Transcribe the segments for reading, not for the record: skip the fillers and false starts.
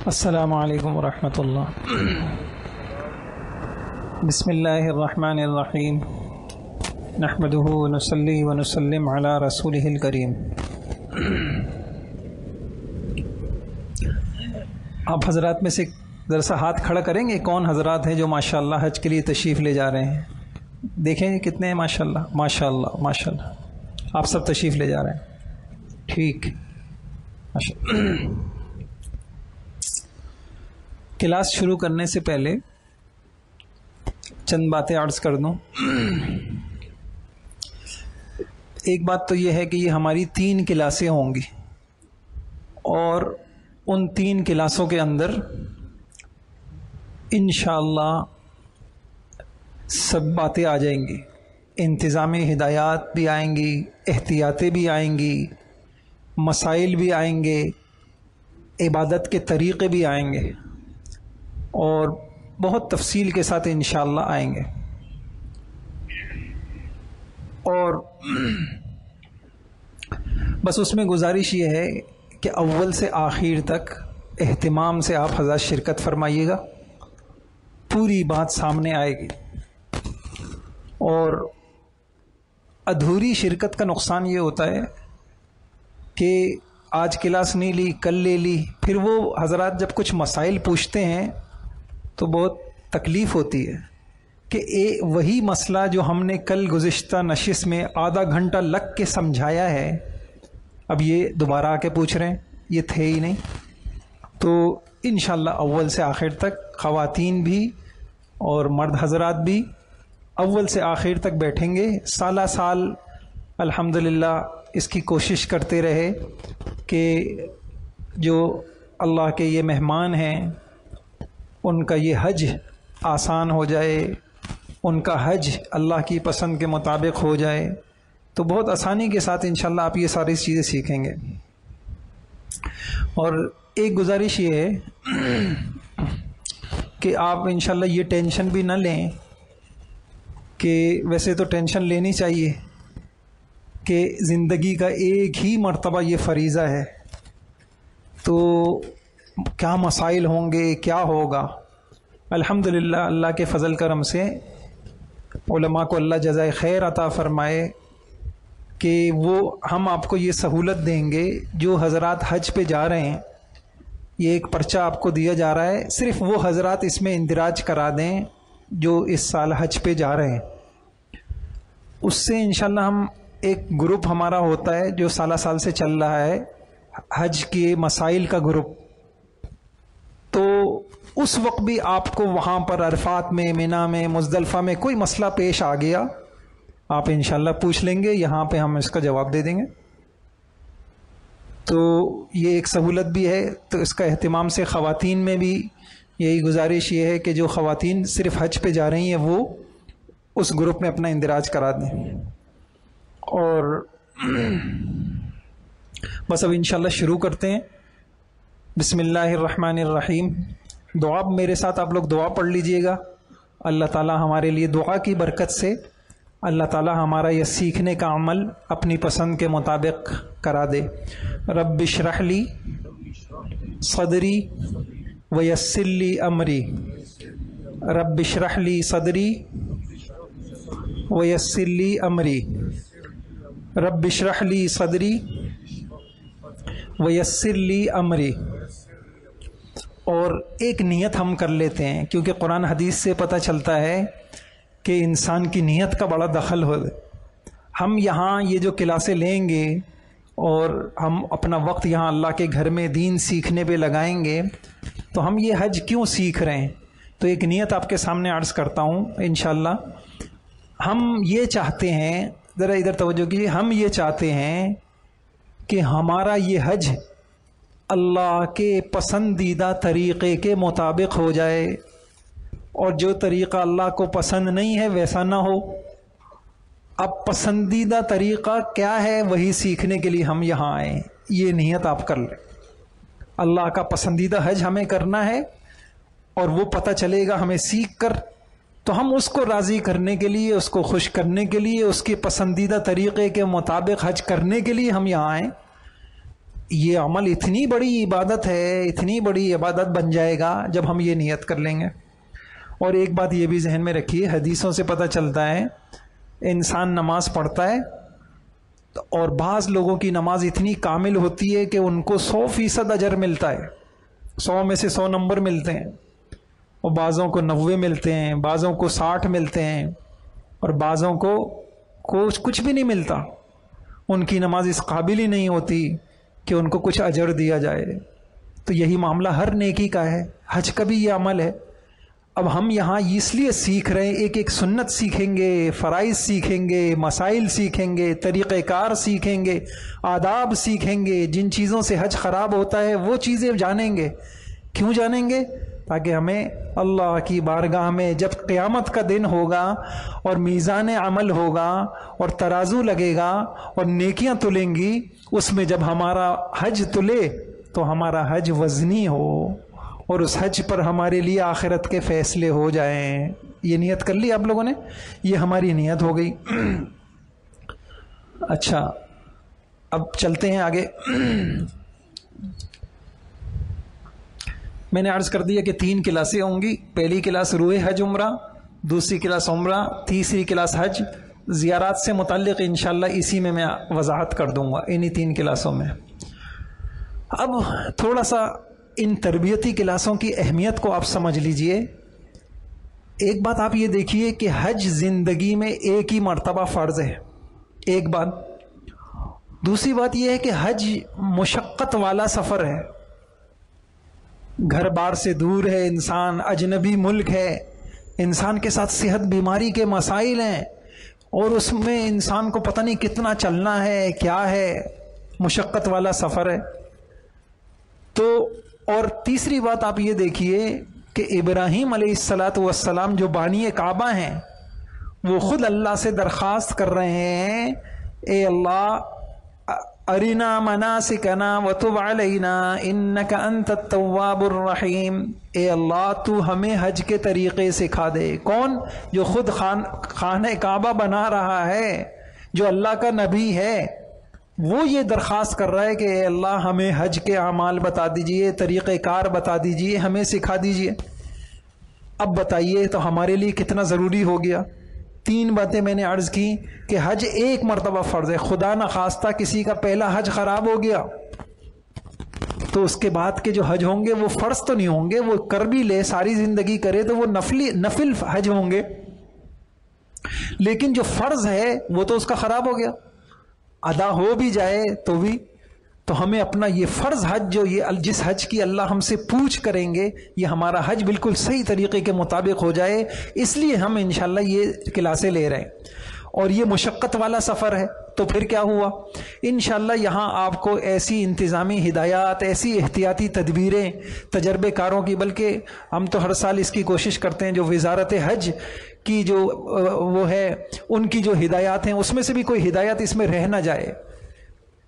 السلام علیکم ورحمۃ اللہ۔ بسم اللہ الرحمن الرحیم، نحمدہ ونصلی ونسلم علی رسولہ الکریم۔ آپ حضرات میں سے ذرا سا ہاتھ کھڑا کریں گے، کون حضرات ہیں جو ماشاءاللہ حج کے لیے تشریف لے جا رہے ہیں؟ دیکھیں کتنے ہیں ماشاءاللہ ماشاءاللہ ماشاءاللہ، آپ سب تشریف لے جا رہے ہیں، ٹھیک ماشاءاللہ۔ کلاس شروع کرنے سے پہلے چند باتیں عرض کر دوں۔ ایک بات تو یہ ہے کہ یہ ہماری 3 کلاسیں ہوں گی، اور ان 3 کلاسوں کے اندر انشاءاللہ سب باتیں آ جائیں گی، انتظامی ہدایات بھی آئیں گی، احتیاطیں بھی آئیں گی، مسائل بھی آئیں گے، عبادت کے طریقے بھی آئیں گے، اور بہت تفصیل کے ساتھ انشاءاللہ آئیں گے۔ اور بس اس میں گزارش یہ ہے کہ اول سے آخر تک اہتمام سے آپ حضرات شرکت فرمائیے گا، پوری بات سامنے آئے گی۔ اور ادھوری شرکت کا نقصان یہ ہوتا ہے کہ آج کلاس نہیں لی، کل لے لی، پھر وہ حضرات جب کچھ مسائل پوچھتے ہیں تو بہت تکلیف ہوتی ہے کہ وہی مسئلہ جو ہم نے کل گزشتہ نشست میں آدھا گھنٹہ لگ کے سمجھایا ہے، اب یہ دوبارہ آ کے پوچھ رہے ہیں، یہ تھے ہی نہیں۔ تو انشاءاللہ اول سے آخر تک خواتین بھی اور مرد حضرات بھی اول سے آخر تک بیٹھیں گے۔ سالہ سال الحمدللہ اس کی کوشش کرتے رہے کہ جو اللہ کے یہ مہمان ہیں ان کا یہ حج آسان ہو جائے، ان کا حج اللہ کی پسند کے مطابق ہو جائے، تو بہت آسانی کے ساتھ انشاءاللہ آپ یہ ساری چیزیں سیکھیں گے۔ اور ایک گزارش یہ ہے کہ آپ انشاءاللہ یہ ٹینشن بھی نہ لیں، کہ ویسے تو ٹینشن لینی چاہیے کہ زندگی کا ایک ہی مرتبہ یہ فریضہ ہے، تو کیا مسائل ہوں گے، کیا ہوگا۔ الحمدللہ اللہ کے فضل کرم سے علماء کو اللہ جزائے خیر عطا فرمائے کہ وہ ہم آپ کو یہ سہولت دیں گے، جو حضرات حج پہ جا رہے ہیں، یہ ایک پرچہ آپ کو دیا جا رہا ہے، صرف وہ حضرات اس میں اندراج کرا دیں جو اس سال حج پہ جا رہے ہیں۔ اس سے انشاءاللہ ہم ایک گروپ ہمارا ہوتا ہے جو سالہ سال سے چل رہا ہے، حج کے مسائل کا گروپ، تو اس وقت بھی آپ کو وہاں پر عرفات میں، منی میں، مزدلفہ میں کوئی مسئلہ پیش آ گیا، آپ انشاءاللہ پوچھ لیں گے، یہاں پہ ہم اس کا جواب دے دیں گے۔ تو یہ ایک سہولت بھی ہے، تو اس کا اہتمام سے خواتین میں بھی یہی گزارش یہ ہے کہ جو خواتین صرف حج پہ جا رہی ہیں وہ اس گروپ میں اپنا اندراج کرا دیں۔ اور بس اب انشاءاللہ شروع کرتے ہیں۔ بسم اللہ الرحمن الرحیم۔ دعا میرے ساتھ آپ لوگ دعا پڑھ لیجئے گا۔ اللہ تعالی ہمارے لیے دعا کی برکت سے اللہ تعالی ہمارا یہ سیکھنے کا عمل اپنی پسند کے مطابق کرا دے۔ رب اشرح لی صدری ویسر لی امری، رب اشرح لی صدری ویسر لی امری، رب اشرح لی صدری ویسر لی امری۔ اور ایک نیت ہم کر لیتے ہیں، کیونکہ قرآن حدیث سے پتہ چلتا ہے کہ انسان کی نیت کا بڑا دخل ہو۔ ہم یہاں یہ جو کلاسیں لیں گے اور ہم اپنا وقت یہاں اللہ کے گھر میں دین سیکھنے پہ لگائیں گے، تو ہم یہ حج کیوں سیکھ رہے ہیں؟ تو ایک نیت آپ کے سامنے عرض کرتا ہوں انشاءاللہ۔ ہم یہ چاہتے ہیں، ذرا ادھر توجہ کیجیے، ہم یہ چاہتے ہیں کہ ہمارا یہ حج اللہ کے پسندیدہ طریقے کے مطابق ہو جائے، اور جو طریقہ اللہ کو پسند نہیں ہے ویسا نہ ہو۔ اب پسندیدہ طریقہ کیا ہے، وہی سیکھنے کے لیے ہم یہاں آئے، یہ نیت آپ کر لیں۔ اللہ کا پسندیدہ حج ہمیں کرنا ہے، اور وہ پتہ چلے گا ہمیں سیکھ کر، تو ہم اس کو راضی کرنے کے لیے، اس کو خوش کرنے کے لیے، اس کے پسندیدہ طریقے کے مطابق حج کرنے کے لیے ہم یہاں آئیں۔ یہ عمل اتنی بڑی عبادت ہے، اتنی بڑی عبادت بن جائے گا جب ہم یہ نیت کر لیں گے۔ اور ایک بات یہ بھی ذہن میں رکھیے، حدیثوں سے پتہ چلتا ہے انسان نماز پڑھتا ہے اور بعض لوگوں کی نماز اتنی کامل ہوتی ہے کہ ان کو 100% اجر ملتا ہے، 100 میں سے 100 نمبر ملتے ہیں، اور بعضوں کو 90 ملتے ہیں، بعضوں کو 60 ملتے ہیں، اور بعضوں کو کچھ بھی نہیں ملتا۔ ان کی نماز اس قابل ہی نہیں ہوتی کہ ان کو کچھ اجر دیا جائے۔ تو یہی معاملہ ہر نیکی کا ہے، حج کا بھی یہ عمل ہے۔ اب ہم یہاں اس لیے سیکھ رہے ہیں، ایک ایک سنت سیکھیں گے، فرائض سیکھیں گے، مسائل سیکھیں گے، طریقہ کار سیکھیں گے، آداب سیکھیں گے، جن چیزوں سے حج خراب ہوتا ہے وہ چیزیں جانیں گے۔ کیوں جانیں گے؟ تاکہ ہمیں اللہ کی بارگاہ میں جب قیامت کا دن ہوگا اور میزان عمل ہوگا اور ترازو لگے گا اور نیکیاں تلیں گی، اس میں جب ہمارا حج تلے تو ہمارا حج وزنی ہو اور اس حج پر ہمارے لیے آخرت کے فیصلے ہو جائیں۔ یہ نیت کر لی آپ لوگوں نے؟ یہ ہماری نیت ہو گئی۔ اچھا، اب چلتے ہیں آگے۔ میں نے عرض کر دیا کہ 3 کلاسیں ہوں گی۔ پہلی کلاس روح حج عمرہ، دوسری کلاس عمرہ، تیسری کلاس حج۔ زیارات سے متعلق انشاءاللہ اسی میں وضاحت کر دوں گا، انہی 3 کلاسوں میں۔ اب تھوڑا سا ان تربیتی کلاسوں کی اہمیت کو آپ سمجھ لیجئے۔ ایک بات آپ یہ دیکھیے کہ حج زندگی میں ایک ہی مرتبہ فرض ہے، ایک بات۔ دوسری بات یہ ہے کہ حج مشقت والا سفر ہے، گھر بار سے دور ہے انسان، اجنبی ملک ہے، انسان کے ساتھ صحت بیماری کے مسائل ہیں، اور اس میں انسان کو پتہ نہیں کتنا چلنا ہے، کیا ہے، مشقت والا سفر ہے۔ تو اور تیسری بات آپ یہ دیکھیے کہ ابراہیم علیہ السلام جو بانی کعبہ ہیں، وہ خود اللہ سے درخواست کر رہے ہیں، اے اللہ ارینا مناسکنا وتب علینا انک انت التواب الرحیم، اے اللہ تو ہمیں حج کے طریقے سکھا دے۔ کون؟ جو خود خانہ کعبہ بنا رہا ہے، جو اللہ کا نبی ہے، وہ یہ درخواست کر رہا ہے کہ اے اللہ ہمیں حج کے اعمال بتا دیجئے، طریقہ کار بتا دیجئے، ہمیں سکھا دیجئے۔ اب بتائیے تو ہمارے لیے کتنا ضروری ہو گیا۔ 3 باتیں میں نے عرض کی کہ حج ایک مرتبہ فرض ہے، خدا نخواستہ کسی کا پہلا حج خراب ہو گیا تو اس کے بعد کے جو حج ہوں گے وہ فرض تو نہیں ہوں گے، وہ کر بھی لے ساری زندگی کرے تو وہ نفل حج ہوں گے، لیکن جو فرض ہے وہ تو اس کا خراب ہو گیا۔ ادا ہو بھی جائے تو بھی، تو ہمیں اپنا یہ فرض حج جو یہ جس حج کی اللہ ہم سے پوچھ کریں گے، یہ ہمارا حج بالکل صحیح طریقے کے مطابق ہو جائے، اس لیے ہم انشاءاللہ یہ کلاسیں لے رہے ہیں۔ اور یہ مشقت والا سفر ہے تو پھر کیا ہوا؟ انشاءاللہ یہاں آپ کو ایسی انتظامی ہدایات، ایسی احتیاطی تدبیریں تجربے کاروں کی، بلکہ ہم تو ہر سال اس کی کوشش کرتے ہیں، جو وزارت حج کی جو وہ ہے ان کی جو ہدایات ہیں اس میں سے بھی کوئی ہدایت اس میں رہ نہ جائے۔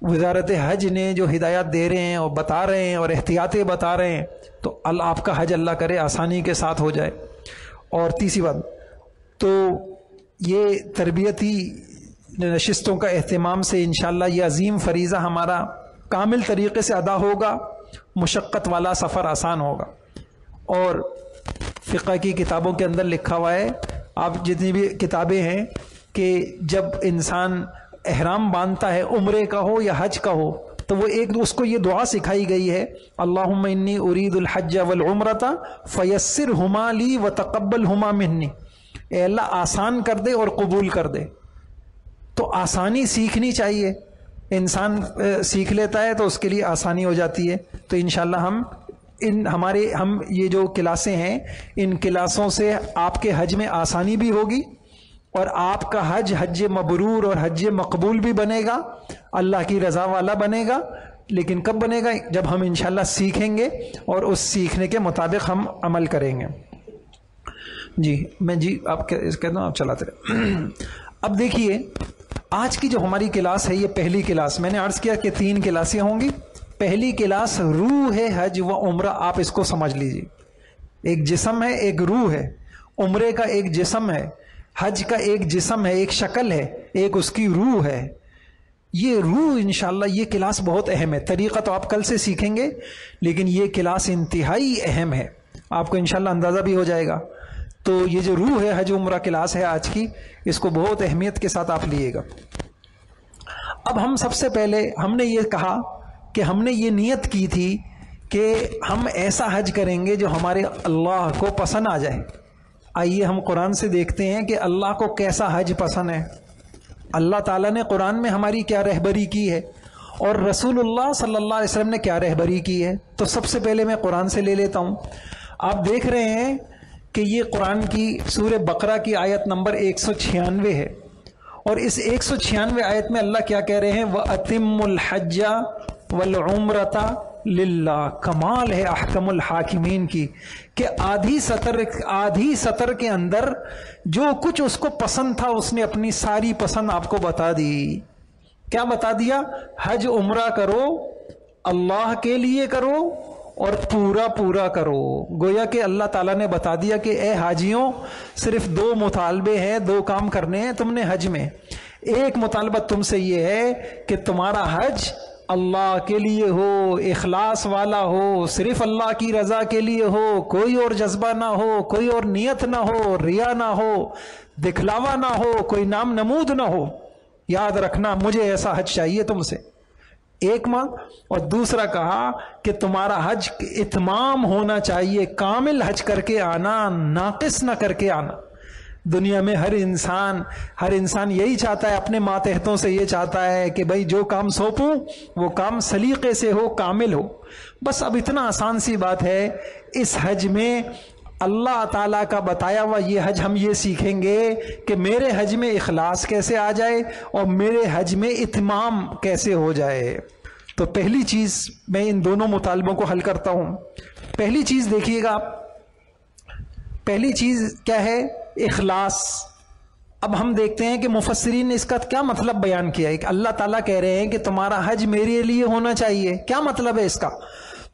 وزارت حج نے جو ہدایات دے رہے ہیں اور بتا رہے ہیں اور احتیاطیں بتا رہے ہیں، تو آپ کا حج اللہ کرے آسانی کے ساتھ ہو جائے۔ اور تیسری بات تو یہ تربیتی نشستوں کا اہتمام سے انشاءاللہ یہ عظیم فریضہ ہمارا کامل طریقے سے ادا ہوگا، مشقت والا سفر آسان ہوگا۔ اور فقہ کی کتابوں کے اندر لکھا ہوا ہے، آپ جتنی بھی کتابیں ہیں، کہ جب انسان احرام باندھتا ہے، عمرے کا ہو یا حج کا ہو، تو وہ اس کو یہ دعا سکھائی گئی ہے، اللہم انی ارید الحج والعمرۃ فیسرہما لی وتقبلہما منی، اے اللہ آسان کر دے اور قبول کر دے۔ تو آسانی سیکھنی چاہیے، انسان سیکھ لیتا ہے تو اس کے لیے آسانی ہو جاتی ہے۔ تو انشاءاللہ ہم یہ جو کلاسیں ہیں، ان کلاسوں سے آپ کے حج میں آسانی بھی ہوگی اور آپ کا حج مبرور اور حج مقبول بھی بنے گا، اللہ کی رضا والا بنے گا۔ لیکن کب بنے گا؟ جب ہم انشاءاللہ سیکھیں گے اور اس سیکھنے کے مطابق ہم عمل کریں گے۔ آپ کہتا ہوں، آپ چلاتے رہے۔ اب دیکھیے آج کی جو ہماری کلاس ہے، یہ پہلی کلاس، میں نے عرض کیا کہ 3 کلاسیں ہوں گی۔ پہلی کلاس روح ہے حج و عمرہ، آپ اس کو سمجھ لیجیے۔ ایک جسم ہے، ایک روح ہے، عمرے کا ایک جسم ہے، حج کا ایک جسم ہے، ایک شکل ہے، ایک اس کی روح ہے۔ یہ روح انشاءاللہ یہ کلاس بہت اہم ہے. طریقہ تو آپ کل سے سیکھیں گے لیکن یہ کلاس انتہائی اہم ہے, آپ کو انشاءاللہ اندازہ بھی ہو جائے گا. تو یہ جو روح ہے حج عمرہ کلاس ہے آج کی, اس کو بہت اہمیت کے ساتھ آپ لیے گا. اب ہم سب سے پہلے ہم نے یہ کہا کہ ہم نے یہ نیت کی تھی کہ ہم ایسا حج کریں گے جو ہمارے اللہ کو پسند آ جائے. آئیے ہم قرآن سے دیکھتے ہیں کہ اللہ کو کیسا حج پسند ہے. اللہ تعالیٰ نے قرآن میں ہماری کیا رہبری کی ہے اور رسول اللہ صلی اللہ علیہ وسلم نے کیا رہبری کی ہے. تو سب سے پہلے میں قرآن سے لے لیتا ہوں. آپ دیکھ رہے ہیں کہ یہ قرآن کی سورہ بقرہ کی آیت نمبر 196 ہے, اور اس 196 آیت میں اللہ کیا کہہ رہے ہیں, وَأَتِمُّ الْحَجَّ وَالْعُمْرَةَ للہ. کمال ہے احکم الحاکمین کی کہ آدھی سطر کے اندر جو کچھ اس کو پسند تھا اس نے اپنی ساری پسند آپ کو بتا دی. کیا بتا دیا؟ حج عمرہ کرو, اللہ کے لیے کرو اور پورا پورا کرو. گویا کہ اللہ تعالیٰ نے بتا دیا کہ اے حاجیوں, صرف 2 مطالبے ہیں, 2 کام کرنے ہیں تم نے حج میں. ایک مطالبہ تم سے یہ ہے کہ تمہارا حج اللہ کے لیے ہو, اخلاص والا ہو, صرف اللہ کی رضا کے لیے ہو, کوئی اور جذبہ نہ ہو, کوئی اور نیت نہ ہو, ریا نہ ہو, دکھلاوا نہ ہو, کوئی نام نمود نہ ہو. یاد رکھنا مجھے ایسا حج چاہیے تم سے. ایک ماں. اور دوسرا کہا کہ تمہارا حج اتمام ہونا چاہیے, کامل حج کر کے آنا, ناقص نہ کر کے آنا. دنیا میں ہر انسان یہی چاہتا ہے, اپنے ماتحتوں سے یہ چاہتا ہے کہ بھائی جو کام سونپوں وہ کام سلیقے سے ہو, کامل ہو. بس اب اتنا آسان سی بات ہے. اس حج میں اللہ تعالیٰ کا بتایا ہوا یہ حج ہم یہ سیکھیں گے کہ میرے حج میں اخلاص کیسے آ جائے اور میرے حج میں اتمام کیسے ہو جائے. تو پہلی چیز میں ان دونوں مطالبوں کو حل کرتا ہوں. پہلی چیز دیکھیے گا آپ, پہلی چیز کیا ہے؟ اخلاص. اب ہم دیکھتے ہیں کہ مفسرین نے اس کا کیا مطلب بیان کیا ہے کہ اللہ تعالیٰ کہہ رہے ہیں کہ تمہارا حج میرے لیے ہونا چاہیے. کیا مطلب ہے اس کا؟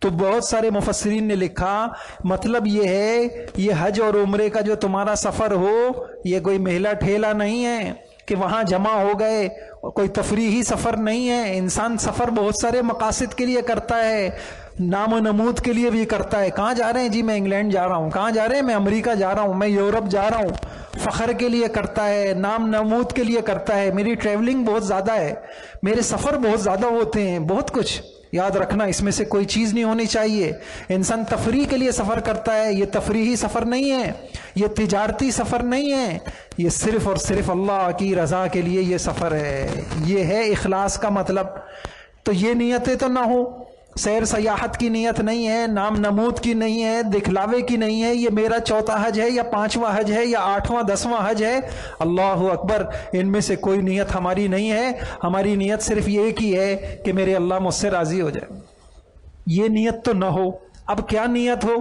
تو بہت سارے مفسرین نے لکھا مطلب یہ ہے یہ حج اور عمرے کا جو تمہارا سفر ہو یہ کوئی میلہ ٹھیلا نہیں ہے کہ وہاں جمع ہو گئے, کوئی تفریحی سفر نہیں ہے. انسان سفر بہت سارے مقاصد کے لیے کرتا ہے, نام و نمود کے لیے بھی کرتا ہے. کہاں جا رہے ہیں؟ جی میں انگلینڈ جا رہا ہوں. کہاں جا رہے ہیں؟ میں امریکہ جا رہا ہوں, میں یورپ جا رہا ہوں. فخر کے لیے کرتا ہے, نام نمود کے لیے کرتا ہے. میری ٹریولنگ بہت زیادہ ہے, میرے سفر بہت زیادہ ہوتے ہیں, بہت کچھ. یاد رکھنا اس میں سے کوئی چیز نہیں ہونی چاہیے. انسان تفریح کے لیے سفر کرتا ہے, یہ تفریحی سفر نہیں ہے, یہ تجارتی سفر نہیں ہے, یہ صرف اور صرف اللہ کی رضا کے لیے یہ سفر ہے. یہ ہے اخلاص کا مطلب. تو یہ نیتیں تو نہ ہو, سیر سیاحت کی نیت نہیں ہے, نام نمود کی نہیں ہے, دکھلاوے کی نہیں ہے. یہ میرا 4تھا حج ہے یا 5واں حج ہے یا 8واں 10واں حج ہے, اللہ اکبر, ان میں سے کوئی نیت ہماری نہیں ہے. ہماری نیت صرف یہ کی ہے کہ میرے اللہ مجھ سے راضی ہو جائے. یہ نیت تو نہ ہو. اب کیا نیت ہو؟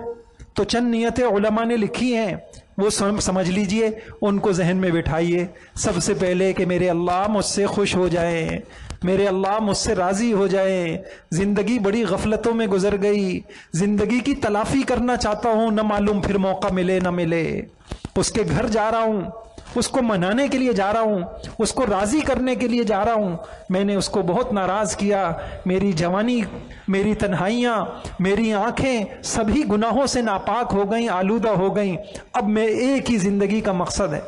تو چند نیتیں علماء نے لکھی ہیں, وہ سمجھ لیجئے, ان کو ذہن میں بٹھائیے. سب سے پہلے کہ میرے اللہ مجھ سے خوش ہو جائیں, میرے اللہ مجھ سے راضی ہو جائیں. زندگی بڑی غفلتوں میں گزر گئی, زندگی کی تلافی کرنا چاہتا ہوں, نہ معلوم پھر موقع ملے نہ ملے. اس کے گھر جا رہا ہوں, اس کو منانے کے لیے جا رہا ہوں, اس کو راضی کرنے کے لیے جا رہا ہوں. میں نے اس کو بہت ناراض کیا. میری جوانی, میری تنہائیاں, میری آنکھیں سبھی گناہوں سے ناپاک ہو گئیں, آلودہ ہو گئیں. اب میں ایک ہی زندگی کا مقصد ہے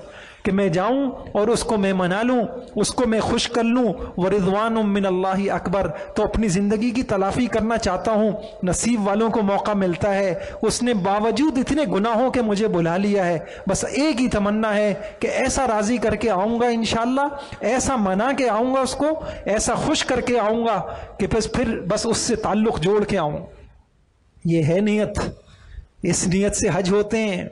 کہ میں جاؤں اور اس کو میں منا لوں, اس کو میں خوش کر لوں. ورضوان من اللہ اکبر. تو اپنی زندگی کی تلافی کرنا چاہتا ہوں. نصیب والوں کو موقع ملتا ہے. اس نے باوجود اتنے گناہوں کے مجھے بلا لیا ہے. بس ایک ہی تمنا ہے کہ ایسا راضی کر کے آؤں گا انشاءاللہ, ایسا منا کے آؤں گا اس کو, ایسا خوش کر کے آؤں گا کہ پھر بس اس سے تعلق جوڑ کے آؤں. یہ ہے نیت. اس نیت سے حج ہوتے ہیں.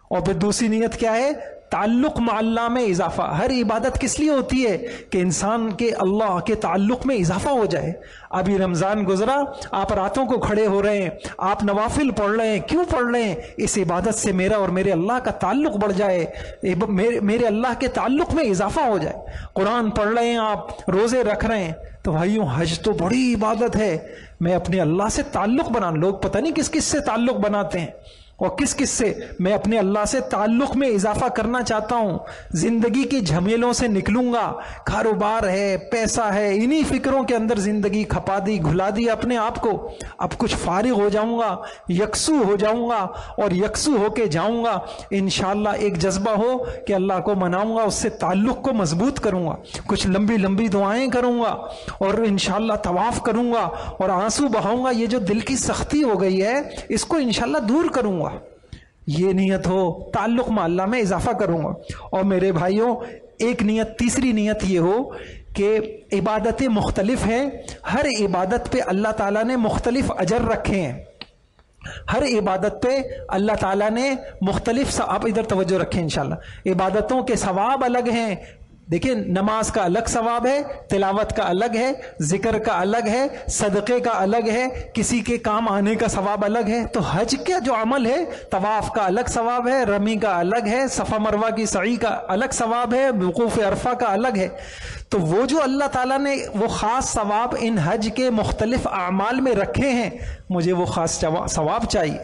اور پھر دوسری نیت کیا ہے؟ تعلق مع اللہ میں اضافہ. ہر عبادت کس لیے ہوتی ہے؟ کہ انسان کے اللہ کے تعلق میں اضافہ ہو جائے. ابھی رمضان گزرا, آپ راتوں کو کھڑے ہو رہے ہیں, آپ نوافل پڑھ رہے ہیں. کیوں پڑھ رہے ہیں؟ اس عبادت سے میرا اور میرے اللہ کا تعلق بڑھ جائے, میرے اللہ کے تعلق میں اضافہ ہو جائے. قرآن پڑھ رہے ہیں, آپ روزے رکھ رہے ہیں, تو بھائیوں حج تو بڑی عبادت ہے. میں اپنے اللہ سے تعلق بنا. لوگ پتہ نہیں کس کس سے تعلق بناتے ہیں. اور کس کس سے؟ میں اپنے اللہ سے تعلق میں اضافہ کرنا چاہتا ہوں، زندگی کے جھمیلوں سے نکلوں گا، کاروبار ہے، پیسہ ہے، انہی فکروں کے اندر زندگی کھپا دی، گھلا دی اپنے آپ کو، اب کچھ فارغ ہو جاؤں گا، یکسو ہو جاؤں گا، اور یکسو ہو کے جاؤں گا انشاءاللہ ایک جذبہ ہو کہ اللہ کو مناؤں گا، اس سے تعلق کو مضبوط کروں گا، کچھ لمبی لمبی دعائیں کروں گا، اور انشاءاللہ طواف کروں گا اور آنسو بہاؤں گا، یہ جو دل کی سختی ہو گئی ہے اس کو انشاءاللہ دور کروں گا، یہ نیت ہو، تعلق میں اللہ میں اضافہ کروں گا۔ اور میرے بھائیوں ایک نیت، تیسری نیت یہ ہو کہ عبادتیں مختلف ہیں، ہر عبادت پہ اللہ تعالیٰ نے مختلف اجر رکھے ہیں، ہر عبادت پہ اللہ تعالیٰ نے مختلف، آپ ادھر توجہ رکھیں انشاءاللہ، عبادتوں کے ثواب الگ ہیں۔ دیکھیں نماز کا الگ ثواب ہے، تلاوت کا الگ ہے، ذکر کا الگ ہے، صدقے کا الگ ہے، کسی کے کام آنے کا ثواب الگ ہے۔ تو حج کا جو عمل ہے، طواف کا الگ ثواب ہے، رمی کا الگ ہے، صفا مروہ کی سعی کا الگ ثواب ہے، وقوف عرفہ کا الگ ہے۔ تو وہ جو اللہ تعالیٰ نے وہ خاص ثواب ان حج کے مختلف اعمال میں رکھے ہیں، مجھے وہ خاص ثواب چاہیے،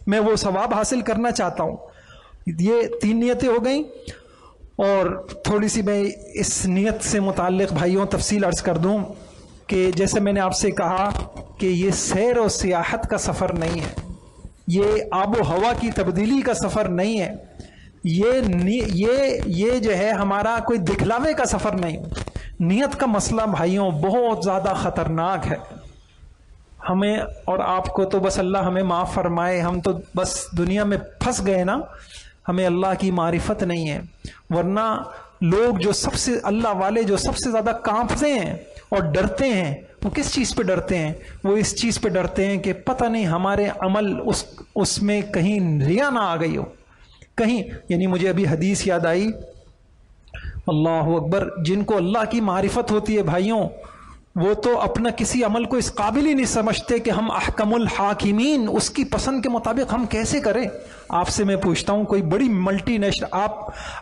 میں وہ ثواب حاصل کرنا چاہتا ہوں۔ یہ 3 نیتیں ہو گئیں، اور تھوڑی سی میں اس نیت سے متعلق بھائیوں تفصیل عرض کر دوں کہ جیسے میں نے آپ سے کہا کہ یہ سیر و سیاحت کا سفر نہیں ہے، یہ آب و ہوا کی تبدیلی کا سفر نہیں ہے، یہ جو ہے ہمارا کوئی دکھلاوے کا سفر نہیں۔ نیت کا مسئلہ بھائیوں بہت زیادہ خطرناک ہے، ہمیں اور آپ کو تو بس اللہ ہمیں معاف فرمائے، ہم تو بس دنیا میں پھنس گئے نا، ہمیں اللہ کی معرفت نہیں ہے، ورنہ لوگ جو سب سے اللہ والے جو سب سے زیادہ کانپتے ہیں اور ڈرتے ہیں، وہ کس چیز پہ ڈرتے ہیں؟ وہ اس چیز پہ ڈرتے ہیں کہ پتہ نہیں ہمارے عمل اس میں کہیں ریا نہ آ گئی ہو، کہیں، یعنی مجھے ابھی حدیث یاد آئی، اللہ اکبر، جن کو اللہ کی معرفت ہوتی ہے بھائیوں، وہ تو اپنا کسی عمل کو اس قابل ہی نہیں سمجھتے کہ ہم احکم الحاکمین، اس کی پسند کے مطابق ہم کیسے کریں۔ آپ سے میں پوچھتا ہوں، کوئی بڑی ملٹی نیشنل،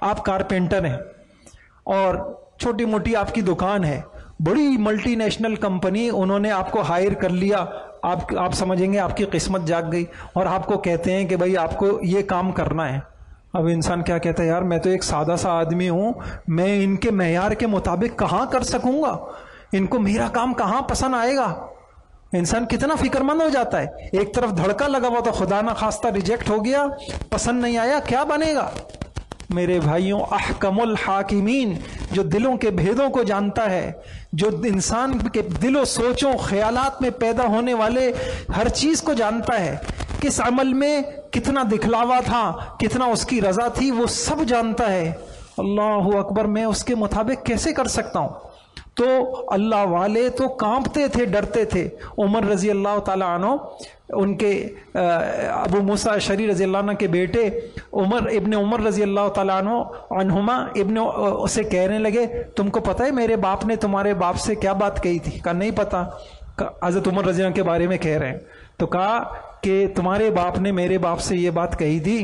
آپ کارپینٹر ہیں اور چھوٹی موٹی آپ کی دکان ہے، بڑی ملٹی نیشنل کمپنی انہوں نے آپ کو ہائر کر لیا، آپ سمجھیں گے آپ کی قسمت جاگ گئی، اور آپ کو کہتے ہیں کہ بھائی آپ کو یہ کام کرنا ہے۔ اب انسان کیا کہتا ہے، یار میں تو ایک سادہ سا آدمی ہوں، میں ان کے معیار کے مطابق کہاں کر سکوں گا، ان کو میرا کام کہاں پسند آئے گا۔ انسان کتنا فکر مند ہو جاتا ہے، ایک طرف دھڑکا لگا ہوا تو خدا نہ خواستہ ریجیکٹ ہو گیا، پسند نہیں آیا، کیا بنے گا۔ میرے بھائیوں احکم الحاکمین، جو دلوں کے بھیدوں کو جانتا ہے، جو انسان کے دل و سوچوں خیالات میں پیدا ہونے والے ہر چیز کو جانتا ہے، کس عمل میں کتنا دکھلاوا تھا، کتنا اس کی رضا تھی، وہ سب جانتا ہے۔ اللہ اکبر، میں اس کے مطابق کیسے کر سکتا ہوں؟ تو اللہ والے تو کانپتے تھے، ڈرتے تھے۔ عمر رضی اللہ تعالیٰ عنہ، ان کے ابو موسیٰ اشعری رضی اللہ عنہ کے بیٹے ابن عمر رضی اللہ تعالیٰ عنہما اسے کہنے لگے، تم کو پتہ ہے میرے باپ نے تمہارے باپ سے کیا بات کہی تھی؟ کہا نہیں پتہ۔ حضرت عمر رضی اللہ عنہ کے بارے میں کہہ رہے ہیں، تو کہا کہ تمہارے باپ نے میرے باپ سے یہ بات کہی تھی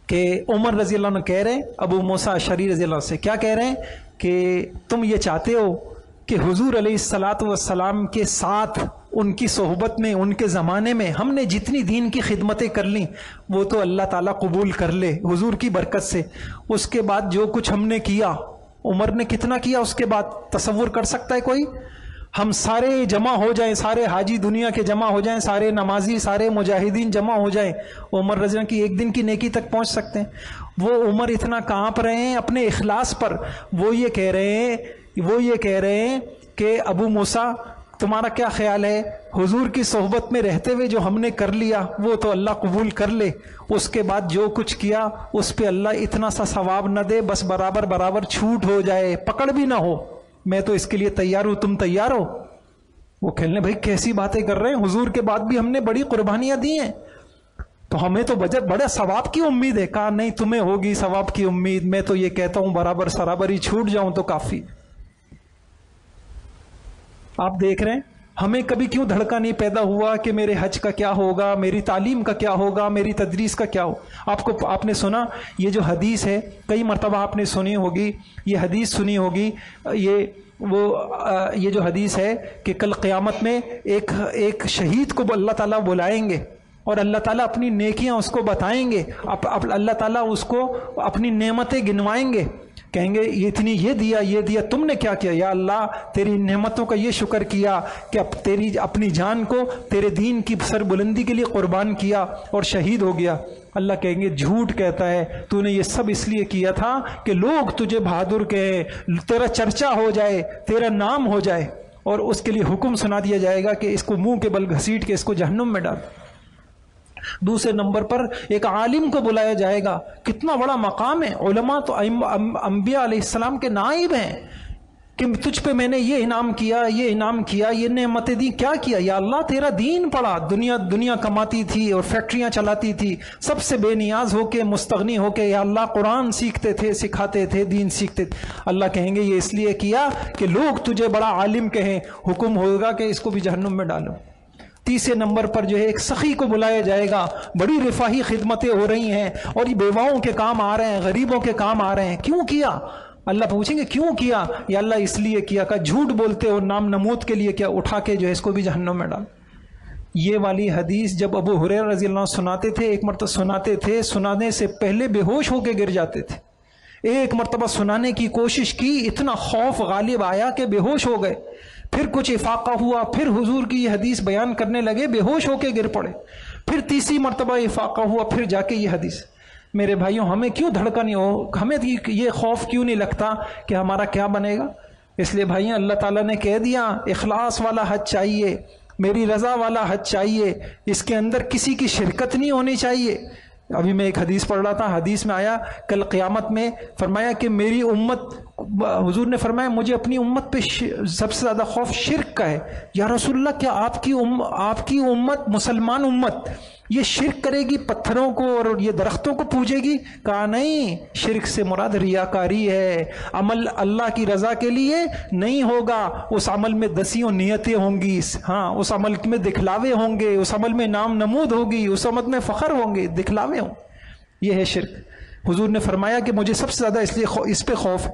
کہ عمر رضی اللہ عنہ کہہ رہے ہیں ابو موسیٰ اشعری رضی اللہ عنہ سے، کیا کہہ رہے ہیں کہ تم یہ چاہتے ہو کہ حضور علیہ الصلاۃ والسلام کے ساتھ، ان کی صحبت میں، ان کے زمانے میں ہم نے جتنی دین کی خدمتیں کر لیں وہ تو اللہ تعالیٰ قبول کر لے حضور کی برکت سے، اس کے بعد جو کچھ ہم نے کیا، عمر نے کتنا کیا اس کے بعد، تصور کر سکتا ہے کوئی؟ ہم سارے جمع ہو جائیں، سارے حاجی دنیا کے جمع ہو جائیں، سارے نمازی، سارے مجاہدین جمع ہو جائیں، عمر رضی اللہ عنہ کی ایک دن کی نیکی تک پہنچ سکتے ہیں؟ وہ عمر اتنا کانپ رہے ہیں اپنے اخلاص پر، وہ یہ کہہ رہے ہیں کہ ابو موسیٰ تمہارا کیا خیال ہے، حضور کی صحبت میں رہتے ہوئے جو ہم نے کر لیا وہ تو اللہ قبول کر لے، اس کے بعد جو کچھ کیا اس پہ اللہ اتنا سا ثواب نہ دے، بس برابر برابر چھوٹ ہو جائے، پکڑ بھی نہ ہو، میں تو اس کے لیے تیار ہوں، تم تیار ہو؟ وہ کہنے بھائی کیسی باتیں کر رہے ہیں، حضور کے بعد بھی ہم نے بڑی قربانیاں دی ہیں، تو ہمیں تو بڑا ثواب کی امید ہے۔ کہا نہیں، تمہیں ہوگی ثواب کی امید، میں تو یہ کہتا ہوں برابر سرابر ہی چھوٹ جاؤں تو کافی۔ آپ دیکھ رہے ہیں ہمیں کبھی کیوں دھڑکا نہیں پیدا ہوا کہ میرے حج کا کیا ہوگا، میری تعلیم کا کیا ہوگا، میری تدریس کا کیا ہو؟ آپ نے سنا یہ جو حدیث ہے، کئی مرتبہ آپ نے سنی ہوگی، یہ حدیث سنی ہوگی، یہ جو حدیث ہے کہ کل قیامت میں ایک شہید کو اللہ تعالیٰ بلائیں گے، اور اللہ تعالیٰ اپنی نیکیاں اس کو بتائیں گے، اللہ تعالیٰ اس کو اپنی نعمتیں گنوائیں گے، کہیں گے یہ اتنی یہ دیا، تم نے کیا کیا؟ یا اللہ تیری نعمتوں کا یہ شکر کیا کہ اب تیری اپنی جان کو تیرے دین کی سربلندی کے لیے قربان کیا اور شہید ہو گیا۔ اللہ کہیں گے جھوٹ کہتا ہے، تو نے یہ سب اس لیے کیا تھا کہ لوگ تجھے بہادر کہیں، تیرا چرچا ہو جائے، تیرا نام ہو جائے، اور اس کے لیے حکم سنا دیا جائے گا کہ اس کو منہ کے بل گھسیٹ کے اس کو جہنم میں ڈال۔ دوسرے نمبر پر ایک عالم کو بلایا جائے گا، کتنا بڑا مقام ہے، علماء تو انبیاء علیہ السلام کے نائب ہیں، کہ تجھ پہ میں نے یہ انعام کیا، یہ نعمتیں دی، کیا کیا؟ یا اللہ تیرا دین پڑھا، دنیا کماتی تھی اور فیکٹریاں چلاتی تھی، سب سے بے نیاز ہو کے، مستغنی ہو کے، یا اللہ قرآن سیکھتے تھے، سکھاتے تھے، دین سیکھتے تھے۔ اللہ کہیں گے یہ اس لیے کیا کہ لوگ تجھے بڑا عالم کہیں، حکم ہوگا کہ اس کو بھی جہنم میں ڈالو۔ تیسرے نمبر پر جو ہے ایک سخی کو بلایا جائے گا، بڑی رفاہی خدمتیں ہو رہی ہیں اور یہ بیواؤں کے کام آ رہے ہیں، غریبوں کے کام آ رہے ہیں، کیوں کیا؟ اللہ پوچھیں گے کیوں کیا؟ یا اللہ اس لیے کیا، کہ جھوٹ بولتے ہو، نام نمود کے لیے کیا، اٹھا کے جو ہے اس کو بھی جہنم میں ڈال۔ یہ والی حدیث جب ابو ہریرہ رضی اللہ عنہ سناتے تھے، ایک مرتبہ سناتے تھے، سنانے سے پہلے بے ہوش ہو کے گر جاتے تھے، ایک مرتبہ سنانے کی کوشش کی، اتنا خوف غالب آیا کہ بے ہوش ہو گئے، پھر کچھ افاقہ ہوا، پھر حضور کی یہ حدیث بیان کرنے لگے، بے ہوش ہو کے گر پڑے، پھر تیسری مرتبہ افاقہ ہوا، پھر جا کے یہ حدیث۔ میرے بھائیوں ہمیں کیوں دھڑکا نہیں ہو، ہمیں یہ خوف کیوں نہیں لگتا کہ ہمارا کیا بنے گا؟ اس لیے بھائیوں اللہ تعالیٰ نے کہہ دیا اخلاص والا حج چاہیے، میری رضا والا حج چاہیے، اس کے اندر کسی کی شرکت نہیں ہونی چاہیے۔ ابھی میں ایک حدیث پڑھ رہا تھا، حدیث میں آیا کل قیامت میں فرمایا کہ میری امت، حضور نے فرمایا مجھے اپنی امت پہ سب سے زیادہ خوف شرک کا ہے۔ یا رسول اللہ کیا آپ کی امت، مسلمان امت یہ شرک کرے گی، پتھروں کو اور یہ درختوں کو پوجے گی؟ کہا نہیں، شرک سے مراد ریاکاری ہے، عمل اللہ کی رضا کے لیے نہیں ہوگا، اس عمل میں دسیوں نیتیں ہوں گی، ہاں اس عمل میں دکھلاوے ہوں گے، اس عمل میں نام نمود ہوگی، اس عمل میں فخر ہوں گے، دکھلاوے ہوں، یہ ہے شرک۔ حضور نے فرمایا کہ مجھے سب سے زیادہ اس پہ خوف،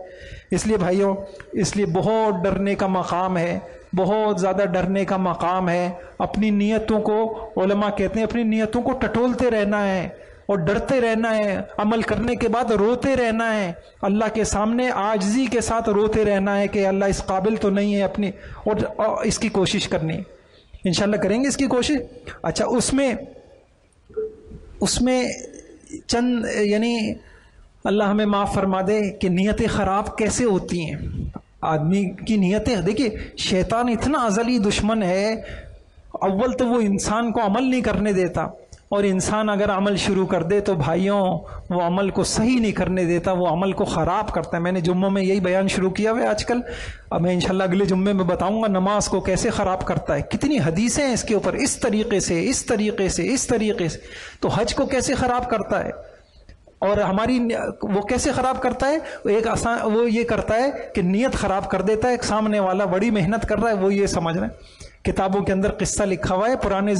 اس لیے بھائیوں اس لیے بہت ڈرنے کا مقام ہے، بہت زیادہ ڈرنے کا مقام ہے۔ اپنی نیتوں کو، علماء کہتے ہیں اپنی نیتوں کو ٹٹولتے رہنا ہے اور ڈرتے رہنا ہے، عمل کرنے کے بعد روتے رہنا ہے، اللہ کے سامنے عاجزی کے ساتھ روتے رہنا ہے کہ اللہ اس قابل تو نہیں ہے اپنی، اور اس کی کوشش کرنی ہے۔ انشاءاللہ کریں گے اس کی کوشش۔ اچھا اس میں چند یعنی اللہ ہمیں معاف فرما دے کہ نیتیں خراب کیسے ہوتی ہیں۔ آدمی کی نیتیں دیکھیے، شیطان اتنا ازلی دشمن ہے، اول تو وہ انسان کو عمل نہیں کرنے دیتا، اور انسان اگر عمل شروع کر دے تو بھائیوں وہ عمل کو صحیح نہیں کرنے دیتا، وہ عمل کو خراب کرتا ہے۔ میں نے جمعوں میں یہی بیان شروع کیا ہوا ہے آج کل، اب میں انشاءاللہ اگلے جمعے میں بتاؤں گا نماز کو کیسے خراب کرتا ہے، کتنی حدیثیں ہیں اس کے اوپر، اس طریقے سے تو حج کو کیسے خراب کرتا ہے، اور ہماری وہ کیسے خراب کرتا ہے؟ وہ یہ کرتا ہے کہ نیت خراب کر دیتا ہے، سامنے والا بڑی محنت کر رہا ہے، وہ یہ سمجھ رہے ہیں۔ کتابوں کے اندر قصہ لکھا ہوا ہے، پرانے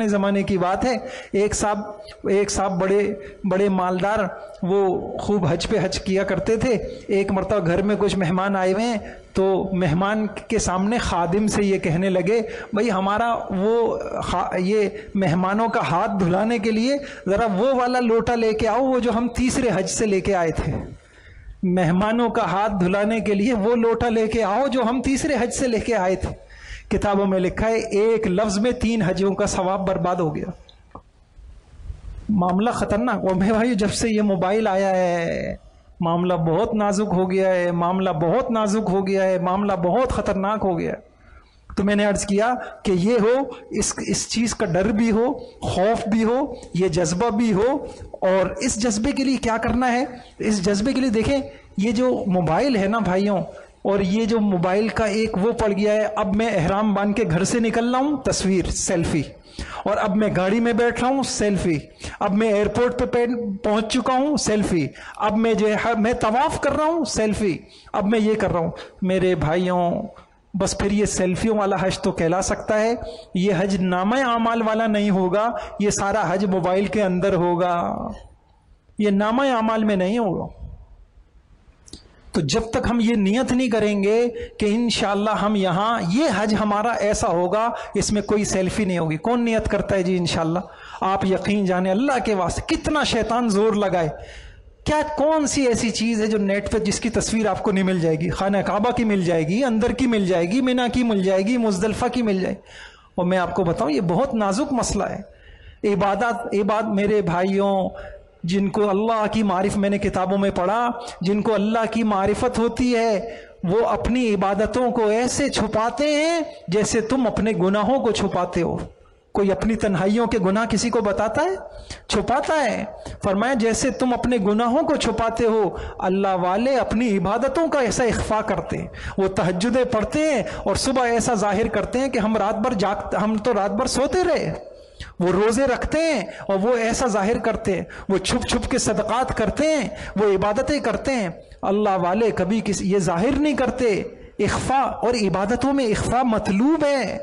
زمانے کی بات ہے، ایک صاحب بڑے مالدار، وہ خوب حج پہ حج کیا کرتے تھے۔ ایک مرتبہ گھر میں کچھ مہمان آئے ہوئے ہیں، تو مہمان کے سامنے خادم سے یہ کہنے لگے بھائی ہمارا یہ مہمانوں کا ہاتھ دھلانے کے لیے ذرا وہ والا لوٹا لے کے آؤ، وہ جو ہم تیسرے حج سے لے کے آئے تھے، مہمانوں کا ہاتھ دھلانے کے لیے وہ لوٹا لے کے آؤ جو ہم تیسرے حج سے لے کے آئے تھے۔ کتابوں میں لکھا ہے ایک لفظ میں 3 حجوں کا ثواب برباد ہو گیا۔ معاملہ خطرناک۔ اور میں بھائی جب سے یہ موبائل آیا ہے معاملہ بہت نازک ہو گیا ہے، معاملہ بہت خطرناک ہو گیا ہے۔ تو میں نے عرض کیا کہ یہ ہو، اس چیز کا ڈر بھی ہو، خوف بھی ہو، یہ جذبہ بھی ہو، اور اس جذبے کے لیے کیا کرنا ہے؟ اس جذبے کے لیے دیکھیں یہ جو موبائل ہے نا بھائیوں، اور یہ جو موبائل کا ایک وہ پڑ گیا ہے، اب میں احرام باندھ کے گھر سے نکل رہا ہوں تصویر سیلفی، اور اب میں گاڑی میں بیٹھ رہا ہوں سیلفی، اب میں ایئرپورٹ پہ پہنچ چکا ہوں سیلفی، اب میں جو ہے میں طواف کر رہا ہوں سیلفی، اب میں یہ کر رہا ہوں۔ میرے بھائیوں بس پھر یہ سیلفیوں والا حج تو کہلا سکتا ہے، یہ حج نامہ اعمال والا نہیں ہوگا، یہ سارا حج موبائل کے اندر ہوگا، یہ نامہ اعمال میں نہیں ہوگا۔ تو جب تک ہم یہ نیت نہیں کریں گے کہ انشاءاللہ ہم یہاں یہ حج ہمارا ایسا ہوگا اس میں کوئی سیلفی نہیں ہوگی. کون نیت کرتا ہے جی انشاءاللہ؟ آپ یقین جانیں اللہ کے واسطے کتنا شیطان زور لگائے. کیا کون سی ایسی چیز ہے جو نیٹ پہ جس کی تصویر آپ کو نہیں مل جائے گی؟ خانہ کعبہ کی مل جائے گی، اندر کی مل جائے گی، مینا کی مل جائے گی، مزدلفہ کی مل جائے گی. اور میں آپ کو بتاؤں یہ بہت نازک مسئلہ ہے. عبادت میرے بھائیوں، جن کو اللہ کی معرفت، میں نے کتابوں میں پڑھا، جن کو اللہ کی معرفت ہوتی ہے وہ اپنی عبادتوں کو ایسے چھپاتے ہیں جیسے تم اپنے گناہوں کو چھپاتے ہو. کوئی اپنی تنہائیوں کے گناہ کسی کو بتاتا ہے؟ چھپاتا ہے. فرمایا جیسے تم اپنے گناہوں کو چھپاتے ہو، اللہ والے اپنی عبادتوں کا ایسا اخفا کرتے ہیں. وہ تہجدیں پڑھتے ہیں اور صبح ایسا ظاہر کرتے ہیں کہ ہم تو رات بھر سوتے رہے. وہ روزے رکھتے ہیں اور وہ ایسا ظاہر کرتے ہیں. وہ چھپ چھپ کے صدقات کرتے ہیں، وہ عبادتیں کرتے ہیں. اللہ والے کبھی یہ ظاہر نہیں کرتے. اخفا، اور عبادتوں میں اخفا مطلوب ہے.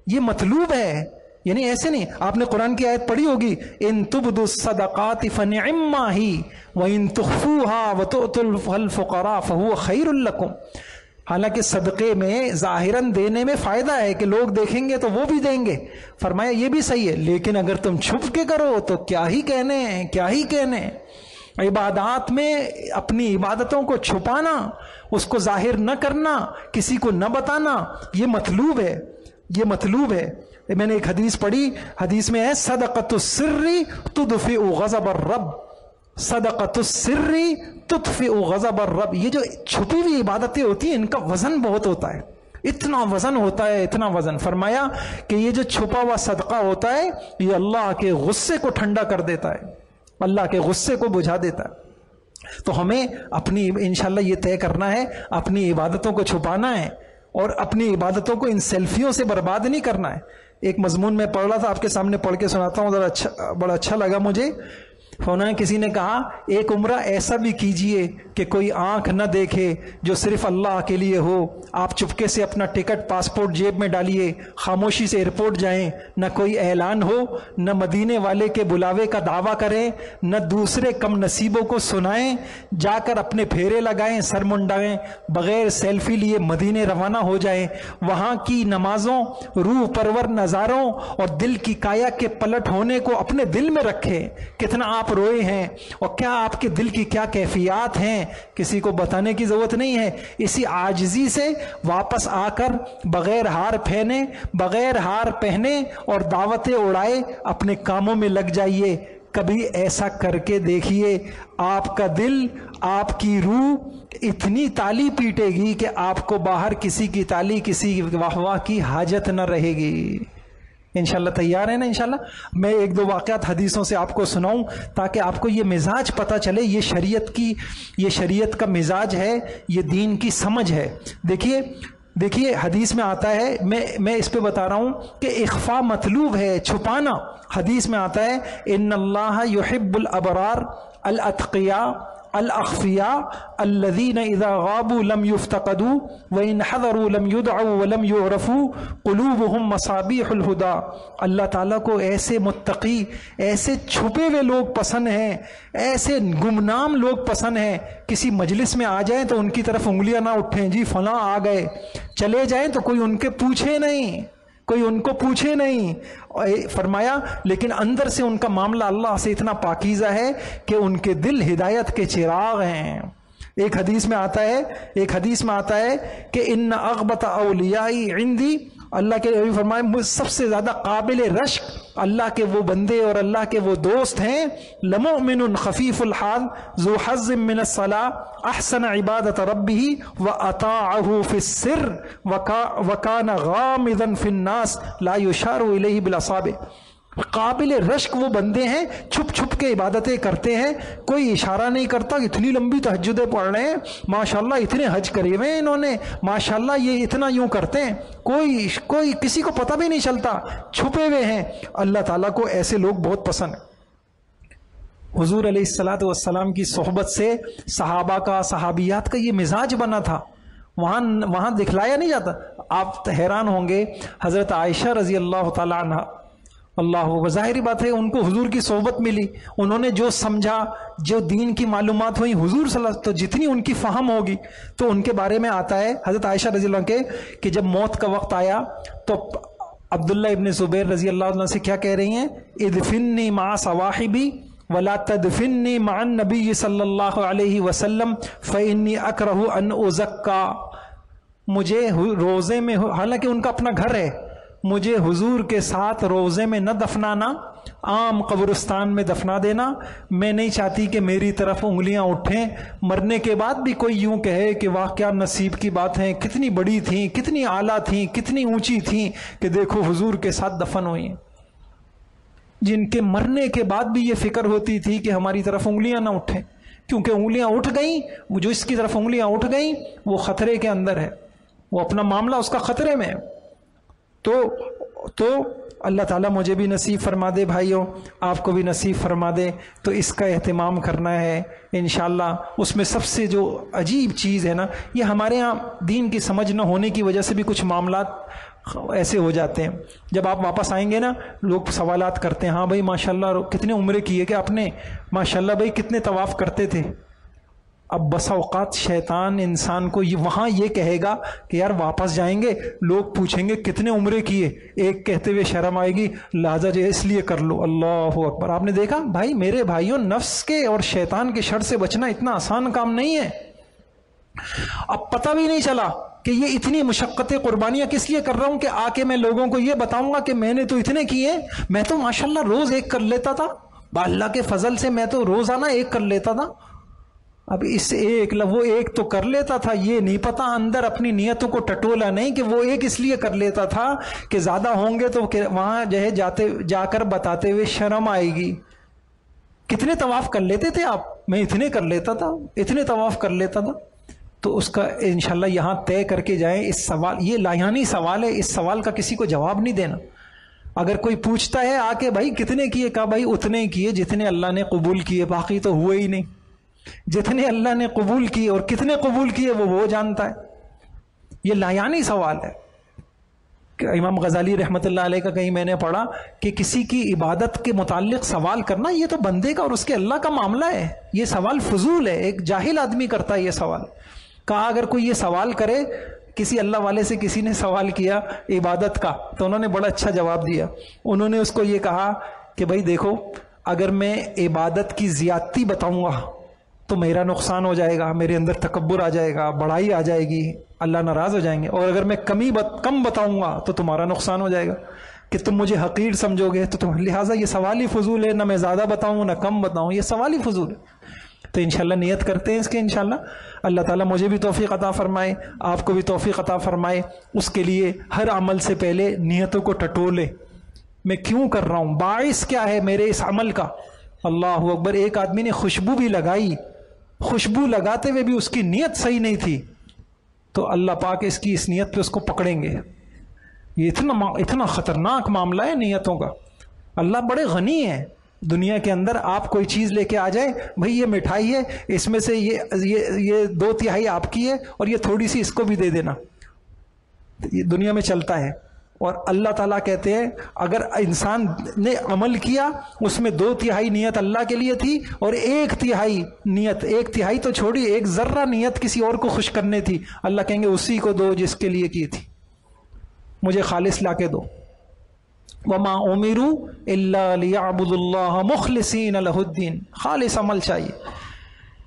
یہ مطلوب ہے، یعنی ایسے نہیں. آپ نے قرآن کی آیت پڑھی ہوگی، ان تبدوا الصدقات فنعما ہی وان تخفوها وتؤتوا الفقراء فهو خیر لکم. حالانکہ صدقے میں ظاہراً دینے میں فائدہ ہے کہ لوگ دیکھیں گے تو وہ بھی دیں گے. فرمایا یہ بھی صحیح ہے، لیکن اگر تم چھپ کے کرو تو کیا ہی کہنے ہیں، کیا ہی کہنے. عبادات میں اپنی عبادتوں کو چھپانا، اس کو ظاہر نہ کرنا، کسی کو نہ بتانا، یہ مطلوب ہے، یہ مطلوب ہے. میں نے ایک حدیث پڑھی، حدیث میں ہے صدقۃ السر تدفع غضب الرب. صدقۃ السر تدفع غضب الرب. یہ جو چھپی ہوئی عبادتیں ہوتی ہیں ان کا وزن بہت ہوتا ہے. اتنا وزن ہوتا ہے، اتنا وزن. فرمایا کہ یہ جو چھپا ہوا صدقہ ہوتا ہے یہ اللہ کے غصے کو ٹھنڈا کر دیتا ہے، اللہ کے غصے کو بجھا دیتا ہے. تو ہمیں اپنی انشاءاللہ یہ طے کرنا ہے، اپنی عبادتوں کو چھپانا ہے اور اپنی عبادتوں کو ان سیلفیوں سے برباد نہیں کرنا ہے. ایک مضمون میں پڑھ رہا تھا، آپ کے سامنے پڑھ کے سناتا ہوں، بڑا اچھا لگا مجھے. کسی نے کہا ایک عمرہ ایسا بھی کیجئے کہ کوئی آنکھ نہ دیکھے، جو صرف اللہ کے لیے ہو. آپ چپکے سے اپنا ٹکٹ پاسپورٹ جیب میں ڈالیے، خاموشی سے ایئرپورٹ جائیں، نہ کوئی اعلان ہو، نہ مدینے والے کے بلاوے کا دعویٰ کریں، نہ دوسرے کم نصیبوں کو سنائیں. جا کر اپنے پھیرے لگائیں، سر منڈائیں، بغیر سیلفی لیے مدینے روانہ ہو جائیں. وہاں کی نمازوں، روح پرور نظاروں اور دل کی کایا کے پلٹ ہونے کو اپنے دل میں رکھیں. کتنا آپ روئے ہیں اور کیا آپ کے دل کی کیا کیفیات ہیں کسی کو بتانے کی ضرورت نہیں ہے. اسی عاجزی سے واپس آ کر بغیر ہار پہنے اور دعوتیں اڑائے اپنے کاموں میں لگ جائیے. کبھی ایسا کر کے دیکھیے، آپ کا دل، آپ کی روح اتنی تالی پیٹے گی کہ آپ کو باہر کسی کی تالی، کسی واہ واہ کی حاجت نہ رہے گی. انشاءاللہ تیار ہے نا؟ انشاءاللہ میں ایک دو واقعات حدیثوں سے آپ کو سناؤں تاکہ آپ کو یہ مزاج پتہ چلے. یہ شریعت کا مزاج ہے، یہ دین کی سمجھ ہے. دیکھیے حدیث میں آتا ہے، میں اس پہ بتا رہا ہوں کہ اخفا مطلوب ہے، چھپانا. حدیث میں آتا ہے ان اللہ یحب الابرار الاتقیاء الاخفیاء الذین اذا غابوا لم یفتقدوا وان حضروا لم یدعوا ولم یعرفوا قلوبهم مصابیح الہدی. اللہ تعالیٰ کو ایسے متقی، ایسے چھپے ہوئے لوگ پسند ہیں، ایسے گمنام لوگ پسند ہیں. کسی مجلس میں آ جائیں تو ان کی طرف انگلیاں نہ اٹھیں، جی فلاں آ گئے. چلے جائیں تو کوئی ان کو پوچھے نہیں. فرمایا لیکن اندر سے ان کا معاملہ اللہ سے اتنا پاکیزہ ہے کہ ان کے دل ہدایت کے چراغ ہیں. ایک حدیث میں آتا ہے کہ ان اغبط اولیائی عندی، اللہ کے نبی فرمائے سب سے زیادہ قابل رشک اللہ کے وہ بندے اور اللہ کے وہ دوست ہیں لمؤمن خفیف الحال ذو حظ من الصلاة احسن عبادت ربه واطاعه في السر وكان غامضا في الناس لا يشار اليه بالاصابع. قابل رشک وہ بندے ہیں چھپ چھپ کے عبادتیں کرتے ہیں، کوئی اشارہ نہیں کرتا. اتنی لمبی تہجدیں پڑھ رہے ہیں، ماشاءاللہ اتنے حج کرے ہوئے ہیں انہوں نے، ماشاءاللہ یہ اتنا یوں کرتے ہیں، کوئی کسی کو پتہ بھی نہیں چلتا، چھپے ہوئے ہیں. اللہ تعالیٰ کو ایسے لوگ بہت پسند ہیں. حضور علیہ الصلاۃ والسلام کی صحبت سے صحابہ کا، صحابیات کا یہ مزاج بنا تھا. وہاں دکھلایا نہیں جاتا. آپ حیران ہوں گے، حضرت عائشہ رضی اللہ تعالیٰ عنہ اللہ وہ ظاہری بات ہے ان کو حضور کی صحبت ملی، انہوں نے جو سمجھا، جو دین کی معلومات ہوئی حضور صلی اللہ علیہ وسلم، تو جتنی ان کی فہم ہوگی تو ان کے بارے میں آتا ہے حضرت عائشہ رضی اللہ عنہ کے کہ جب موت کا وقت آیا تو عبداللہ ابن زبیر رضی اللہ عنہ سے کیا کہہ رہی ہیں؟ ادفنی مع صواحبی ولا تدفنی مع النبی صلی اللہ علیہ وسلم فانی اکرہ ان ازکا، مجھے روزے میں، حالانکہ ان کا اپنا گھر ہے، مجھے حضور کے ساتھ روزے میں نہ دفنانا، عام قبرستان میں دفنا دینا، میں نہیں چاہتی کہ میری طرف انگلیاں اٹھیں، مرنے کے بعد بھی کوئی یوں کہے کہ واہ کیا نصیب کی بات ہے، کتنی بڑی تھیں، کتنی اعلیٰ تھیں، کتنی اونچی تھیں کہ دیکھو حضور کے ساتھ دفن ہوئی ہیں، جن کے مرنے کے بعد بھی یہ فکر ہوتی تھی کہ ہماری طرف انگلیاں نہ اٹھیں، کیونکہ انگلیاں اٹھ گئیں، وہ جو اس کی طرف انگلیاں اٹھ گئیں وہ خطرے کے اندر ہے، وہ اپنا معاملہ اس کا خطرے میں ہے۔ تو اللہ تعالیٰ مجھے بھی نصیب فرما دے بھائیوں، آپ کو بھی نصیب فرما دے، تو اس کا اہتمام کرنا ہے انشاءاللہ۔ اس میں سب سے جو عجیب چیز ہے نا، یہ ہمارے ہاں دین کی سمجھ نہ ہونے کی وجہ سے بھی کچھ معاملات ایسے ہو جاتے ہیں۔ جب آپ واپس آئیں گے نا، لوگ سوالات کرتے ہیں، ہاں بھائی ماشاءاللہ کتنے عمرے کیے کہ آپ نے، ماشاءاللہ بھائی کتنے طواف کرتے تھے۔ اب بسا اوقات شیطان انسان کو وہاں یہ کہے گا کہ یار واپس جائیں گے، لوگ پوچھیں گے کتنے عمرے کیے، ایک کہتے ہوئے شرم آئے گی، لہذا جو اس لیے کر لو۔ اللہ اکبر! آپ نے دیکھا بھائی میرے بھائیوں، نفس کے اور شیطان کے شر سے بچنا اتنا آسان کام نہیں ہے۔ اب پتہ بھی نہیں چلا کہ یہ اتنی مشقتیں قربانیاں کس لیے کر رہا ہوں کہ آ کے میں لوگوں کو یہ بتاؤں گا کہ میں نے تو اتنے کیے، میں تو ماشاءاللہ روز ایک کر لیتا تھا، اللہ کے فضل سے میں تو روزانہ ایک کر لیتا تھا۔ اب اس ایک وہ ایک تو کر لیتا تھا، یہ نہیں پتا اندر اپنی نیتوں کو ٹٹولا نہیں کہ وہ ایک اس لیے کر لیتا تھا کہ زیادہ ہوں گے تو وہاں جو ہے جا کر بتاتے ہوئے شرم آئے گی۔ کتنے طواف کر لیتے تھے آپ؟ میں اتنے کر لیتا تھا، اتنے طواف کر لیتا تھا۔ تو اس کا انشاءاللہ یہاں طے کر کے جائیں۔ اس سوال، یہ لایانی سوال ہے، اس سوال کا کسی کو جواب نہیں دینا۔ اگر کوئی پوچھتا ہے آ کے بھائی کتنے کیے، کہا بھائی اتنے ہی کیے جتنے اللہ نے قبول کیے، باقی تو ہوئے ہی نہیں۔ جتنے اللہ نے قبول کیے اور کتنے قبول کیے وہ جانتا ہے۔ یہ لایانی سوال ہے کہ امام غزالی رحمۃ اللہ علیہ کا کہیں میں نے پڑھا کہ کسی کی عبادت کے متعلق سوال کرنا یہ تو بندے کا اور اس کے اللہ کا معاملہ ہے، یہ سوال فضول ہے، ایک جاہل آدمی کرتا ہے یہ سوال۔ کہا اگر کوئی یہ سوال کرے، کسی اللہ والے سے کسی نے سوال کیا عبادت کا، تو انہوں نے بڑا اچھا جواب دیا۔ انہوں نے اس کو یہ کہا کہ بھائی دیکھو، اگر میں عبادت کی زیادتی بتاؤں گا تو میرا نقصان ہو جائے گا، میرے اندر تکبر آ جائے گا، بڑائی آ جائے گی، اللہ ناراض ہو جائیں گے، اور اگر میں کم بتاؤں گا تو تمہارا نقصان ہو جائے گا کہ تم مجھے حقیر سمجھو گے، تو لہٰذا یہ سوال ہی فضول ہے، نہ میں زیادہ بتاؤں نہ کم بتاؤں، یہ سوال ہی فضول ہے۔ تو انشاءاللہ نیت کرتے ہیں اس کے، انشاءاللہ اللہ تعالیٰ مجھے بھی توفیق عطا فرمائے، آپ کو بھی توفیق عطا فرمائے۔ اس کے لیے ہر عمل سے پہلے نیتوں کو ٹٹولے، میں کیوں کر رہا ہوں، باعث کیا ہے میرے اس عمل کا۔ اللہ اکبر! ایک آدمی نے خوشبو بھی لگائی، خوشبو لگاتے ہوئے بھی اس کی نیت صحیح نہیں تھی، تو اللہ پاک اس کی اس نیت پہ اس کو پکڑیں گے۔ یہ اتنا خطرناک معاملہ ہے نیتوں کا۔ اللہ بڑے غنی ہیں، دنیا کے اندر آپ کوئی چیز لے کے آ جائے، بھئی یہ مٹھائی ہے، اس میں سے یہ 2/3 آپ کی ہے اور یہ تھوڑی سی اس کو بھی دے دینا، یہ دنیا میں چلتا ہے۔ اور اللہ تعالیٰ کہتے ہیں اگر انسان نے عمل کیا اس میں 2/3 نیت اللہ کے لیے تھی اور 1/3 نیت، 1/3 تو چھوڑی، 1 ذرہ نیت کسی اور کو خوش کرنے تھی، اللہ کہیں گے اسی کو دو جس کے لیے کی تھی، مجھے خالص لا کے دو۔ وما امروا الا ليعبدوا الله مخلصين له الدين، خالص عمل چاہیے۔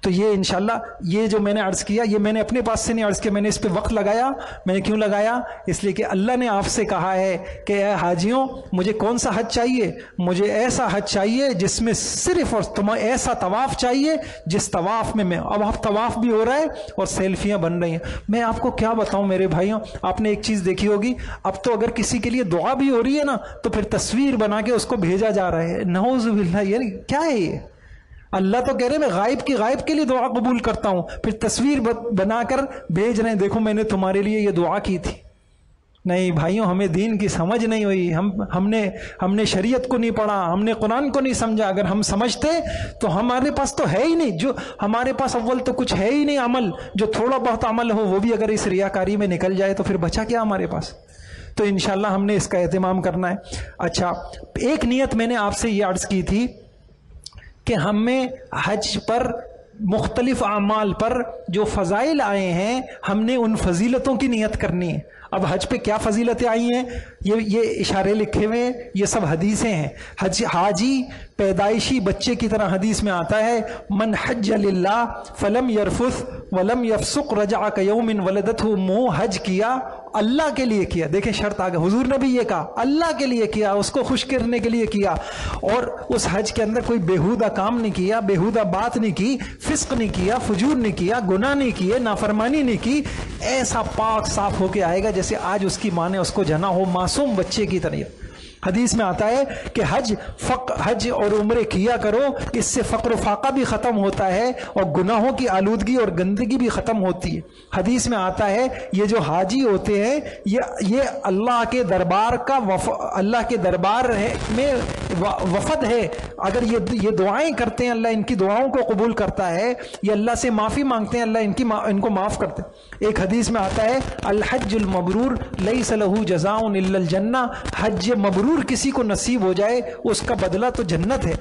تو یہ انشاءاللہ یہ جو میں نے عرض کیا، یہ میں نے اپنے پاس سے نہیں عرض کیا، میں نے اس پہ وقت لگایا۔ میں نے کیوں لگایا؟ اس لیے کہ اللہ نے آپ سے کہا ہے کہ اے حاجیوں، مجھے کون سا حج چاہیے؟ مجھے ایسا حج چاہیے جس میں صرف اور تمہیں ایسا طواف چاہیے جس طواف میں اب آپ طواف بھی ہو رہا ہے اور سیلفیاں بن رہی ہیں۔ میں آپ کو کیا بتاؤں میرے بھائیوں، آپ نے ایک چیز دیکھی ہوگی، اب تو اگر کسی کے لیے دعا بھی ہو رہی ہے نا تو پھر تصویر بنا کے اس کو بھیجا جا رہا ہے، نعوذ باللہ، یعنی کیا ہے یہ؟ اللہ تو کہہ رہے میں غائب کے لیے دعا قبول کرتا ہوں، پھر تصویر بنا کر بھیج رہے ہیں، دیکھو میں نے تمہارے لیے یہ دعا کی تھی۔ نہیں بھائیوں، ہمیں دین کی سمجھ نہیں ہوئی، ہم نے شریعت کو نہیں پڑھا، ہم نے قرآن کو نہیں سمجھا۔ اگر ہم سمجھتے تو ہمارے پاس تو ہے ہی نہیں، جو ہمارے پاس اول تو کچھ ہے ہی نہیں عمل، جو تھوڑا بہت عمل ہو وہ بھی اگر اس ریاکاری میں نکل جائے تو پھر بچا کیا ہمارے پاس؟ تو انشاءاللہ ہم نے اس کا اہتمام کرنا ہے. اچھا، ایک نیت میں نے آپ سے یہ عرض کی تھی کہ ہمیں حج پر مختلف اعمال پر جو فضائل آئے ہیں ہم نے ان فضیلتوں کی نیت کرنی ہے. اب حج پہ کیا فضیلتیں آئی ہیں یہ اشارے لکھے ہوئے، یہ سب حدیثیں ہیں. حاجی پیدائشی بچے کی طرح حدیث میں آتا ہے، من حج للہ فلم یرفث ولم یفسق رجع کیوم ولدتہ امہ. حج کیا اللہ کے لیے کیا. دیکھیں شرط آ گئی، حضور نے بھی یہ کہا اللہ کے لیے کیا، اس کو خوش کرنے کے لیے کیا، اور اس حج کے اندر کوئی بیہودہ کام نہیں کیا، بیہودہ بات نہیں کی، فسق نہیں کیا، فجور نہیں کیا، گناہ نہیں کیے، نافرمانی نہیں کی. ایسا پاک صاف ہو کے آئے گا جیسے آج اس کی ماں نے اس کو جنا ہو، معصوم بچے کی طرح. حدیث میں آتا ہے کہ حج اور عمرے کیا کرو، اس سے فقر و فاقہ بھی ختم ہوتا ہے اور گناہوں کی آلودگی اور گندگی بھی ختم ہوتی ہے. حدیث میں آتا ہے یہ جو حاجی ہوتے ہیں یہ اللہ کے دربار کا اللہ کے دربار میں وفد ہے. اگر یہ دعائیں کرتے ہیں اللہ ان کی دعاؤں کو قبول کرتا ہے، یہ اللہ سے معافی مانگتے ہیں اللہ ان کو معاف کرتے ہیں. ایک حدیث میں آتا ہے الحج المبرور لیس لہ جزاء الا الجنہ. حج مبرور کسی کو نصیب ہو جائے اس کا بدلہ تو جنت ہے.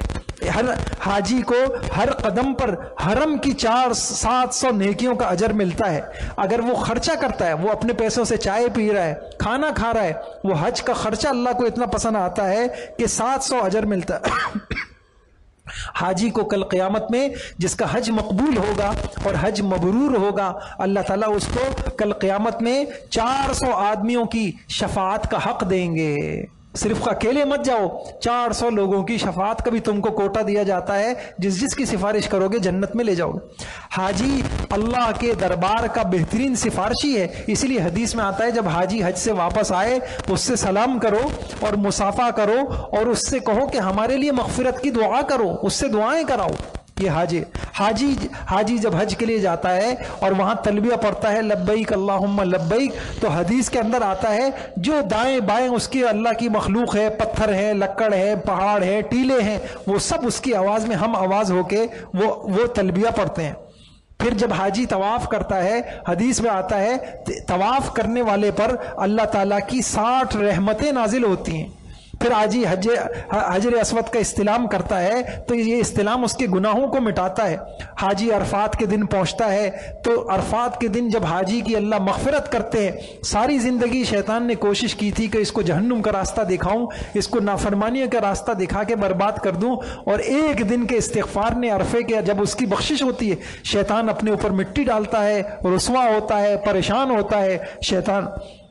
ہر حاجی کو ہر قدم پر حرم کی 400-700 نیکیوں کا اجر ملتا ہے. اگر وہ خرچہ کرتا ہے، وہ اپنے پیسوں سے چائے پی رہا ہے، کھانا کھا رہا ہے، وہ حج کا خرچہ اللہ کو اتنا پسند آتا ہے کہ 700 اجر ملتا ہے. حاجی کو کل قیامت میں جس کا حج مقبول ہوگا اور حج مبرور ہوگا، اللہ تعالیٰ اس کو کل قیامت میں 400 آدمیوں کی شفاعت کا حق دیں گے. صرف اکیلے مت جاؤ، 400 لوگوں کی شفاعت کا بھی تم کو کوٹا دیا جاتا ہے، جس کی سفارش کرو گے جنت میں لے جاؤ گے. حاجی اللہ کے دربار کا بہترین سفارشی ہے. اسی لیے حدیث میں آتا ہے جب حاجی حج سے واپس آئے اس سے سلام کرو اور مصافحہ کرو اور اس سے کہو کہ ہمارے لیے مغفرت کی دعا کرو، اس سے دعائیں کراؤ. یہ حاجی جب حج کے لیے جاتا ہے اور وہاں تلبیہ پڑھتا ہے لبیک اللہم لبیک، تو حدیث کے اندر آتا ہے جو دائیں بائیں اس کے اللہ کی مخلوق ہے، پتھر ہے، لکڑ ہے، پہاڑ ہے، ٹیلے ہیں، وہ سب اس کی آواز میں ہم آواز ہو کے وہ تلبیہ پڑھتے ہیں. پھر جب حاجی طواف کرتا ہے، حدیث میں آتا ہے طواف کرنے والے پر اللہ تعالیٰ کی 60 رحمتیں نازل ہوتی ہیں. پھر حاجی حجر اسود کا استلام کرتا ہے تو یہ استلام اس کے گناہوں کو مٹاتا ہے. حاجی عرفات کے دن پہنچتا ہے تو عرفات کے دن جب حاجی کی اللہ مغفرت کرتے ہیں، ساری زندگی شیطان نے کوشش کی تھی کہ اس کو جہنم کا راستہ دکھاؤں، اس کو نافرمانی کا راستہ دکھا کے برباد کر دوں، اور ایک دن کے استغفار نے عرفے کے جب اس کی بخشش ہوتی ہے شیطان اپنے اوپر مٹی ڈالتا ہے، رسوا ہوتا ہے، پریشان ہوتا ہے شیطان.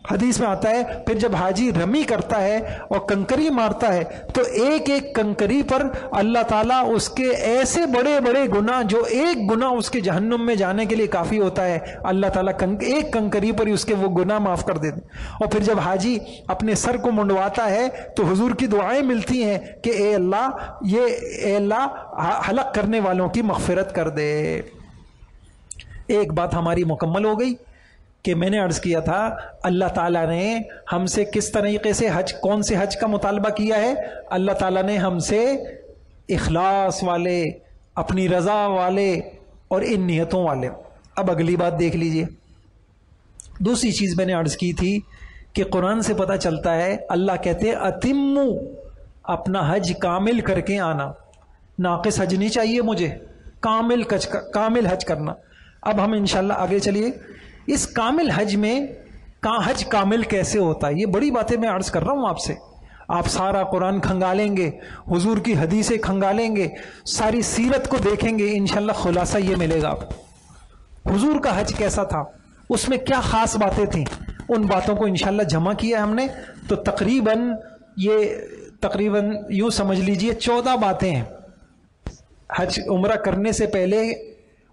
حدیث میں آتا ہے پھر جب حاجی رمی کرتا ہے اور کنکری مارتا ہے تو ایک ایک کنکری پر اللہ تعالیٰ اس کے ایسے بڑے بڑے گناہ، جو ایک گناہ اس کے جہنم میں جانے کے لیے کافی ہوتا ہے، اللہ تعالیٰ ایک کنکری پر ہی اس کے وہ گناہ معاف کر دیتے. اور پھر جب حاجی اپنے سر کو منڈواتا ہے تو حضور کی دعائیں ملتی ہیں کہ اے اللہ ہلاک کرنے والوں کی مغفرت کر دے. ایک بات ہماری مکمل ہو گئی کہ میں نے عرض کیا تھا اللہ تعالیٰ نے ہم سے کس طریقے سے کون سے حج کا مطالبہ کیا ہے. اللہ تعالیٰ نے ہم سے اخلاص والے، اپنی رضا والے اور ان نیتوں والے. اب اگلی بات دیکھ لیجئے. دوسری چیز میں نے عرض کی تھی کہ قرآن سے پتہ چلتا ہے اللہ کہتے ہیں اتمو، اپنا حج کامل کر کے آنا. ناقص حج نہیں چاہیے مجھے، کامل حج کرنا. اب ہم انشاءاللہ آگے چلیے. اس کامل حج میں حج کامل کیسے ہوتا ہے، یہ بڑی باتیں میں عرض کر رہا ہوں آپ سے. آپ سارا قرآن کھنگالیں گے، حضور کی حدیثیں کھنگالیں گے، ساری سیرت کو دیکھیں گے، انشاءاللہ خلاصہ یہ ملے گا. حضور کا حج کیسا تھا، اس میں کیا خاص باتیں تھیں، ان باتوں کو انشاءاللہ جمع کیا ہم نے. تو تقریباً یوں سمجھ لیجئے 14 باتیں ہیں حج عمرہ کرنے سے پہلے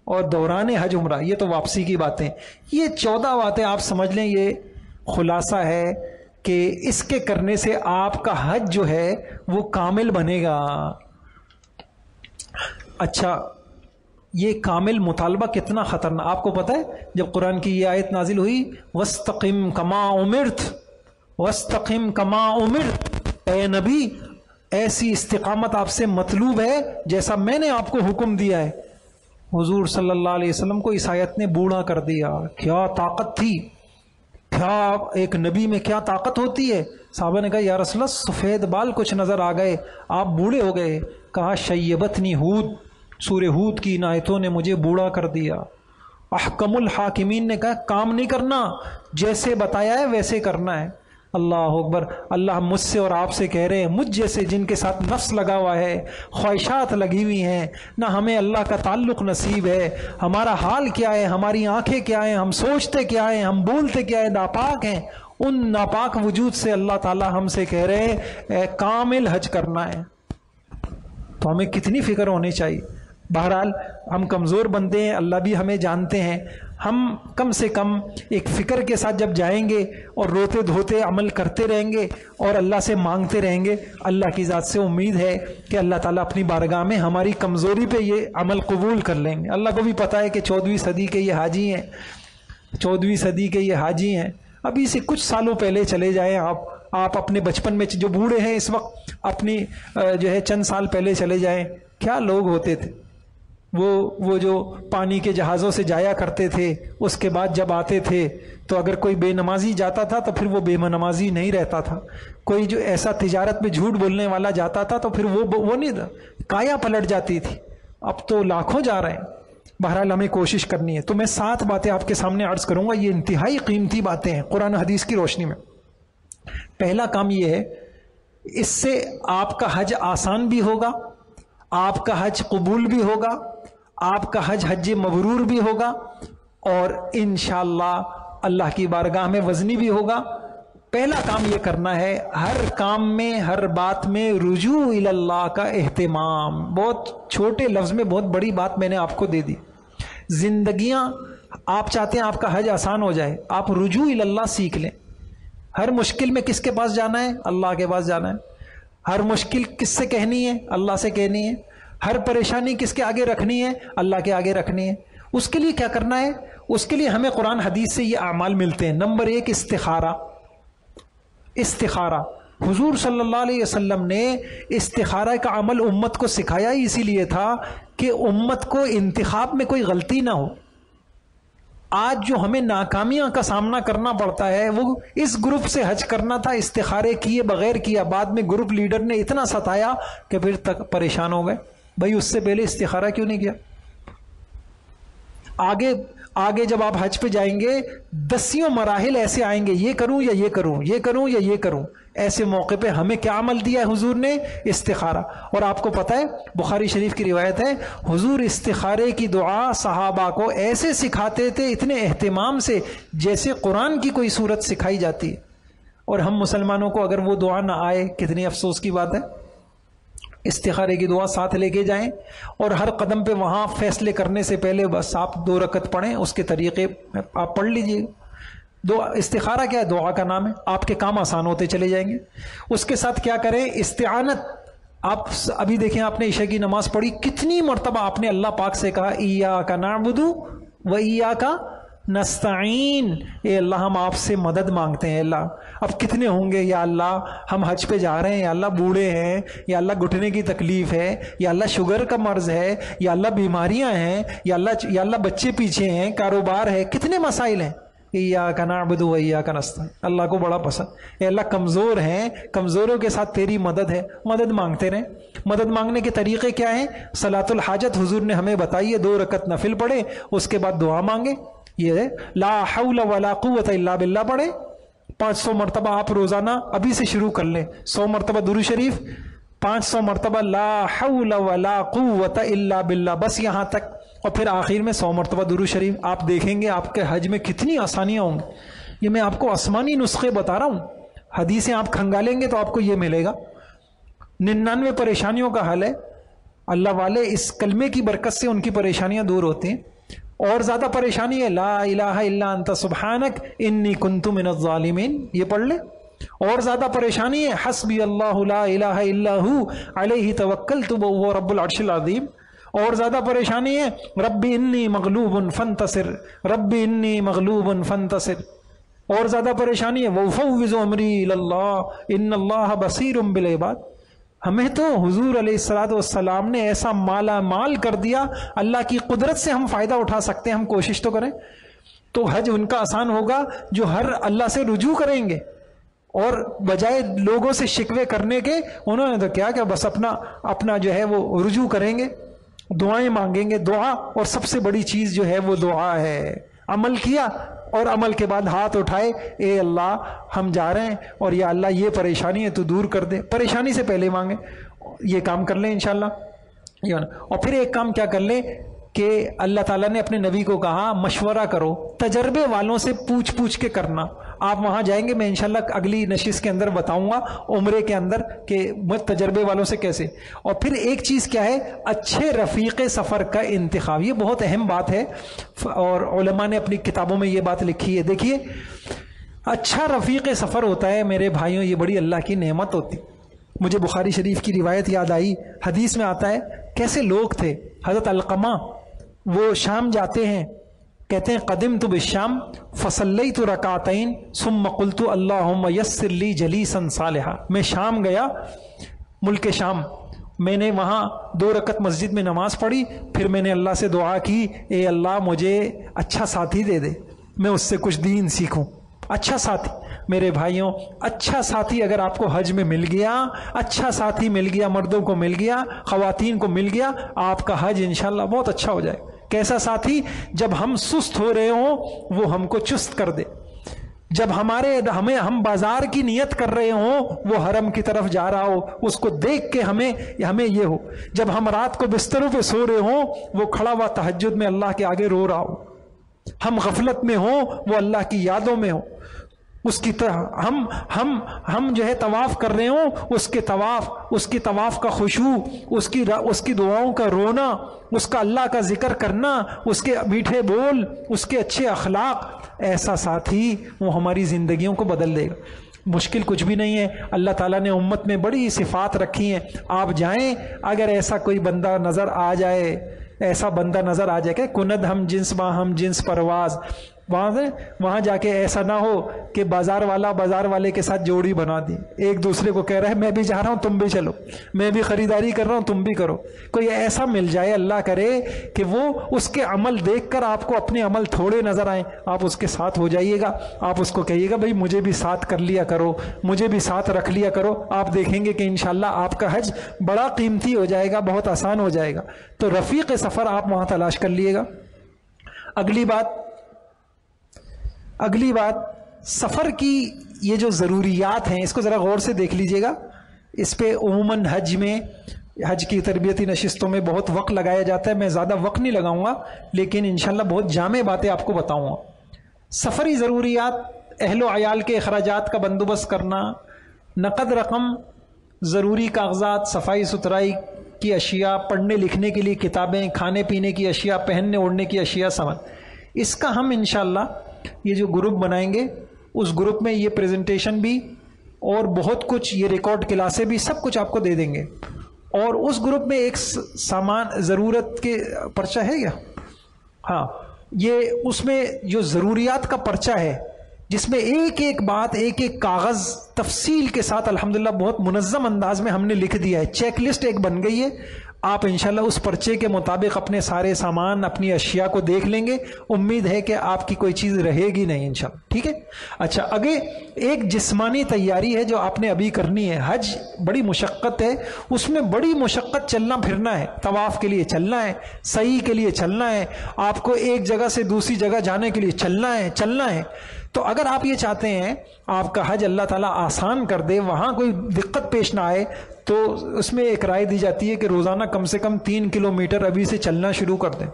اور دوران حج عمرہ، یہ تو واپسی کی باتیں. یہ 14 باتیں آپ سمجھ لیں، یہ خلاصہ ہے کہ اس کے کرنے سے آپ کا حج جو ہے وہ کامل بنے گا. اچھا، یہ کامل مطالبہ کتنا خطرناک آپ کو پتہ ہے. جب قرآن کی یہ آیت نازل ہوئی وَاسْتَقِمْ كَمَا أُمِرْتَ وَاسْتَقِمْ كَمَا أُمِرْتَ، اے نبی ایسی استقامت آپ سے مطلوب ہے جیسا میں نے آپ کو حکم دیا ہے. حضور صلی اللہ علیہ وسلم کو اس آیت نے بوڑھا کر دیا. کیا طاقت تھی، کیا ایک نبی میں کیا طاقت ہوتی ہے؟ صحابہ نے کہا یا رسول اللہ سفید بال کچھ نظر آ گئے، آپ بوڑھے ہو گئے۔ کہا شیبتنی ہود، سورہ ہود کی ان آیتوں نے مجھے بوڑھا کر دیا۔ احکم الحاکمین نے کہا کام نہیں کرنا، جیسے بتایا ہے ویسے کرنا ہے۔ اللہ اکبر۔ اللہ مجھ سے اور آپ سے کہہ رہے ہیں، مجھ جیسے جن کے ساتھ نفس لگا ہوا ہے، خواہشات لگی ہوئی ہیں، نہ ہمیں اللہ کا تعلق نصیب ہے، ہمارا حال کیا ہے، ہماری آنکھیں کیا ہیں، ہم سوچتے کیا ہیں، ہم بولتے کیا ہے، ناپاک ہیں، ان ناپاک وجود سے اللہ تعالی ہم سے کہہ رہے ہیں کامل حج کرنا ہے۔ تو ہمیں کتنی فکر ہونی چاہیے۔ بہرحال ہم کمزور بندے ہیں، اللہ بھی ہمیں جانتے ہیں، ہم کم سے کم ایک فکر کے ساتھ جب جائیں گے اور روتے دھوتے عمل کرتے رہیں گے اور اللہ سے مانگتے رہیں گے، اللہ کی ذات سے امید ہے کہ اللہ تعالیٰ اپنی بارگاہ میں ہماری کمزوری پہ یہ عمل قبول کر لیں گے۔ اللہ کو بھی پتہ ہے کہ 14ویں صدی کے یہ حاجی ہیں، 14ویں صدی کے یہ حاجی ہیں۔ ابھی سے کچھ سالوں پہلے چلے جائیں آپ اپنے بچپن میں، جو بوڑھے ہیں اس وقت، اپنی جو ہے چند سال پہلے چلے جائیں، کیا لوگ ہوتے تھے وہ جو پانی کے جہازوں سے جایا کرتے تھے، اس کے بعد جب آتے تھے تو اگر کوئی بے نمازی جاتا تھا تو پھر وہ بے نمازی نہیں رہتا تھا، کوئی جو ایسا تجارت میں جھوٹ بولنے والا جاتا تھا تو پھر وہ نہیں تھا، کایا پلٹ جاتی تھی۔ اب تو لاکھوں جا رہے ہیں۔ بہرحال ہمیں کوشش کرنی ہے۔ تو میں 7 باتیں آپ کے سامنے عرض کروں گا، یہ انتہائی قیمتی باتیں ہیں قرآن حدیث کی روشنی میں۔ پہلا کام یہ ہے، اس سے آپ کا حج آسان بھی ہوگا، آپ کا حج قبول بھی ہوگا، آپ کا حج مبرور بھی ہوگا، اور انشاءاللہ اللہ کی بارگاہ میں وزنی بھی ہوگا۔ پہلا کام یہ کرنا ہے، ہر کام میں، ہر بات میں رجوع الی اللہ کا اہتمام۔ بہت چھوٹے لفظ میں بہت بڑی بات میں نے آپ کو دے دی۔ زندگیاں آپ چاہتے ہیں آپ کا حج آسان ہو جائے، آپ رجوع الی اللہ سیکھ لیں۔ ہر مشکل میں کس کے پاس جانا ہے؟ اللہ کے پاس جانا ہے۔ ہر مشکل کس سے کہنی ہے؟ اللہ سے کہنی ہے۔ ہر پریشانی کس کے آگے رکھنی ہے؟ اللہ کے آگے رکھنی ہے۔ اس کے لیے کیا کرنا ہے؟ اس کے لیے ہمیں قرآن حدیث سے یہ اعمال ملتے ہیں۔ نمبر 1 استخارہ۔ استخارہ حضور صلی اللہ علیہ وسلم نے استخارہ کا عمل امت کو سکھایا ہی اسی لیے تھا کہ امت کو انتخاب میں کوئی غلطی نہ ہو۔ آج جو ہمیں ناکامیاں کا سامنا کرنا پڑتا ہے وہ اس گروپ سے حج کرنا تھا، استخارے کیے بغیر کیا، بعد میں گروپ لیڈر نے اتنا ستایا کہ پھر تک پریشان ہو گئے۔ بھائی اس سے پہلے استخارہ کیوں نہیں کیا؟ آگے جب آپ حج پہ جائیں گے 10 مراحل ایسے آئیں گے، یہ کروں یا یہ کروں، یہ کروں یا یہ کروں۔ ایسے موقع پہ ہمیں کیا عمل دیا ہے حضور نے؟ استخارہ۔ اور آپ کو پتہ ہے بخاری شریف کی روایت ہے، حضور استخارے کی دعا صحابہ کو ایسے سکھاتے تھے اتنے اہتمام سے جیسے قرآن کی کوئی صورت سکھائی جاتی ہے۔ اور ہم مسلمانوں کو اگر وہ دعا نہ آئے، کتنی افسوس کی بات ہے۔ استخارے کی دعا ساتھ لے کے جائیں، اور ہر قدم پہ وہاں فیصلے کرنے سے پہلے بس آپ 2 رکعت پڑھیں، اس کے طریقے آپ پڑھ لیجئے۔ استخارہ کیا ہے؟ دعا کا نام ہے۔ آپ کے کام آسان ہوتے چلے جائیں گے۔ اس کے ساتھ کیا کریں؟ استعانت۔ آپ ابھی دیکھیں، آپ نے عشاء کی نماز پڑھی، کتنی مرتبہ آپ نے اللہ پاک سے کہا ایاک نعبد و ایاک نستعین، اے اللہ ہم آپ سے مدد مانگتے ہیں۔ اللہ اب کتنے ہوں گے، یا اللہ ہم حج پہ جا رہے ہیں، یا اللہ بوڑھے ہیں، یا اللہ گھٹنے کی تکلیف ہے، یا اللہ شوگر کا مرض ہے، یا اللہ بیماریاں ہیں، یا اللہ بچے پیچھے ہیں، کاروبار ہے، کتنے مسائل ہیں۔ ایاک نعبد و ایاک نستعین، اللہ کو بڑا پسند۔ اے اللہ کمزور ہیں، کمزوروں کے ساتھ تیری مدد ہے، مدد مانگتے رہیں۔ مدد مانگنے کے طریقے کیا ہیں؟ صلاۃ الحاجت حضور نے ہمیں بتائی ہے، 2 رکعت نفل پڑھے، اس کے بعد دعا مانگے، یہ ہے لا حول ولا قوت الا باللہ پڑھے۔ 500 مرتبہ آپ روزانہ ابھی سے شروع کر لیں، 100 مرتبہ درود شریف، 500 مرتبہ لا حول ولا قوت الا باللہ، بس یہاں تک، اور پھر آخر میں 100 مرتبہ درود شریف۔ آپ دیکھیں گے آپ کے حج میں کتنی آسانیاں ہوں گی۔ یہ میں آپ کو آسمانی نسخے بتا رہا ہوں، حدیثیں آپ کھنگالیں گے تو آپ کو یہ ملے گا۔ 99 پریشانیوں کا حل ہے۔ اللہ والے اس کلمے کی برکت سے ان کی پریشانیاں دور ہوتی ہیں۔ اور زیادہ پریشانی ہے لا الہ الا انت سبحانک انی کنت من الظالمین، یہ پڑھ لیں۔ اور زیادہ پریشانی ہے حسبی اللہ لا الہ الا ہو علیہ توکلت وہو رب العرش العظیم۔ اور زیادہ پریشانی ہے رب انی مغلوب فانتصر، رب انی مغلوب فانتصر۔ اور زیادہ پریشانی ہے وَأُفَوِّضُ أَمْرِي إِلَى اللَّهِ إِنَّ اللَّهَ بَصِيرٌ بِالْعِبَادِ۔ ہمیں تو حضور علیہ الصلوۃ والسلام نے ایسا مالا مال کر دیا، اللہ کی قدرت سے ہم فائدہ اٹھا سکتے ہیں، ہم کوشش تو کریں۔ تو حج ان کا آسان ہوگا جو ہر اللہ سے رجوع کریں گے، اور بجائے لوگوں سے شکوے کرنے کے انہوں نے تو کیا بس اپنا جو ہے وہ رجوع کریں گے، دعائیں مانگیں گے. دعا، اور سب سے بڑی چیز جو ہے وہ دعا ہے. عمل کیا اور عمل کے بعد ہاتھ اٹھائے، اے اللہ ہم جا رہے ہیں اور یا اللہ یہ پریشانی ہے تو دور کر دے. پریشانی سے پہلے مانگیں. یہ کام کر لیں انشاءاللہ. اور پھر ایک کام کیا کر لیں کہ اللہ تعالیٰ نے اپنے نبی کو کہا مشورہ کرو، تجربے والوں سے پوچھ کے کرنا. آپ وہاں جائیں گے، میں انشاءاللہ اگلی نشست کے اندر بتاؤں گا عمرے کے اندر کہ تجربے والوں سے کیسے. اور پھر ایک چیز کیا ہے، اچھے رفیق سفر کا انتخاب. یہ بہت اہم بات ہے اور علماء نے اپنی کتابوں میں یہ بات لکھی ہے. دیکھیے، اچھا رفیق سفر ہوتا ہے میرے بھائیوں، یہ بڑی اللہ کی نعمت ہوتی. مجھے بخاری شریف کی روایت یاد آئی، حدیث میں آتا ہے کیسے لوگ تھے. حضرت علقمہ وہ شام جاتے ہیں، کہتے ہیں قدمت بالشام فصلیت رکعتین ثم قلت اللہم یسر لی جلیسا صالحا. میں شام گیا، ملک شام، میں نے وہاں 2 رکعت مسجد میں نماز پڑھی، پھر میں نے اللہ سے دعا کی اے اللہ مجھے اچھا ساتھی دے دے، میں اس سے کچھ دین سیکھوں. اچھا ساتھی میرے بھائیوں، اچھا ساتھی اگر آپ کو حج میں مل گیا، اچھا ساتھی مل گیا، مردوں کو مل گیا، خواتین کو مل گیا، آپ کا حج انشاءاللہ بہت اچھا ہو جائے. کیسا ساتھی؟ جب ہم سست ہو رہے ہوں وہ ہم کو چست کر دے، جب ہم بازار کی نیت کر رہے ہوں وہ حرم کی طرف جا رہا ہو، اس کو دیکھ کے ہمیں یہ ہو، جب ہم رات کو بستروں پہ سو رہے ہوں وہ کھڑا ہوا تہجد میں اللہ کے آگے رو رہا ہو، ہم غفلت میں ہوں وہ اللہ کی یادوں میں ہوں، اس کی طرح ہم جو ہے طواف کر رہے ہوں، اس کی طواف کا خشوع، اس کی دعاؤں کا رونا، اس کا اللہ کا ذکر کرنا، اس کے میٹھے بول، اس کے اچھے اخلاق، ایسا ساتھی وہ ہماری زندگیوں کو بدل دے گا. مشکل کچھ بھی نہیں ہے. اللہ تعالیٰ نے امت میں بڑی صفات رکھی ہیں. آپ جائیں، اگر ایسا کوئی بندہ نظر آ جائے کہ کند ہم جنس با ہم جنس پرواز، وہاں جا کے ایسا نہ ہو کہ بازار والے کے ساتھ جوڑی بنا دی، ایک دوسرے کو کہہ رہا ہے میں بھی جا رہا ہوں تم بھی چلو، میں بھی خریداری کر رہا ہوں تم بھی کرو. کوئی ایسا مل جائے، اللہ کرے کہ وہ اس کے عمل دیکھ کر آپ کو اپنے عمل تھوڑے نظر آئیں، آپ اس کے ساتھ ہو جائیے گا. آپ اس کو کہیے گا بھائی مجھے بھی ساتھ کر لیا کرو، مجھے بھی ساتھ رکھ لیا کرو. آپ دیکھیں گے کہ انشاءاللہ آپ کا حج بڑا قیمتی ہو جائے گا، بہت آسان ہو جائے گا. تو رفیق سفر آپ وہاں تلاش کر لیے گا. اگلی بات سفر کی یہ جو ضروریات ہیں اس کو ذرا غور سے دیکھ لیجئے گا. اس پہ عموماً حج کی تربیتی نشستوں میں بہت وقت لگایا جاتا ہے. میں زیادہ وقت نہیں لگاؤں گا لیکن انشاءاللہ بہت جامع باتیں آپ کو بتاؤں گا. سفری ضروریات، اہل و عیال کے اخراجات کا بندوبست کرنا، نقد رقم، ضروری کاغذات، صفائی ستھرائی کی اشیاء، پڑھنے لکھنے کے لیے کتابیں، کھانے پینے کی اشیاء، پہننے اوڑھنے کی اشیاء، سامان. اس کا ہم انشاءاللہ یہ جو گروپ بنائیں گے اس گروپ میں یہ پریزنٹیشن بھی اور بہت کچھ، یہ ریکارڈ کلاسیں بھی سب کچھ آپ کو دے دیں گے. اور اس گروپ میں ایک سامان ضرورت کے پرچہ ہے کیا؟ ہاں، یہ اس میں جو ضروریات کا پرچہ ہے جس میں ایک ایک بات، ایک ایک کاغذ تفصیل کے ساتھ الحمدللہ بہت منظم انداز میں ہم نے لکھ دیا ہے. چیک لسٹ ایک بن گئی ہے. آپ انشاءاللہ اس پرچے کے مطابق اپنے سارے سامان، اپنی اشیاء کو دیکھ لیں گے. امید ہے کہ آپ کی کوئی چیز رہے گی نہیں انشاءاللہ. ٹھیک ہے؟ اچھا، آگے ایک جسمانی تیاری ہے جو آپ نے ابھی کرنی ہے. حج بڑی مشقت ہے، اس میں بڑی مشقت چلنا پھرنا ہے. طواف کے لیے چلنا ہے، سعی کے لیے چلنا ہے، آپ کو ایک جگہ سے دوسری جگہ جانے کے لیے چلنا ہے. تو اگر آپ یہ چاہتے ہیں آپ کا حج اللہ تعالیٰ آسان کر دے، وہاں کوئی دقت پیش نہ آئے، تو اس میں ایک رائے دی جاتی ہے کہ روزانہ کم سے کم 3 کلومیٹر ابھی سے چلنا شروع کر دیں.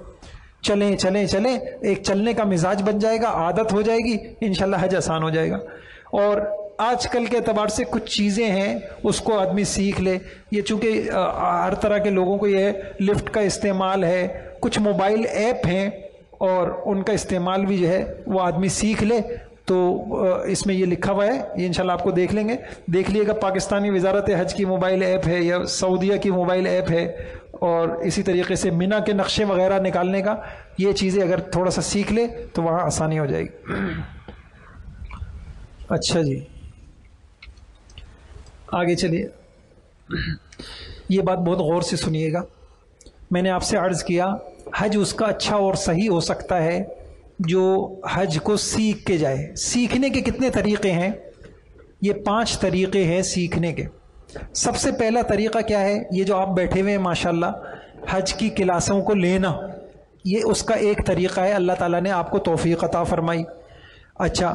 چلیں، ایک چلنے کا مزاج بن جائے گا، عادت ہو جائے گی، انشاءاللہ حج آسان ہو جائے گا. اور آج کل کے اعتبار سے کچھ چیزیں ہیں اس کو آدمی سیکھ لے. یہ چونکہ ہر طرح کے لوگوں کو یہ لفٹ کا استعمال ہے، کچھ موبائل ایپ ہیں اور ان کا استعمال بھی جو ہے وہ آدمی سیکھ لے. تو اس میں یہ لکھا ہوا ہے، یہ انشاءاللہ آپ کو دیکھ لیے گا. پاکستانی وزارت حج کی موبائل ایپ ہے یا سعودیہ کی موبائل ایپ ہے، اور اسی طریقے سے مینا کے نقشے وغیرہ نکالنے کا، یہ چیزیں اگر تھوڑا سا سیکھ لے تو وہاں آسانی ہو جائے گی. اچھا جی، آگے چلیے. یہ بات بہت غور سے سنیے گا. میں نے آپ سے عرض کیا حج اس کا اچھا اور صحیح ہو سکتا ہے جو حج کو سیکھ کے جائے. سیکھنے کے کتنے طریقے ہیں؟ یہ 5 طریقے ہیں سیکھنے کے. سب سے پہلا طریقہ کیا ہے؟ یہ جو آپ بیٹھے ہوئے ہیں ماشاءاللہ حج کی کلاسوں کو لینا، یہ اس کا ایک طریقہ ہے. اللہ تعالیٰ نے آپ کو توفیق عطا فرمائی. اچھا،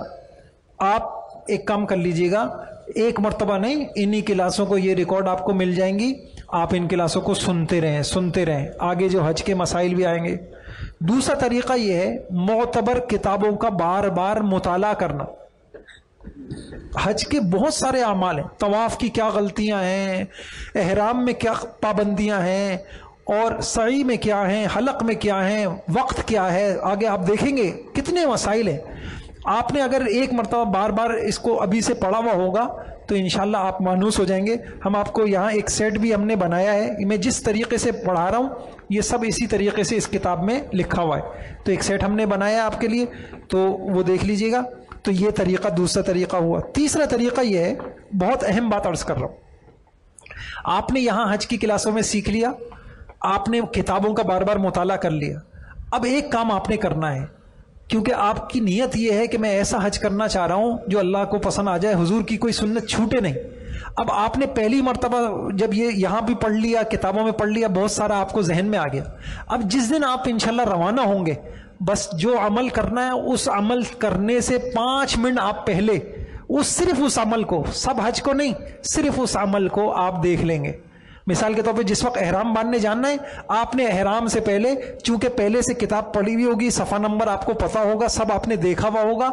آپ ایک کام کر لیجئے گا، ایک مرتبہ نہیں، انہی کلاسوں کو یہ ریکارڈ آپ کو مل جائیں گی، آپ ان کلاسوں کو سنتے رہیں، آگے جو حج کے مسائل بھی آئیں گے. دوسرا طریقہ یہ ہے معتبر کتابوں کا بار بار مطالعہ کرنا. حج کے بہت سارے اعمال ہیں، طواف کی کیا غلطیاں ہیں، احرام میں کیا پابندیاں ہیں، اور سعی میں کیا ہیں، حلق میں کیا ہیں، وقت کیا ہے، آگے آپ دیکھیں گے کتنے مسائل ہیں. آپ نے اگر ایک مرتبہ بار بار اس کو ابھی سے پڑھا ہوا ہوگا تو انشاءاللہ آپ مانوس ہو جائیں گے. ہم آپ کو یہاں ایک سیٹ بھی ہم نے بنایا ہے، میں جس طریقے سے پڑھا رہا ہوں یہ سب اسی طریقے سے اس کتاب میں لکھا ہوا ہے. تو ایک سیٹ ہم نے بنایا ہے آپ کے لیے، تو وہ دیکھ لیجئے گا. تو یہ طریقہ دوسرا طریقہ ہوا. تیسرا طریقہ یہ ہے، بہت اہم بات عرض کر رہا ہوں، آپ نے یہاں حج کی کلاسوں میں سیکھ لیا، آپ نے کتابوں کا بار بار مطالعہ کر لیا. اب ایک کام آپ نے کرنا ہے، کیونکہ آپ کی نیت یہ ہے کہ میں ایسا حج کرنا چاہ رہا ہوں جو اللہ کو پسند آ جائے، حضور کی کوئی سنت چھوٹے نہیں. اب آپ نے پہلی مرتبہ جب یہ یہاں بھی پڑھ لیا، کتابوں میں پڑھ لیا، بہت سارا آپ کو ذہن میں آ گیا. اب جس دن آپ انشاءاللہ روانہ ہوں گے، بس جو عمل کرنا ہے اس عمل کرنے سے 5 منٹ آپ پہلے صرف اس عمل کو، سب حج کو نہیں، صرف اس عمل کو آپ دیکھ لیں گے. مثال کے طور پہ جس وقت احرام باندھنے جاننا ہے، آپ نے احرام سے پہلے، چونکہ پہلے سے کتاب پڑھی ہوئی ہوگی، صفحہ نمبر آپ کو پتا ہوگا، سب آپ نے دیکھا ہوا ہوگا،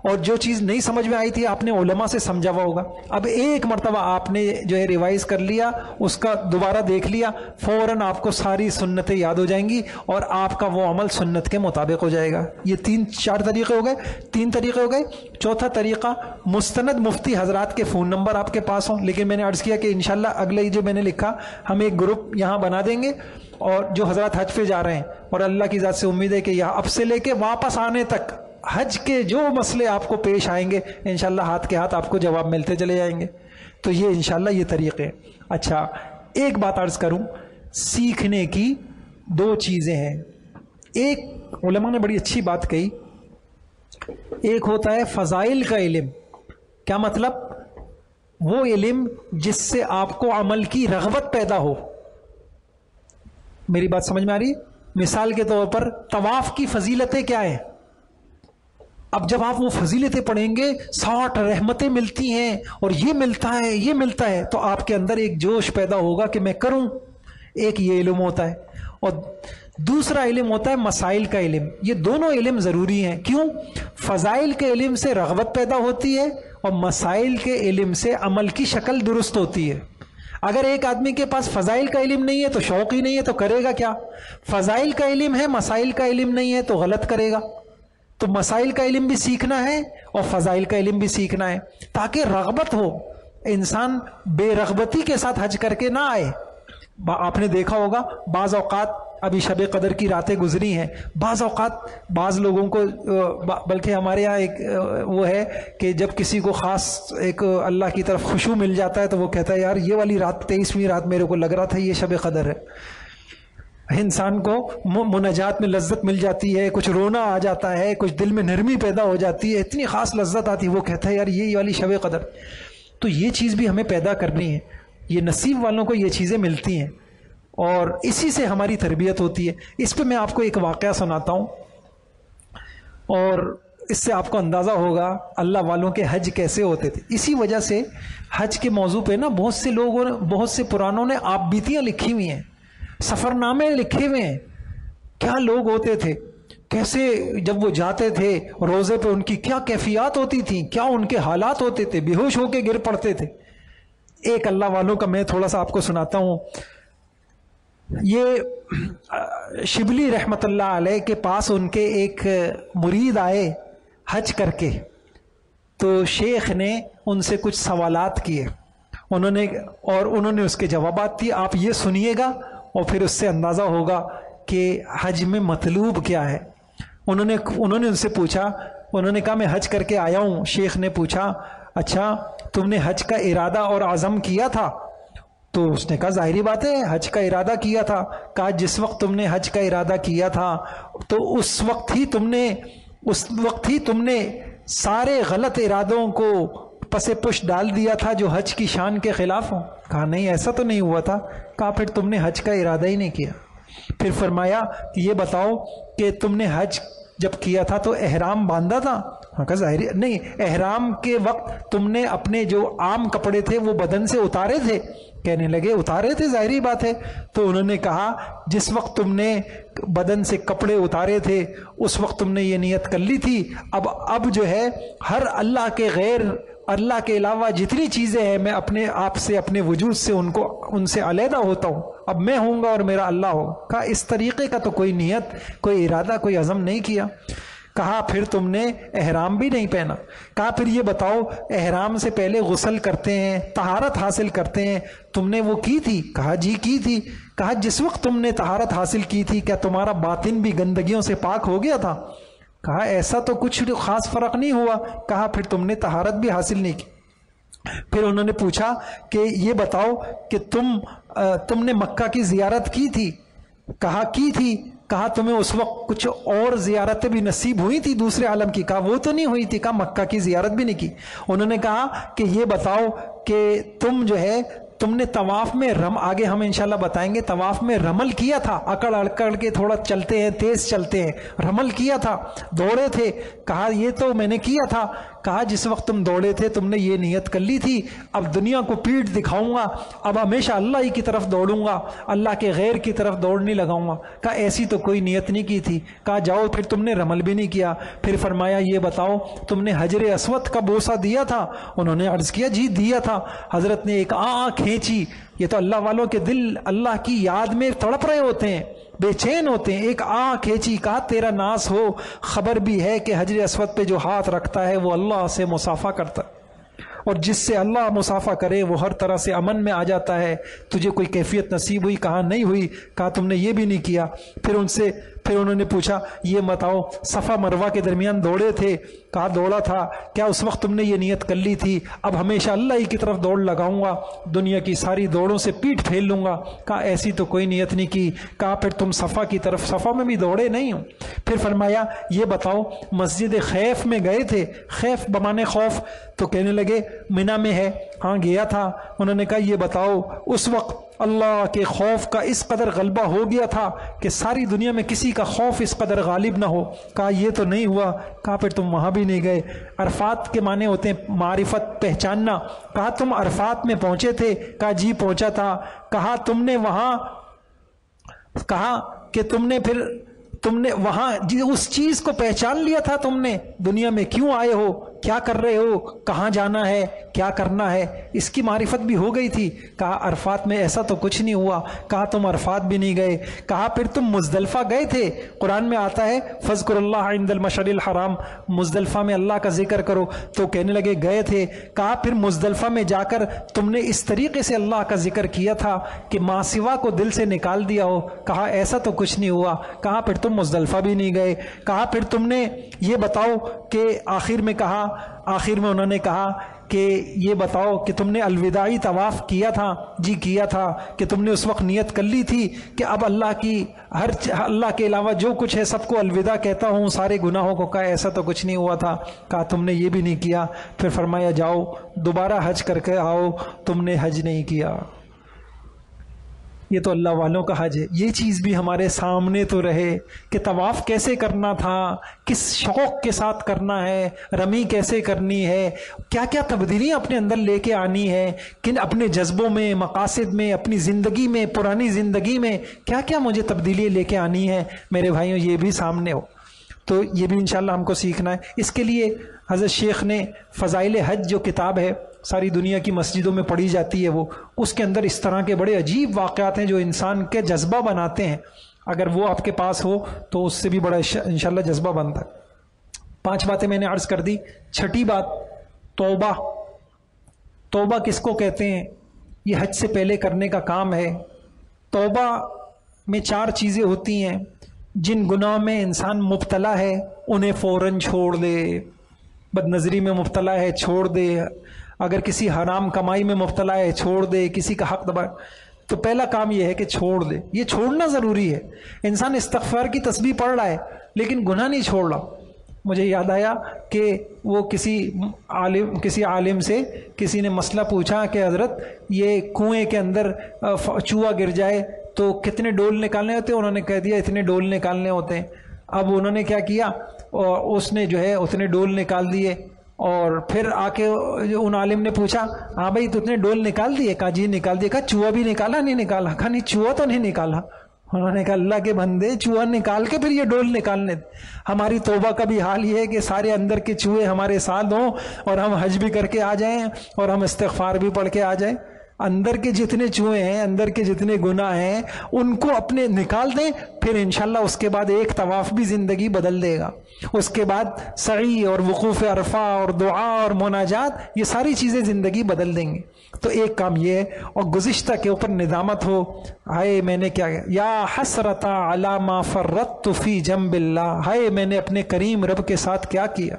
اور جو چیز نہیں سمجھ میں آئی تھی آپ نے علماء سے سمجھا ہوا ہوگا. اب ایک مرتبہ آپ نے جو ہے ریوائز کر لیا، اس کا دوبارہ دیکھ لیا، فوراً آپ کو ساری سنتیں یاد ہو جائیں گی اور آپ کا وہ عمل سنت کے مطابق ہو جائے گا. یہ 4 طریقے ہو گئے، 3 طریقے ہو گئے. چوتھا طریقہ، مستند مفتی حضرات کے فون نمبر آپ کے پاس ہوں، لیکن میں نے عرض کیا کہ انشاءاللہ اگلے جو میں نے لکھا، ہم ایک گروپ یہاں بنا دیں گے، اور جو حضرات حج پہ جا رہے ہیں، اور اللہ کی ذات سے امید ہے کہ یہاں اب سے لے کے واپس آنے تک حج کے جو مسئلے آپ کو پیش آئیں گے انشاءاللہ ہاتھ کے ہاتھ آپ کو جواب ملتے چلے جائیں گے. تو یہ انشاءاللہ یہ طریقے. اچھا، ایک بات عرض کروں، سیکھنے کی 2 چیزیں ہیں. ایک علماء نے بڑی اچھی بات کہی، ایک ہوتا ہے فضائل کا علم. کیا مطلب؟ وہ علم جس سے آپ کو عمل کی رغبت پیدا ہو. میری بات سمجھ میں آ رہی ہے؟ مثال کے طور پر طواف کی فضیلتیں کیا ہیں؟ اب جب آپ وہ فضیلتیں پڑھیں گے، 60 رحمتیں ملتی ہیں، اور یہ ملتا ہے، یہ ملتا ہے، تو آپ کے اندر ایک جوش پیدا ہوگا کہ میں کروں. ایک یہ علم ہوتا ہے. اور دوسرا علم ہوتا ہے مسائل کا علم. یہ دونوں علم ضروری ہیں. کیوں؟ فضائل کے علم سے رغبت پیدا ہوتی ہے، اور مسائل کے علم سے عمل کی شکل درست ہوتی ہے. اگر ایک آدمی کے پاس فضائل کا علم نہیں ہے تو شوق ہی نہیں ہے، تو کرے گا کیا؟ فضائل کا علم ہے، مسائل کا علم نہیں ہے، تو غلط کرے گا. تو مسائل کا علم بھی سیکھنا ہے اور فضائل کا علم بھی سیکھنا ہے، تاکہ رغبت ہو. انسان بے رغبتی کے ساتھ حج کر کے نہ آئے. آپ نے دیکھا ہوگا بعض اوقات، ابھی شب قدر کی راتیں گزری ہیں، بعض اوقات بعض لوگوں کو، بلکہ ہمارے یہاں ایک وہ ہے کہ جب کسی کو خاص ایک اللہ کی طرف خشوع مل جاتا ہے تو وہ کہتا ہے یار یہ والی رات 23ویں رات میرے کو لگ رہا تھا یہ شب قدر ہے. انسان کو مناجات میں لذت مل جاتی ہے، کچھ رونا آ جاتا ہے، کچھ دل میں نرمی پیدا ہو جاتی ہے، اتنی خاص لذت آتی ہے، وہ کہتا ہے یار یہ والی شب قدر. تو یہ چیز بھی ہمیں پیدا کرنی ہے. یہ نصیب والوں کو یہ چیزیں ملتی ہیں، اور اسی سے ہماری تربیت ہوتی ہے. اس پہ میں آپ کو ایک واقعہ سناتا ہوں، اور اس سے آپ کو اندازہ ہوگا اللہ والوں کے حج کیسے ہوتے تھے. اسی وجہ سے حج کے موضوع پہ نا بہت سے لوگوں نے، بہت سے پرانوں نے آپ بیتیاں لکھی ہوئی ہیں، سفر نامے لکھے ہوئے ہیں. کیا لوگ ہوتے تھے، کیسے جب وہ جاتے تھے روزے پہ ان کی کیا کیفیات ہوتی تھیں، کیا ان کے حالات ہوتے تھے، بے ہوش ہو کے گر پڑتے تھے. ایک اللہ والوں کا میں تھوڑا سا آپ کو سناتا ہوں. یہ شبلی رحمت اللہ علیہ کے پاس ان کے ایک مرید آئے حج کر کے، تو شیخ نے ان سے کچھ سوالات کیے، انہوں نے اس کے جوابات دیے. آپ یہ سنیے گا اور پھر اس سے اندازہ ہوگا کہ حج میں مطلوب کیا ہے. انہوں نے ان سے پوچھا، انہوں نے کہا میں حج کر کے آیا ہوں. شیخ نے پوچھا اچھا تم نے حج کا ارادہ اور عزم کیا تھا؟ تو اس نے کہا ظاہری بات ہے حج کا ارادہ کیا تھا. کہا جس وقت تم نے حج کا ارادہ کیا تھا تو اس وقت ہی تم نے اس وقت ہی تم نے سارے غلط ارادوں کو پس پش ڈال دیا تھا جو حج کی شان کے خلاف ہوں؟ کہا نہیں، ایسا تو نہیں ہوا تھا۔ کہا پھر تم نے حج کا ارادہ ہی نہیں کیا۔ پھر فرمایا کہ یہ بتاؤ کہ تم نے حج جب کیا تھا تو احرام باندھا تھا؟ کہا ظاہر نہیں، احرام کے وقت تم نے اپنے جو عام کپڑے تھے وہ بدن سے اتارے تھے؟ کہنے لگے اتارے تھے، ظاہری بات ہے۔ تو انہوں نے کہا جس وقت تم نے بدن سے کپڑے اتارے تھے اس وقت تم نے یہ نیت کر لی تھی، اب جو ہے ہر اللہ کے غیر، اللہ کے علاوہ جتنی چیزیں ہیں میں اپنے آپ سے، اپنے وجود سے ان سے علیحدہ ہوتا ہوں، اب میں ہوں گا اور میرا اللہ ہو۔ کہا اس طریقے کا تو کوئی نیت، کوئی ارادہ، کوئی عزم نہیں کیا۔ کہا پھر تم نے احرام بھی نہیں پہنا۔ کہا پھر یہ بتاؤ احرام سے پہلے غسل کرتے ہیں، طہارت حاصل کرتے ہیں، تم نے وہ کی تھی؟ کہا جی کی تھی۔ کہا جس وقت تم نے طہارت حاصل کی تھی کیا تمہارا باطن بھی گندگیوں سے پاک ہو گیا تھا؟ کہا ایسا تو کچھ خاص فرق نہیں ہوا۔ کہا پھر تم نے طہارت بھی حاصل نہیں کی۔ پھر انہوں نے پوچھا کہ یہ بتاؤ کہ تم نے مکہ کی زیارت کی تھی؟ کہا کی تھی۔ کہا تمہیں اس وقت کچھ اور زیارتیں بھی نصیب ہوئی تھی دوسرے عالم کی؟ کہا وہ تو نہیں ہوئی تھی۔ کہا مکہ کی زیارت بھی نہیں کی۔ انہوں نے کہا کہ یہ بتاؤ کہ تم نے طواف میں آگے ہم انشاءاللہ بتائیں گے، طواف میں رمل کیا تھا؟ اکڑ اکڑ کے تھوڑا چلتے ہیں، تیز چلتے ہیں، رمل کیا تھا، دوڑے تھے؟ کہا یہ تو میں نے کیا تھا۔ کہا جس وقت تم دوڑے تھے تم نے یہ نیت کر لی تھی اب دنیا کو پیٹھ دکھاؤں گا، اب ہمیشہ اللہ ہی کی طرف دوڑوں گا، اللہ کے غیر کی طرف دوڑ نہیں لگاؤں گا۔ کہا ایسی تو کوئی نیت نہیں کی تھی۔ کہا جاؤ پھر تم نے رمل بھی نہیں کیا۔ پھر فرمایا یہ بتاؤ تم نے حجر اسود کا بوسہ دیا تھا؟ انہوں نے عرض کیا جی دیا تھا۔ حضرت نے ایک آنکھ کھینچی، یہ تو اللہ والوں کے دل اللہ کی یاد میں تڑپ رہے ہوتے ہیں، بے چین ہوتے ہیں، ایک آنکھ کھینچی، کہا تیرا ناز ہو، خبر بھی ہے کہ حجر اسود پہ جو ہاتھ رکھتا ہے وہ اللہ سے مصافحہ کرتا ہے، اور جس سے اللہ مصافحہ کرے وہ ہر طرح سے امن میں آ جاتا ہے۔ تجھے کوئی کیفیت نصیب ہوئی؟ کہا نہیں ہوئی۔ کہا تم نے یہ بھی نہیں کیا۔ پھر انہوں نے پوچھا یہ بتاؤ صفا مروہ کے درمیان دوڑے تھے؟ کہا دوڑا تھا۔ کیا اس وقت تم نے یہ نیت کر لی تھی اب ہمیشہ اللہ ہی کی طرف دوڑ لگاؤں گا، دنیا کی ساری دوڑوں سے پیٹھ پھیر لوں گا؟ کہا ایسی تو کوئی نیت نہیں کی۔ کہا پھر تم صفا کی طرف، صفا میں بھی دوڑے نہیں ہوں؟ پھر فرمایا یہ بتاؤ مسجد خیف میں گئے تھے؟ خیف بمانے خوف، تو کہنے لگے منا میں ہے۔ ہاں گیا تھا۔ انہوں نے کہا یہ بتاؤ اس وقت اللہ کے خوف کا اس قدر غلبہ ہو گیا تھا کہ ساری دنیا میں کسی کا خوف اس قدر غالب نہ ہو؟ کہا یہ تو نہیں ہوا۔ کہا پھر تم وہاں بھی نہیں گئے۔ عرفات کے معنی ہوتے ہیں معرفت، پہچاننا۔ کہا تم عرفات میں پہنچے تھے؟ کہا جی پہنچا تھا۔ کہا تم نے وہاں، کہا کہ تم نے وہاں اس چیز کو پہچان لیا تھا؟ تم نے دنیا میں کیوں آئے ہو، کیا کر رہے ہو، کہاں جانا ہے، کیا کرنا ہے، اس کی معرفت بھی ہو گئی تھی۔ کہا عرفات میں ایسا تو کچھ نہیں ہوا۔ کہا تم عرفات بھی نہیں گئے۔ کہا پھر تم مزدلفہ گئے تھے؟ قرآن میں آتا ہے فذکر اللہ عند المشعر الحرام، مزدلفہ میں اللہ کا ذکر کرو، تو کہنے لگے گئے تھے۔ کہا پھر مزدلفہ میں جا کر تم نے اس طریقے سے اللہ کا ذکر کیا تھا کہ ماں سوا کو دل سے نکال دیا ہو؟ کہا ایسا تو کچھ نہیں ہوا۔ کہا پھر تم مزدلفہ بھی نہیں گئے۔ کہا پھر تم نے یہ بتاؤ کہ آخر میں انہوں نے کہا کہ یہ بتاؤ کہ تم نے الوداعی طواف کیا تھا؟ جی کیا تھا۔ کہ تم نے اس وقت نیت کر لی تھی کہ اب اللہ کے علاوہ جو کچھ ہے سب کو الوداع کہتا ہوں، سارے گناہوں کو؟ کہا ایسا تو کچھ نہیں ہوا تھا۔ کہا تم نے یہ بھی نہیں کیا۔ پھر فرمایا جاؤ دوبارہ حج کر کے آؤ، تم نے حج نہیں کیا۔ یہ تو اللہ والوں کا حج ہے۔ یہ چیز بھی ہمارے سامنے تو رہے کہ طواف کیسے کرنا تھا، کس شوق کے ساتھ کرنا ہے، رمی کیسے کرنی ہے، کیا کیا تبدیلیاں اپنے اندر لے کے آنی ہے، کن اپنے جذبوں میں، مقاصد میں، اپنی زندگی میں، پرانی زندگی میں کیا کیا مجھے تبدیلی لے کے آنی ہے۔ میرے بھائیوں یہ بھی سامنے ہو تو یہ بھی انشاءاللہ ہم کو سیکھنا ہے۔ اس کے لیے حضرت شیخ نے فضائل حج جو کتاب ہے ساری دنیا کی مسجدوں میں پڑھی جاتی ہے، وہ اس کے اندر اس طرح کے بڑے عجیب واقعات ہیں جو انسان کے جذبہ بناتے ہیں۔ اگر وہ آپ کے پاس ہو تو اس سے بھی بڑا انشاءاللہ جذبہ بنتا ہے۔ 5 باتیں میں نے عرض کر دی۔ چھٹی بات توبہ۔ توبہ کس کو کہتے ہیں؟ یہ حج سے پہلے کرنے کا کام ہے۔ توبہ میں 4 چیزیں ہوتی ہیں۔ جن گناہ میں انسان مبتلا ہے انہیں فوراً چھوڑ دے۔ بد نظری میں مبتلا ہے چھوڑ دے، اگر کسی حرام کمائی میں مبتلا ہے چھوڑ دے، کسی کا حق دبا، تو پہلا کام یہ ہے کہ چھوڑ دے۔ یہ چھوڑنا ضروری ہے۔ انسان استغفار کی تسبیح پڑھ رہا ہے لیکن گناہ نہیں چھوڑ رہا، مجھے یاد آیا کہ وہ کسی عالم سے کسی نے مسئلہ پوچھا کہ حضرت یہ کنویں کے اندر چوہا گر جائے تو کتنے ڈول نکالنے ہوتے ہیں؟ انہوں نے کہہ دیا اتنے ڈول نکالنے ہوتے ہیں. اب انہوں نے کیا کیا، اس نے جو ہے اتنے ڈول نکال دیے، اور پھر آ کے ان عالم نے پوچھا ہاں بھائی تو اتنے ڈول نکال دیے؟ کہا جی نکال دیے. کہا چوہا بھی نکالا؟ نہیں نکالا. کہا نہیں چوہا تو نہیں نکالا. انہوں نے کہا اللہ کے بندے چوہا نکال کے پھر یہ ڈول نکالنے. ہماری توبہ کا بھی حال یہ ہے کہ سارے اندر کے چوہے ہمارے ساتھ ہوں اور ہم حج بھی کر کے آ جائیں اور ہم استغفار بھی پڑھ کے آ جائیں. اندر کے جتنے چوہے ہیں، اندر کے جتنے گناہ ہیں، ان کو اپنے نکال دیں، پھر انشاءاللہ اس کے بعد ایک طواف بھی زندگی بدل دے گا. اس کے بعد سعی اور وقوف عرفہ اور دعا اور مناجات، یہ ساری چیزیں زندگی بدل دیں گے. تو ایک کام یہ ہے، اور گزشتہ کے اوپر ندامت ہو، ہائے میں نے کیا، یا حسرتا علی ما فرطت فی جنب اللہ، ہائے میں نے اپنے کریم رب کے ساتھ کیا کیا،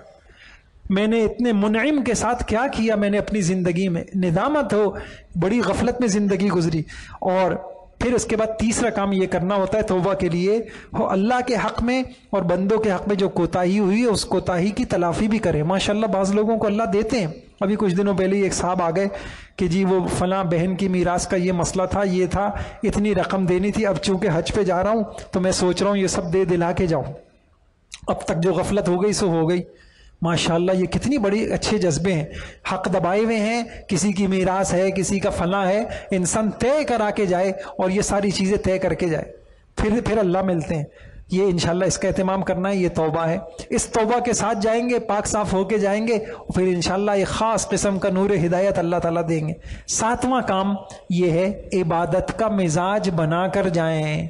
میں نے اتنے منعم کے ساتھ کیا کیا میں نے اپنی زندگی میں. ندامت ہو، بڑی غفلت میں زندگی گزری. اور پھر اس کے بعد تیسرا کام یہ کرنا ہوتا ہے توبہ کے لیے، ہو اللہ کے حق میں اور بندوں کے حق میں جو کوتاہی ہوئی ہے اس کوتاہی کی تلافی بھی کرے. ماشاءاللہ بعض لوگوں کو اللہ دیتے ہیں. ابھی کچھ دنوں پہلے ایک صاحب آ گئے کہ جی وہ فلاں بہن کی میراث کا یہ مسئلہ تھا، یہ تھا، اتنی رقم دینی تھی، اب چونکہ حج پہ جا رہا ہوں تو میں سوچ رہا ہوں یہ سب دے دلا کے جاؤں. اب تک جو غفلت ہو گئی سو ہو گئی. ماشاءاللہ یہ کتنی بڑی اچھے جذبے ہیں. حق دبائے ہوئے ہیں، کسی کی میراث ہے، کسی کا فلاں ہے، انسان طے کرا کے جائے اور یہ ساری چیزیں طے کر کے جائے، پھر اللہ ملتے ہیں. یہ انشاءاللہ اس کا اہتمام کرنا ہے. یہ توبہ ہے. اس توبہ کے ساتھ جائیں گے، پاک صاف ہو کے جائیں گے، پھر انشاءاللہ ایک خاص قسم کا نور ہدایت اللہ تعالیٰ دیں گے. ساتواں کام یہ ہے، عبادت کا مزاج بنا کر جائیں.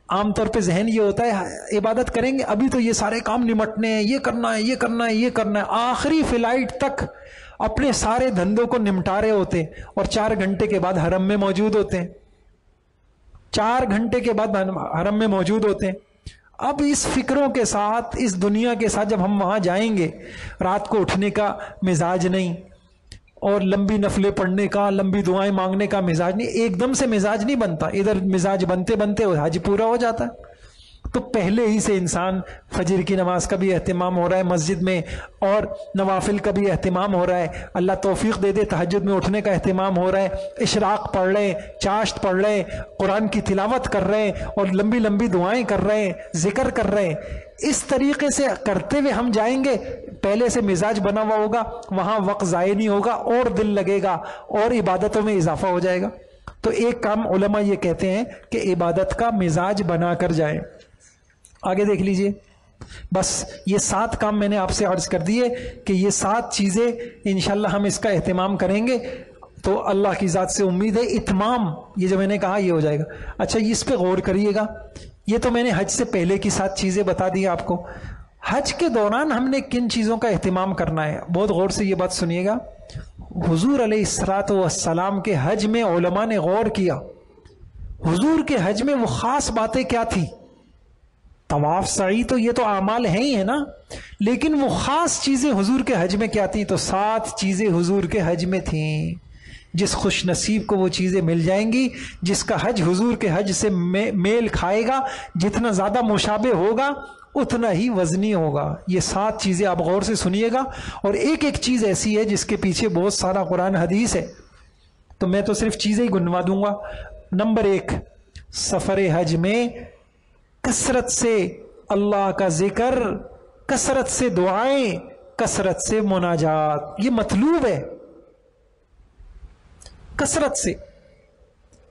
عام طور پہ ذہن یہ ہوتا ہے عبادت کریں گے، ابھی تو یہ سارے کام نمٹنے ہیں، یہ کرنا ہے، یہ کرنا ہے، یہ کرنا ہے. آخری فلائٹ تک اپنے سارے دھندوں کو نمٹا رہے ہوتے ہیں اور 4 گھنٹے کے بعد حرم میں موجود ہوتے ہیں. 4 گھنٹے کے بعد حرم میں موجود ہوتے ہیں. اب اس فکروں کے ساتھ، اس دنیا کے ساتھ جب ہم وہاں جائیں گے، رات کو اٹھنے کا مزاج نہیں، اور لمبی نفلیں پڑھنے کا، لمبی دعائیں مانگنے کا مزاج نہیں. ایک دم سے مزاج نہیں بنتا. ادھر مزاج بنتے بنتے حج پورا ہو جاتا ہے. تو پہلے ہی سے انسان فجر کی نماز کا بھی اہتمام ہو رہا ہے مسجد میں، اور نوافل کا بھی اہتمام ہو رہا ہے. اللہ توفیق دے دے تہجد میں اٹھنے کا اہتمام ہو رہا ہے. اشراق پڑھ رہے ہیں، چاشت پڑھ رہے ہیں، قرآن کی تلاوت کر رہے ہیں، اور لمبی لمبی دعائیں کر رہے ہیں، ذکر کر رہے ہیں. اس طریقے سے کرتے ہوئے ہم جائیں گے. پہلے سے مزاج بنا ہوا ہوگا، وہاں وقت ضائع نہیں ہوگا، اور دل لگے گا، اور عبادتوں میں اضافہ ہو جائے گا. تو ایک کام علماء یہ کہتے ہیں کہ عبادت کا مزاج بنا کر جائیں. آگے دیکھ لیجئے. بس یہ 7 کام میں نے آپ سے عرض کر دیے کہ یہ 7 چیزیں انشاءاللہ ہم اس کا اہتمام کریں گے تو اللہ کی ذات سے امید ہے اتمام، یہ جو میں نے کہا یہ ہو جائے گا. اچھا اس پہ غور کریے گا. یہ تو میں نے حج سے پہلے کی 7 چیزیں بتا دی آپ کو. حج کے دوران ہم نے کن چیزوں کا اہتمام کرنا ہے؟ بہت غور سے یہ بات سنیے گا. حضور علیہ الصلوۃ والسلام کے حج میں علماء نے غور کیا. حضور کے حج میں وہ خاص باتیں کیا تھی؟ طواف، سعی تو یہ تو اعمال ہیں ہی ہے نا، لیکن وہ خاص چیزیں حضور کے حج میں کیا تھیں؟ تو 7 چیزیں حضور کے حج میں تھیں. جس خوش نصیب کو وہ چیزیں مل جائیں گی، جس کا حج حضور کے حج سے میل کھائے گا، جتنا زیادہ مشابہ ہوگا اتنا ہی وزنی ہوگا. یہ 7 چیزیں آپ غور سے سنیے گا. اور ایک ایک چیز ایسی ہے جس کے پیچھے بہت سارا قرآن حدیث ہے، تو میں تو صرف چیزیں ہی گنوا دوں گا. نمبر 1، سفر حج میں کثرت سے اللہ کا ذکر، کثرت سے دعائیں، کثرت سے مناجات. یہ مطلوب ہے کثرت سے.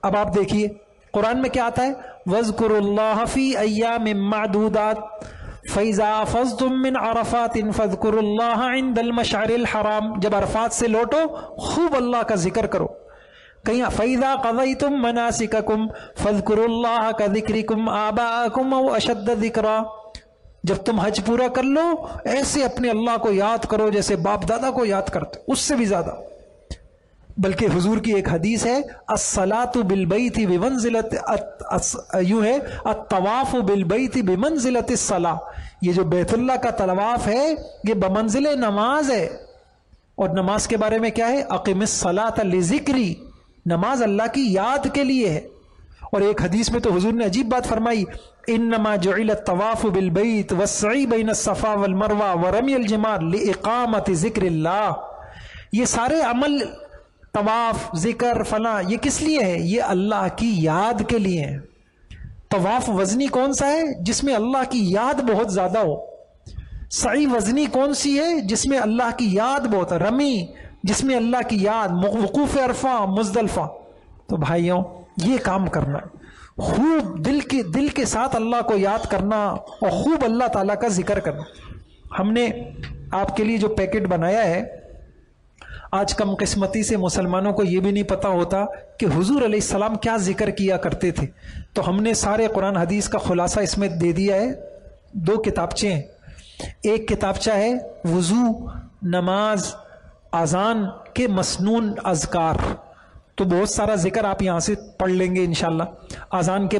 اب آپ دیکھیے قرآن میں کیا آتا ہے؟ وَاذْكُرُوا اللَّهَ فِي أَيَّامٍ مَّعْدُودَاتٍ فَإِذَا أَفَضْتُم مِّنْ عَرَفَاتٍ فَاذْكُرُوا اللَّهَ عِندَ الْمَشْعَرِ الْحَرَامِ. جب عرفات سے لوٹو خوب اللہ کا ذکر کرو. کہیں فَإِذَا قَضَيْتُم مَّنَاسِكَكُمْ فَاذْكُرُوا اللَّهَ كَذِكْرِكُمْ آبَاءَكُمْ أَوْ أَشَدَّ ذِكْرًا. جب تم حج پورا کر لو ایسے اپنے اللہ کو یاد کرو جیسے باپ دادا کو یاد کرتے، اس سے بھی زیادہ. بلکہ حضور کی ایک حدیث ہے، الصلاۃ بالبیت بمنزلۃ، یوں ہے الطواف بالبیت بمنزلۃ الصلاۃ. یہ جو بیت اللہ کا طواف ہے یہ بمنزل نماز ہے. اور نماز کے بارے میں کیا ہے؟ اقم الصلاۃ لذکری، نماز اللہ کی یاد کے لیے ہے. اور ایک حدیث میں تو حضور نے عجیب بات فرمائی، انما جعل الطواف بالبیت والسعی بین الصفا والمروہ ورمی الجمار لاقامت ذکر اللہ. یہ سارے عمل، طواف، ذکر، فلاں، یہ کس لیے ہے؟ یہ اللہ کی یاد کے لیے ہے. طواف وزنی کون سا ہے؟ جس میں اللہ کی یاد بہت زیادہ ہو. سعی وزنی کون سی ہے؟ جس میں اللہ کی یاد بہت. رمی جس میں اللہ کی یاد. وقوف عرفہ، مزدلفہ. تو بھائیوں یہ کام کرنا، خوب دل کے ساتھ اللہ کو یاد کرنا اور خوب اللہ تعالیٰ کا ذکر کرنا. ہم نے آپ کے لیے جو پیکٹ بنایا ہے، آج کم قسمتی سے مسلمانوں کو یہ بھی نہیں پتا ہوتا کہ حضور علیہ السلام کیا ذکر کیا کرتے تھے. تو ہم نے سارے قرآن حدیث کا خلاصہ اس میں دے دیا ہے. 2 کتابچے ہیں. ایک کتابچہ ہے وضو، نماز، اذان کے مسنون اذکار. تو بہت سارا ذکر آپ یہاں سے پڑھ لیں گے انشاءاللہ. اذان کے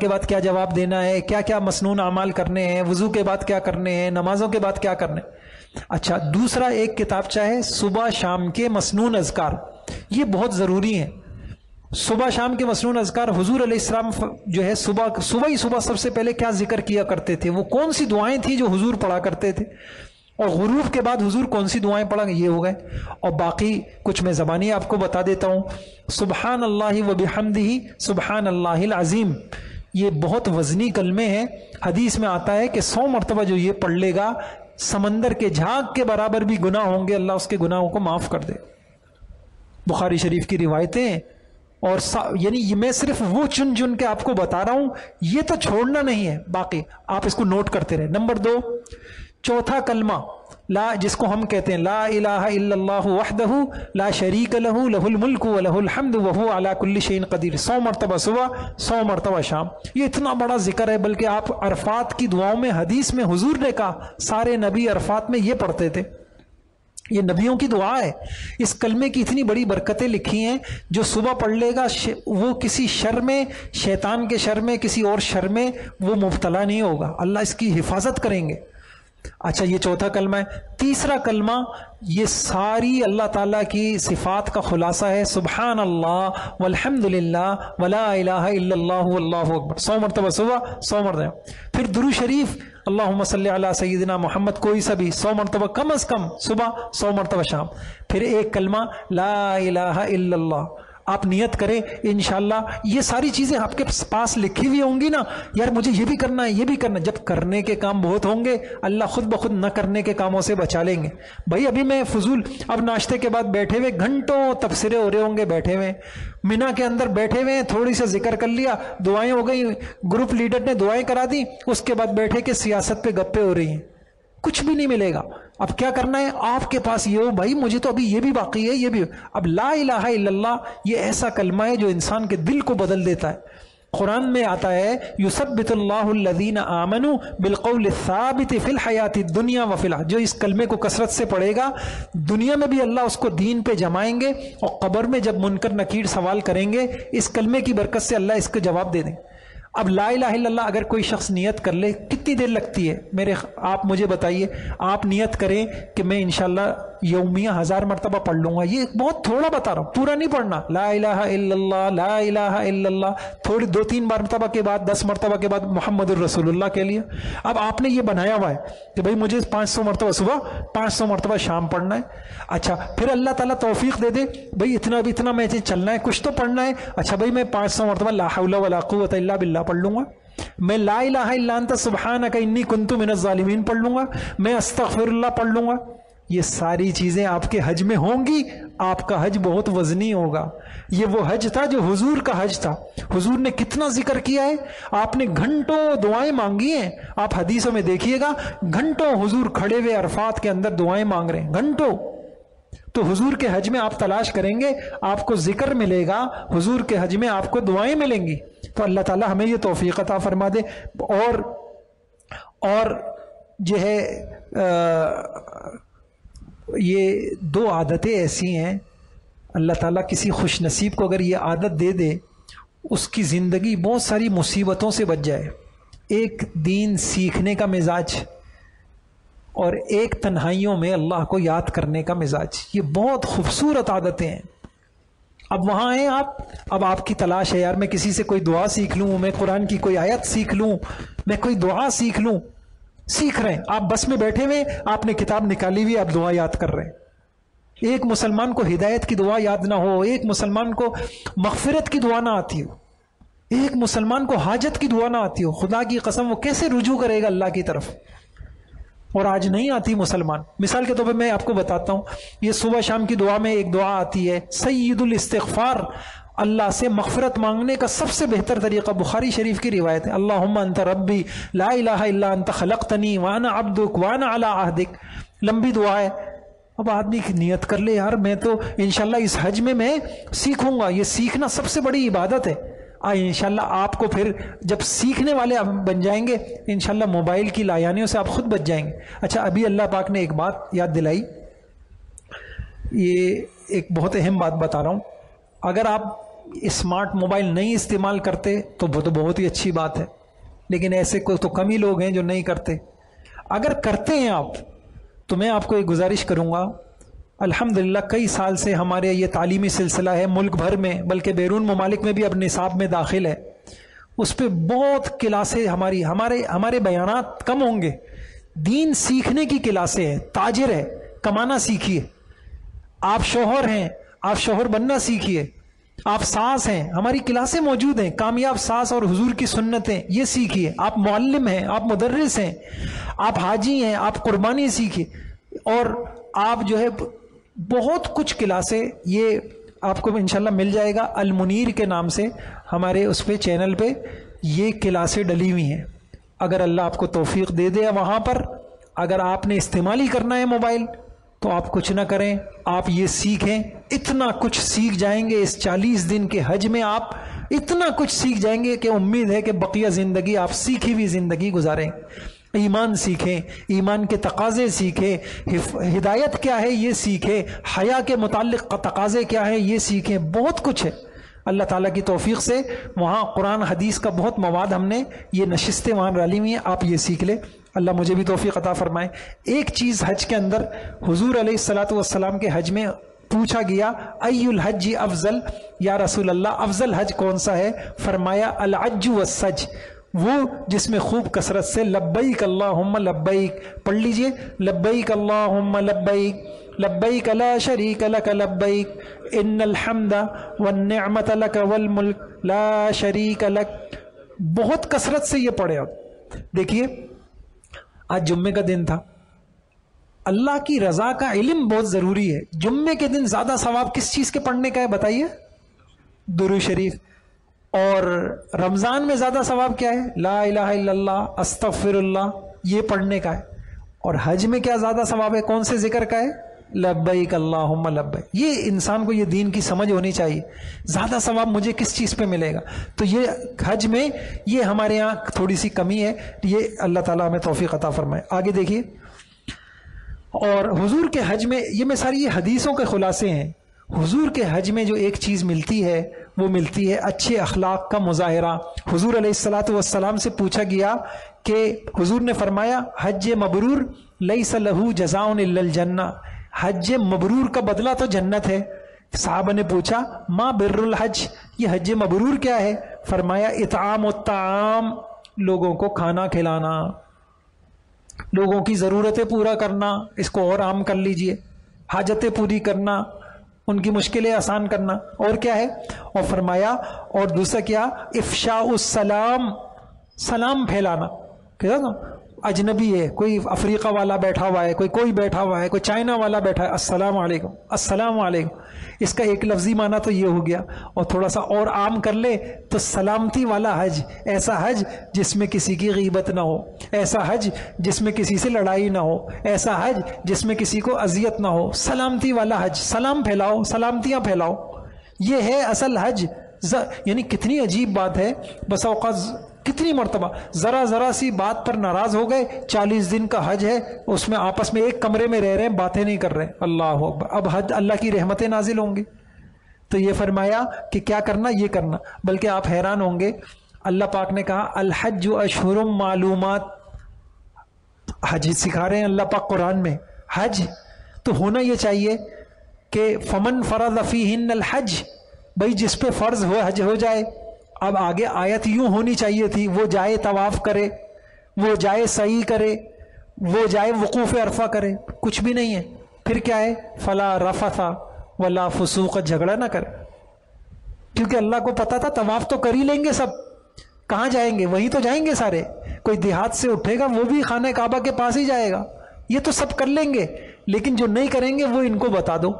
بعد کیا جواب دینا ہے، کیا کیا مسنون اعمال کرنے ہیں، وضو کے بعد کیا کرنے ہیں، نمازوں کے بعد کیا کرنے ہیں. اچھا، دوسرا ایک کتابچہ ہے صبح شام کے مسنون اذکار. یہ بہت ضروری ہیں. صبح شام کے مسنون اذکار، حضور علیہ السلام جو ہے صبح سب سے پہلے کیا ذکر کیا کرتے تھے، وہ کون سی دعائیں تھیں جو حضور پڑھا کرتے تھے، اور غروب کے بعد حضور کون سی دعائیں پڑھا، یہ ہو گئے. اور باقی کچھ میں زبانی آپ کو بتا دیتا ہوں. سبحان اللہ و بحمدہ سبحان اللہ العظیم، یہ بہت وزنی کلمے ہیں. حدیث میں آتا ہے کہ 100 مرتبہ جو یہ پڑھ لے گا، سمندر کے جھاگ کے برابر بھی گناہ ہوں گے، اللہ اس کے گناہوں کو معاف کر دے. بخاری شریف کی روایتیں. اور یعنی میں صرف وہ چن کے آپ کو بتا رہا ہوں، یہ تو چھوڑنا نہیں ہے، باقی آپ اس کو نوٹ کرتے رہے. نمبر 2، چوتھا کلمہ جس کو ہم کہتے ہیں لا الہ الا اللہ وحدہ لا شریک لہ لہ الملک و لہ الحمد وہو علی کل شیء قدیر. 100 مرتبہ صبح، 100 مرتبہ شام. یہ اتنا بڑا ذکر ہے، بلکہ آپ عرفات کی دعاؤں میں حدیث میں حضور نے کہا سارے نبی عرفات میں یہ پڑھتے تھے. یہ نبیوں کی دعا ہے. اس کلمے کی اتنی بڑی برکتیں لکھی ہیں. جو صبح پڑھ لے گا وہ کسی شر میں، شیطان کے شر میں، کسی اور شر میں وہ مبتلا نہیں ہوگا. اللہ اس کی حفاظت کریں گے. اچھا، یہ چوتھا کلمہ ہے. تیسرا کلمہ یہ ساری اللہ تعالیٰ کی صفات کا خلاصہ ہے. سبحان اللہ والحمد للہ ولا الہ الا اللہ واللہ اکبر. 100 مرتبہ صبح، 100 مرتبہ. پھر درود شریف اللہم صلی علی سیدنا محمد، کوئی سا بھی 100 مرتبہ کم از کم صبح، 100 مرتبہ شام. پھر ایک کلمہ لا الہ الا اللہ. آپ نیت کریں انشاءاللہ یہ ساری چیزیں آپ کے پاس لکھی ہوئی ہوں گی نا، یار مجھے یہ بھی کرنا ہے، یہ بھی کرنا ہے. جب کرنے کے کام بہت ہوں گے، اللہ خود بخود نہ کرنے کے کاموں سے بچا لیں گے. بھائی ابھی میں فضول، اب ناشتے کے بعد بیٹھے ہوئے گھنٹوں تبصرے ہو رہے ہوں گے، بیٹھے ہوئے مینا کے اندر بیٹھے ہوئے ہیں، تھوڑی سا ذکر کر لیا، دعائیں ہو گئی، گروپ لیڈر نے دعائیں کرا دی، اس کے بعد بیٹھے کہ سیاست پہ گپے ہو رہی ہیں. کچھ بھی نہیں ملے گا. اب کیا کرنا ہے آپ کے پاس؟ یہ ہو بھائی مجھے تو ابھی یہ بھی باقی ہے، یہ بھی. اب لا الہ الا اللہ یہ ایسا کلمہ ہے جو انسان کے دل کو بدل دیتا ہے. قرآن میں آتا ہے یثبت اللہ الذین آمنوا بالقول الثابت فی الحیات الدنیا وفی الآخرہ. جو اس کلمے کو کثرت سے پڑھے گا، دنیا میں بھی اللہ اس کو دین پہ جمائیں گے، اور قبر میں جب منکر نکیر سوال کریں گے، اس کلمے کی برکت سے اللہ اس کو جواب دے دیں. اب لا الہ الا اللہ اگر کوئی شخص نیت کر لے، کتنی دیر لگتی ہے؟ آپ مجھے بتائیے. آپ نیت کریں کہ میں انشاءاللہ یومیہ 1000 مرتبہ پڑھ لوں گا. یہ بہت تھوڑا بتا رہا ہوں، پورا نہیں پڑھنا. لا الہ الا اللہ، لا الہ الا اللہ، تھوڑی 2-3 مرتبہ کے بعد، 10 مرتبہ کے بعد محمد الرسول اللہ کے لیے. اب آپ نے یہ بنایا ہوا ہے کہ بھائی مجھے 500 مرتبہ صبح، 500 مرتبہ شام پڑھنا ہے. اچھا، پھر اللہ تعالیٰ توفیق دے دے بھائی اتنا میں چلنا ہے، کچھ تو پڑھنا ہے. اچھا بھائی میں 500 مرتبہ لا حول ولا قوت الا باللہ پڑھ لوں گا. میں لا الہ الا انت سبحانک انی کنت من الظالمین پڑھ لوں گا. میں استغفر اللہ پڑھ لوں گا. یہ ساری چیزیں آپ کے حج میں ہوں گی. آپ کا حج بہت وزنی ہوگا. یہ وہ حج تھا جو حضور کا حج تھا. حضور نے کتنا ذکر کیا ہے. آپ نے گھنٹوں دعائیں مانگی ہیں. آپ حدیثوں میں دیکھیے گا گھنٹوں حضور کھڑے ہوئے عرفات کے اندر دعائیں مانگ رہے ہیں، گھنٹوں. تو حضور کے حج میں آپ تلاش کریں گے، آپ کو ذکر ملے گا. حضور کے حج میں آپ کو دعائیں ملیں گی. تو اللہ تعالی ہمیں یہ توفیق عطا فرما دے. اور جو ہے یہ 2 عادتیں ایسی ہیں، اللہ تعالیٰ کسی خوش نصیب کو اگر یہ عادت دے دے، اس کی زندگی بہت ساری مصیبتوں سے بچ جائے. ایک دین سیکھنے کا مزاج، اور ایک تنہائیوں میں اللہ کو یاد کرنے کا مزاج. یہ بہت خوبصورت عادتیں ہیں. اب وہاں ہیں آپ، اب آپ کی تلاش ہے، یار میں کسی سے کوئی دعا سیکھ لوں، میں قرآن کی کوئی آیت سیکھ لوں، میں کوئی دعا سیکھ لوں. سیکھ رہے ہیں آپ، بس میں بیٹھے ہوئے آپ نے کتاب نکالی ہوئی، آپ دعا یاد کر رہے ہیں. ایک مسلمان کو ہدایت کی دعا یاد نہ ہو، ایک مسلمان کو مغفرت کی دعا نہ آتی ہو، ایک مسلمان کو حاجت کی دعا نہ آتی ہو، خدا کی قسم وہ کیسے رجوع کرے گا اللہ کی طرف؟ اور آج نہیں آتی مسلمان. مثال کے طور پہ میں آپ کو بتاتا ہوں، یہ صبح شام کی دعا میں ایک دعا آتی ہے سید الاستغفار، اللہ سے مغفرت مانگنے کا سب سے بہتر طریقہ، بخاری شریف کی روایت ہے، اللہم انت ربی لا الہ الا انت خلقتنی وانا عبدک وانا علی عہدک. لمبی دعا ہے. اب آدمی کی نیت کر لے، یار میں تو انشاءاللہ اس حج میں سیکھوں گا. یہ سیکھنا سب سے بڑی عبادت ہے. انشاءاللہ آپ کو پھر جب سیکھنے والے بن جائیں گے انشاءاللہ موبائل کی لایانیوں سے آپ خود بچ جائیں گے. اچھا، ابھی اللہ پاک نے ایک بات یاد دلائی، یہ ایک بہت اہم بات بتا رہا ہوں. اگر آپ اسمارٹ موبائل نہیں استعمال کرتے تو وہ تو بہت ہی اچھی بات ہے، لیکن ایسے کوئی تو کم ہی لوگ ہیں جو نہیں کرتے. اگر کرتے ہیں آپ تو میں آپ کو ایک گزارش کروں گا. الحمدللہ کئی سال سے ہمارے یہ تعلیمی سلسلہ ہے ملک بھر میں، بلکہ بیرون ممالک میں بھی اب نصاب میں داخل ہے. اس پہ بہت کلاسیں ہمارے بیانات کم ہوں گے. دین سیکھنے کی کلاسیں ہیں. تاجر ہے، کمانا سیکھیے. آپ شوہر ہیں، آپ شوہر بننا سیکھیے. آپ ساس ہیں، ہماری کلاسیں موجود ہیں، کامیاب ساس اور حضور کی سنتیں، یہ سیکھیے. آپ معلم ہیں، آپ مدرس ہیں، آپ حاجی ہیں، آپ قربانی سیکھیے. اور آپ جو ہے بہت کچھ کلاسیں یہ آپ کو انشاءاللہ مل جائے گا. المنیر کے نام سے ہمارے اس پہ چینل پہ یہ کلاسیں ڈلی ہوئی ہیں. اگر اللہ آپ کو توفیق دے دے وہاں پر، اگر آپ نے استعمال ہی کرنا ہے موبائل تو آپ کچھ نہ کریں، آپ یہ سیکھیں. اتنا کچھ سیکھ جائیں گے اس 40 دن کے حج میں، آپ اتنا کچھ سیکھ جائیں گے کہ امید ہے کہ بقیہ زندگی آپ سیکھی ہوئی زندگی گزاریں. ایمان سیکھیں، ایمان کے تقاضے سیکھیں، ہدایت کیا ہے یہ سیکھیں، حیا کے متعلق تقاضے کیا ہے یہ سیکھیں. بہت کچھ ہے. اللہ تعالیٰ کی توفیق سے وہاں قرآن حدیث کا بہت مواد ہم نے یہ نشستیں وہاں ڈالی ہوئی ہیں. آپ یہ سیکھ لیں. اللہ مجھے بھی توفیق عطا فرمائے. ایک چیز حج کے اندر حضور علیہ الصلاۃ والسلام کے حج میں پوچھا گیا، ای الحج افضل، یا رسول اللہ افضل حج کون سا ہے؟ فرمایا العج والسج، وہ جس میں خوب کثرت سے لبیک اللہم لبیک پڑھ لیجئے. لبیک اللہم لبیک لبیک لا شریک لک لبیک ان الحمد والنعمت لک والملک لا شریک لک. بہت کثرت سے یہ پڑھے. آپ دیکھیے آج جمعے کا دن تھا. اللہ کی رضا کا علم بہت ضروری ہے. جمعے کے دن زیادہ ثواب کس چیز کے پڑھنے کا ہے بتائیے؟ درود شریف. اور رمضان میں زیادہ ثواب کیا ہے؟ لا الہ الا اللہ استغفر اللہ، یہ پڑھنے کا ہے. اور حج میں کیا زیادہ ثواب ہے؟ کون سے ذکر کا ہے؟ لبیک اللہم لبیک. یہ انسان کو یہ دین کی سمجھ ہونی چاہیے. زیادہ ثواب مجھے کس چیز پہ ملے گا؟ تو یہ حج میں یہ ہمارے یہاں تھوڑی سی کمی ہے. یہ اللہ تعالیٰ ہمیں توفیق عطا فرمائے. آگے دیکھیے. اور حضور کے حج میں یہ ساری یہ حدیثوں کے خلاصے ہیں. حضور کے حج میں جو ایک چیز ملتی ہے وہ ملتی ہے اچھے اخلاق کا مظاہرہ. حضور علیہ الصلاۃ والسلام سے پوچھا گیا کہ حضور نے فرمایا حج مبرور لیس لہ جزاء الا الجنہ، حج مبرور کا بدلہ تو جنت ہے. صحابہ نے پوچھا ما بر الحج، یہ حج مبرور کیا ہے؟ فرمایا اطعام الطعام، لوگوں کو کھانا کھلانا، لوگوں کی ضرورتیں پورا کرنا. اس کو اور عام کر لیجئے، حاجتیں پوری کرنا، ان کی مشکلیں آسان کرنا. اور کیا ہے؟ اور فرمایا اور دوسرا کیا؟ افشاء السلام، سلام پھیلانا. کہتا نا اجنبی ہے، کوئی افریقہ والا بیٹھا ہوا ہے، کوئی بیٹھا ہوا ہے، کوئی چائنا والا بیٹھا ہے، السلام علیکم السلام علیکم. اس کا ایک لفظی معنی تو یہ ہو گیا. اور تھوڑا سا اور عام کر لے تو سلامتی والا حج، ایسا حج جس میں کسی کی غیبت نہ ہو، ایسا حج جس میں کسی سے لڑائی نہ ہو، ایسا حج جس میں کسی کو اذیت نہ ہو. سلامتی والا حج، سلام پھیلاؤ، سلامتیاں پھیلاؤ. یہ ہے اصل حج. یعنی کتنی عجیب بات ہے. بس اوقات کتنی مرتبہ ذرا سی بات پر ناراض ہو گئے. 40 دن کا حج ہے، اس میں آپس میں ایک کمرے میں رہ رہے ہیں، باتیں نہیں کر رہے. اللہ اکبر. اب حج اللہ کی رحمتیں نازل ہوں گی. تو یہ فرمایا کہ کیا کرنا؟ یہ کرنا. بلکہ آپ حیران ہوں گے، اللہ پاک نے کہا الحج اشہر معلومات. حج سکھا رہے ہیں اللہ پاک قرآن میں. حج تو ہونا یہ چاہیے کہ فمن فرض فیہن الحج، بھائی جس پہ فرض ہو حج ہو جائے. اب آگے آیت یوں ہونی چاہیے تھی, وہ جائے طواف کرے, وہ جائے سعی کرے, وہ جائے وقوف عرفہ کرے, کچھ بھی نہیں ہے. پھر کیا ہے؟ فلا رفث ولا فسوق, جھگڑا نہ کرے. کیونکہ اللہ کو پتا تھا طواف تو کر ہی لیں گے سب, کہاں جائیں گے؟ وہیں تو جائیں گے سارے. کوئی دیہات سے اٹھے گا وہ بھی خانہ کعبہ کے پاس ہی جائے گا. یہ تو سب کر لیں گے, لیکن جو نہیں کریں گے وہ ان کو بتا دو.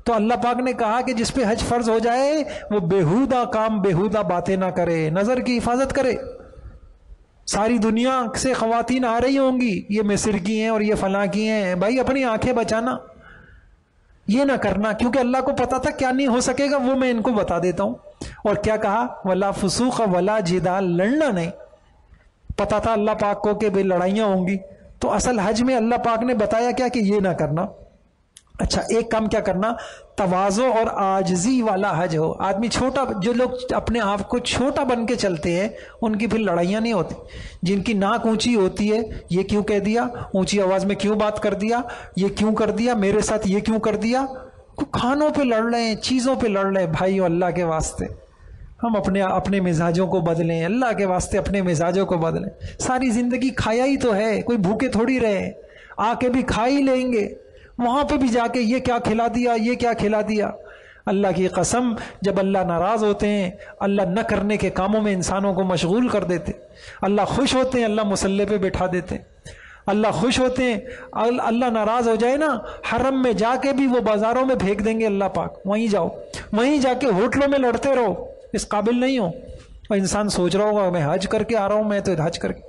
تو اللہ پاک نے کہا کہ جس پہ حج فرض ہو جائے وہ بیہودہ کام, بیہودہ باتیں نہ کرے, نظر کی حفاظت کرے. ساری دنیا سے خواتین آ رہی ہوں گی, یہ مصر کی ہیں اور یہ فلاں کی ہیں, بھائی اپنی آنکھیں بچانا, یہ نہ کرنا. کیونکہ اللہ کو پتا تھا کیا نہیں ہو سکے گا, وہ میں ان کو بتا دیتا ہوں. اور کیا کہا؟ ولا فسوق ولا جدال, لڑنا نہیں. پتا تھا اللہ پاک کو کہ بھئی لڑائیاں ہوں گی, تو اصل حج میں اللہ پاک نے بتایا کیا کہ یہ نہ کرنا. اچھا ایک کام کیا کرنا؟ تواضع اور عاجزی والا حج ہو. آدمی چھوٹا, جو لوگ اپنے آپ کو چھوٹا بن کے چلتے ہیں ان کی پھر لڑائیاں نہیں ہوتی. جن کی ناک اونچی ہوتی ہے, یہ کیوں کہہ دیا, اونچی آواز میں کیوں بات کر دیا, یہ کیوں کر دیا, میرے ساتھ یہ کیوں کر دیا, کھانوں پہ لڑ رہے ہیں, چیزوں پہ لڑ رہے ہیں. بھائی اللہ کے واسطے ہم اپنے مزاجوں کو بدلیں, اللہ کے واسطے اپنے مزاجوں کو بدلیں. ساری زندگی کھایا ہی تو ہے, کوئی بھوکے تھوڑی رہے, آ کے بھی کھا ہی لیں گے. وہاں پہ بھی جا کے یہ کیا کھلا دیا, یہ کیا کھلا دیا. اللہ کی قسم, جب اللہ ناراض ہوتے ہیں اللہ نہ کرنے کے کاموں میں انسانوں کو مشغول کر دیتے. اللہ خوش ہوتے ہیں اللہ مصلی پہ بٹھا دیتے. اللہ خوش ہوتے ہیں, اللہ ناراض ہو جائے نا, حرم میں جا کے بھی وہ بازاروں میں پھینک دیں گے اللہ پاک. وہیں جاؤ, وہیں جا کے ہوٹلوں میں لڑتے رہو, اس قابل نہیں ہو. اور انسان سوچ رہا ہوگا میں حج کر کے آ رہا ہوں, میں تو حج کر کے,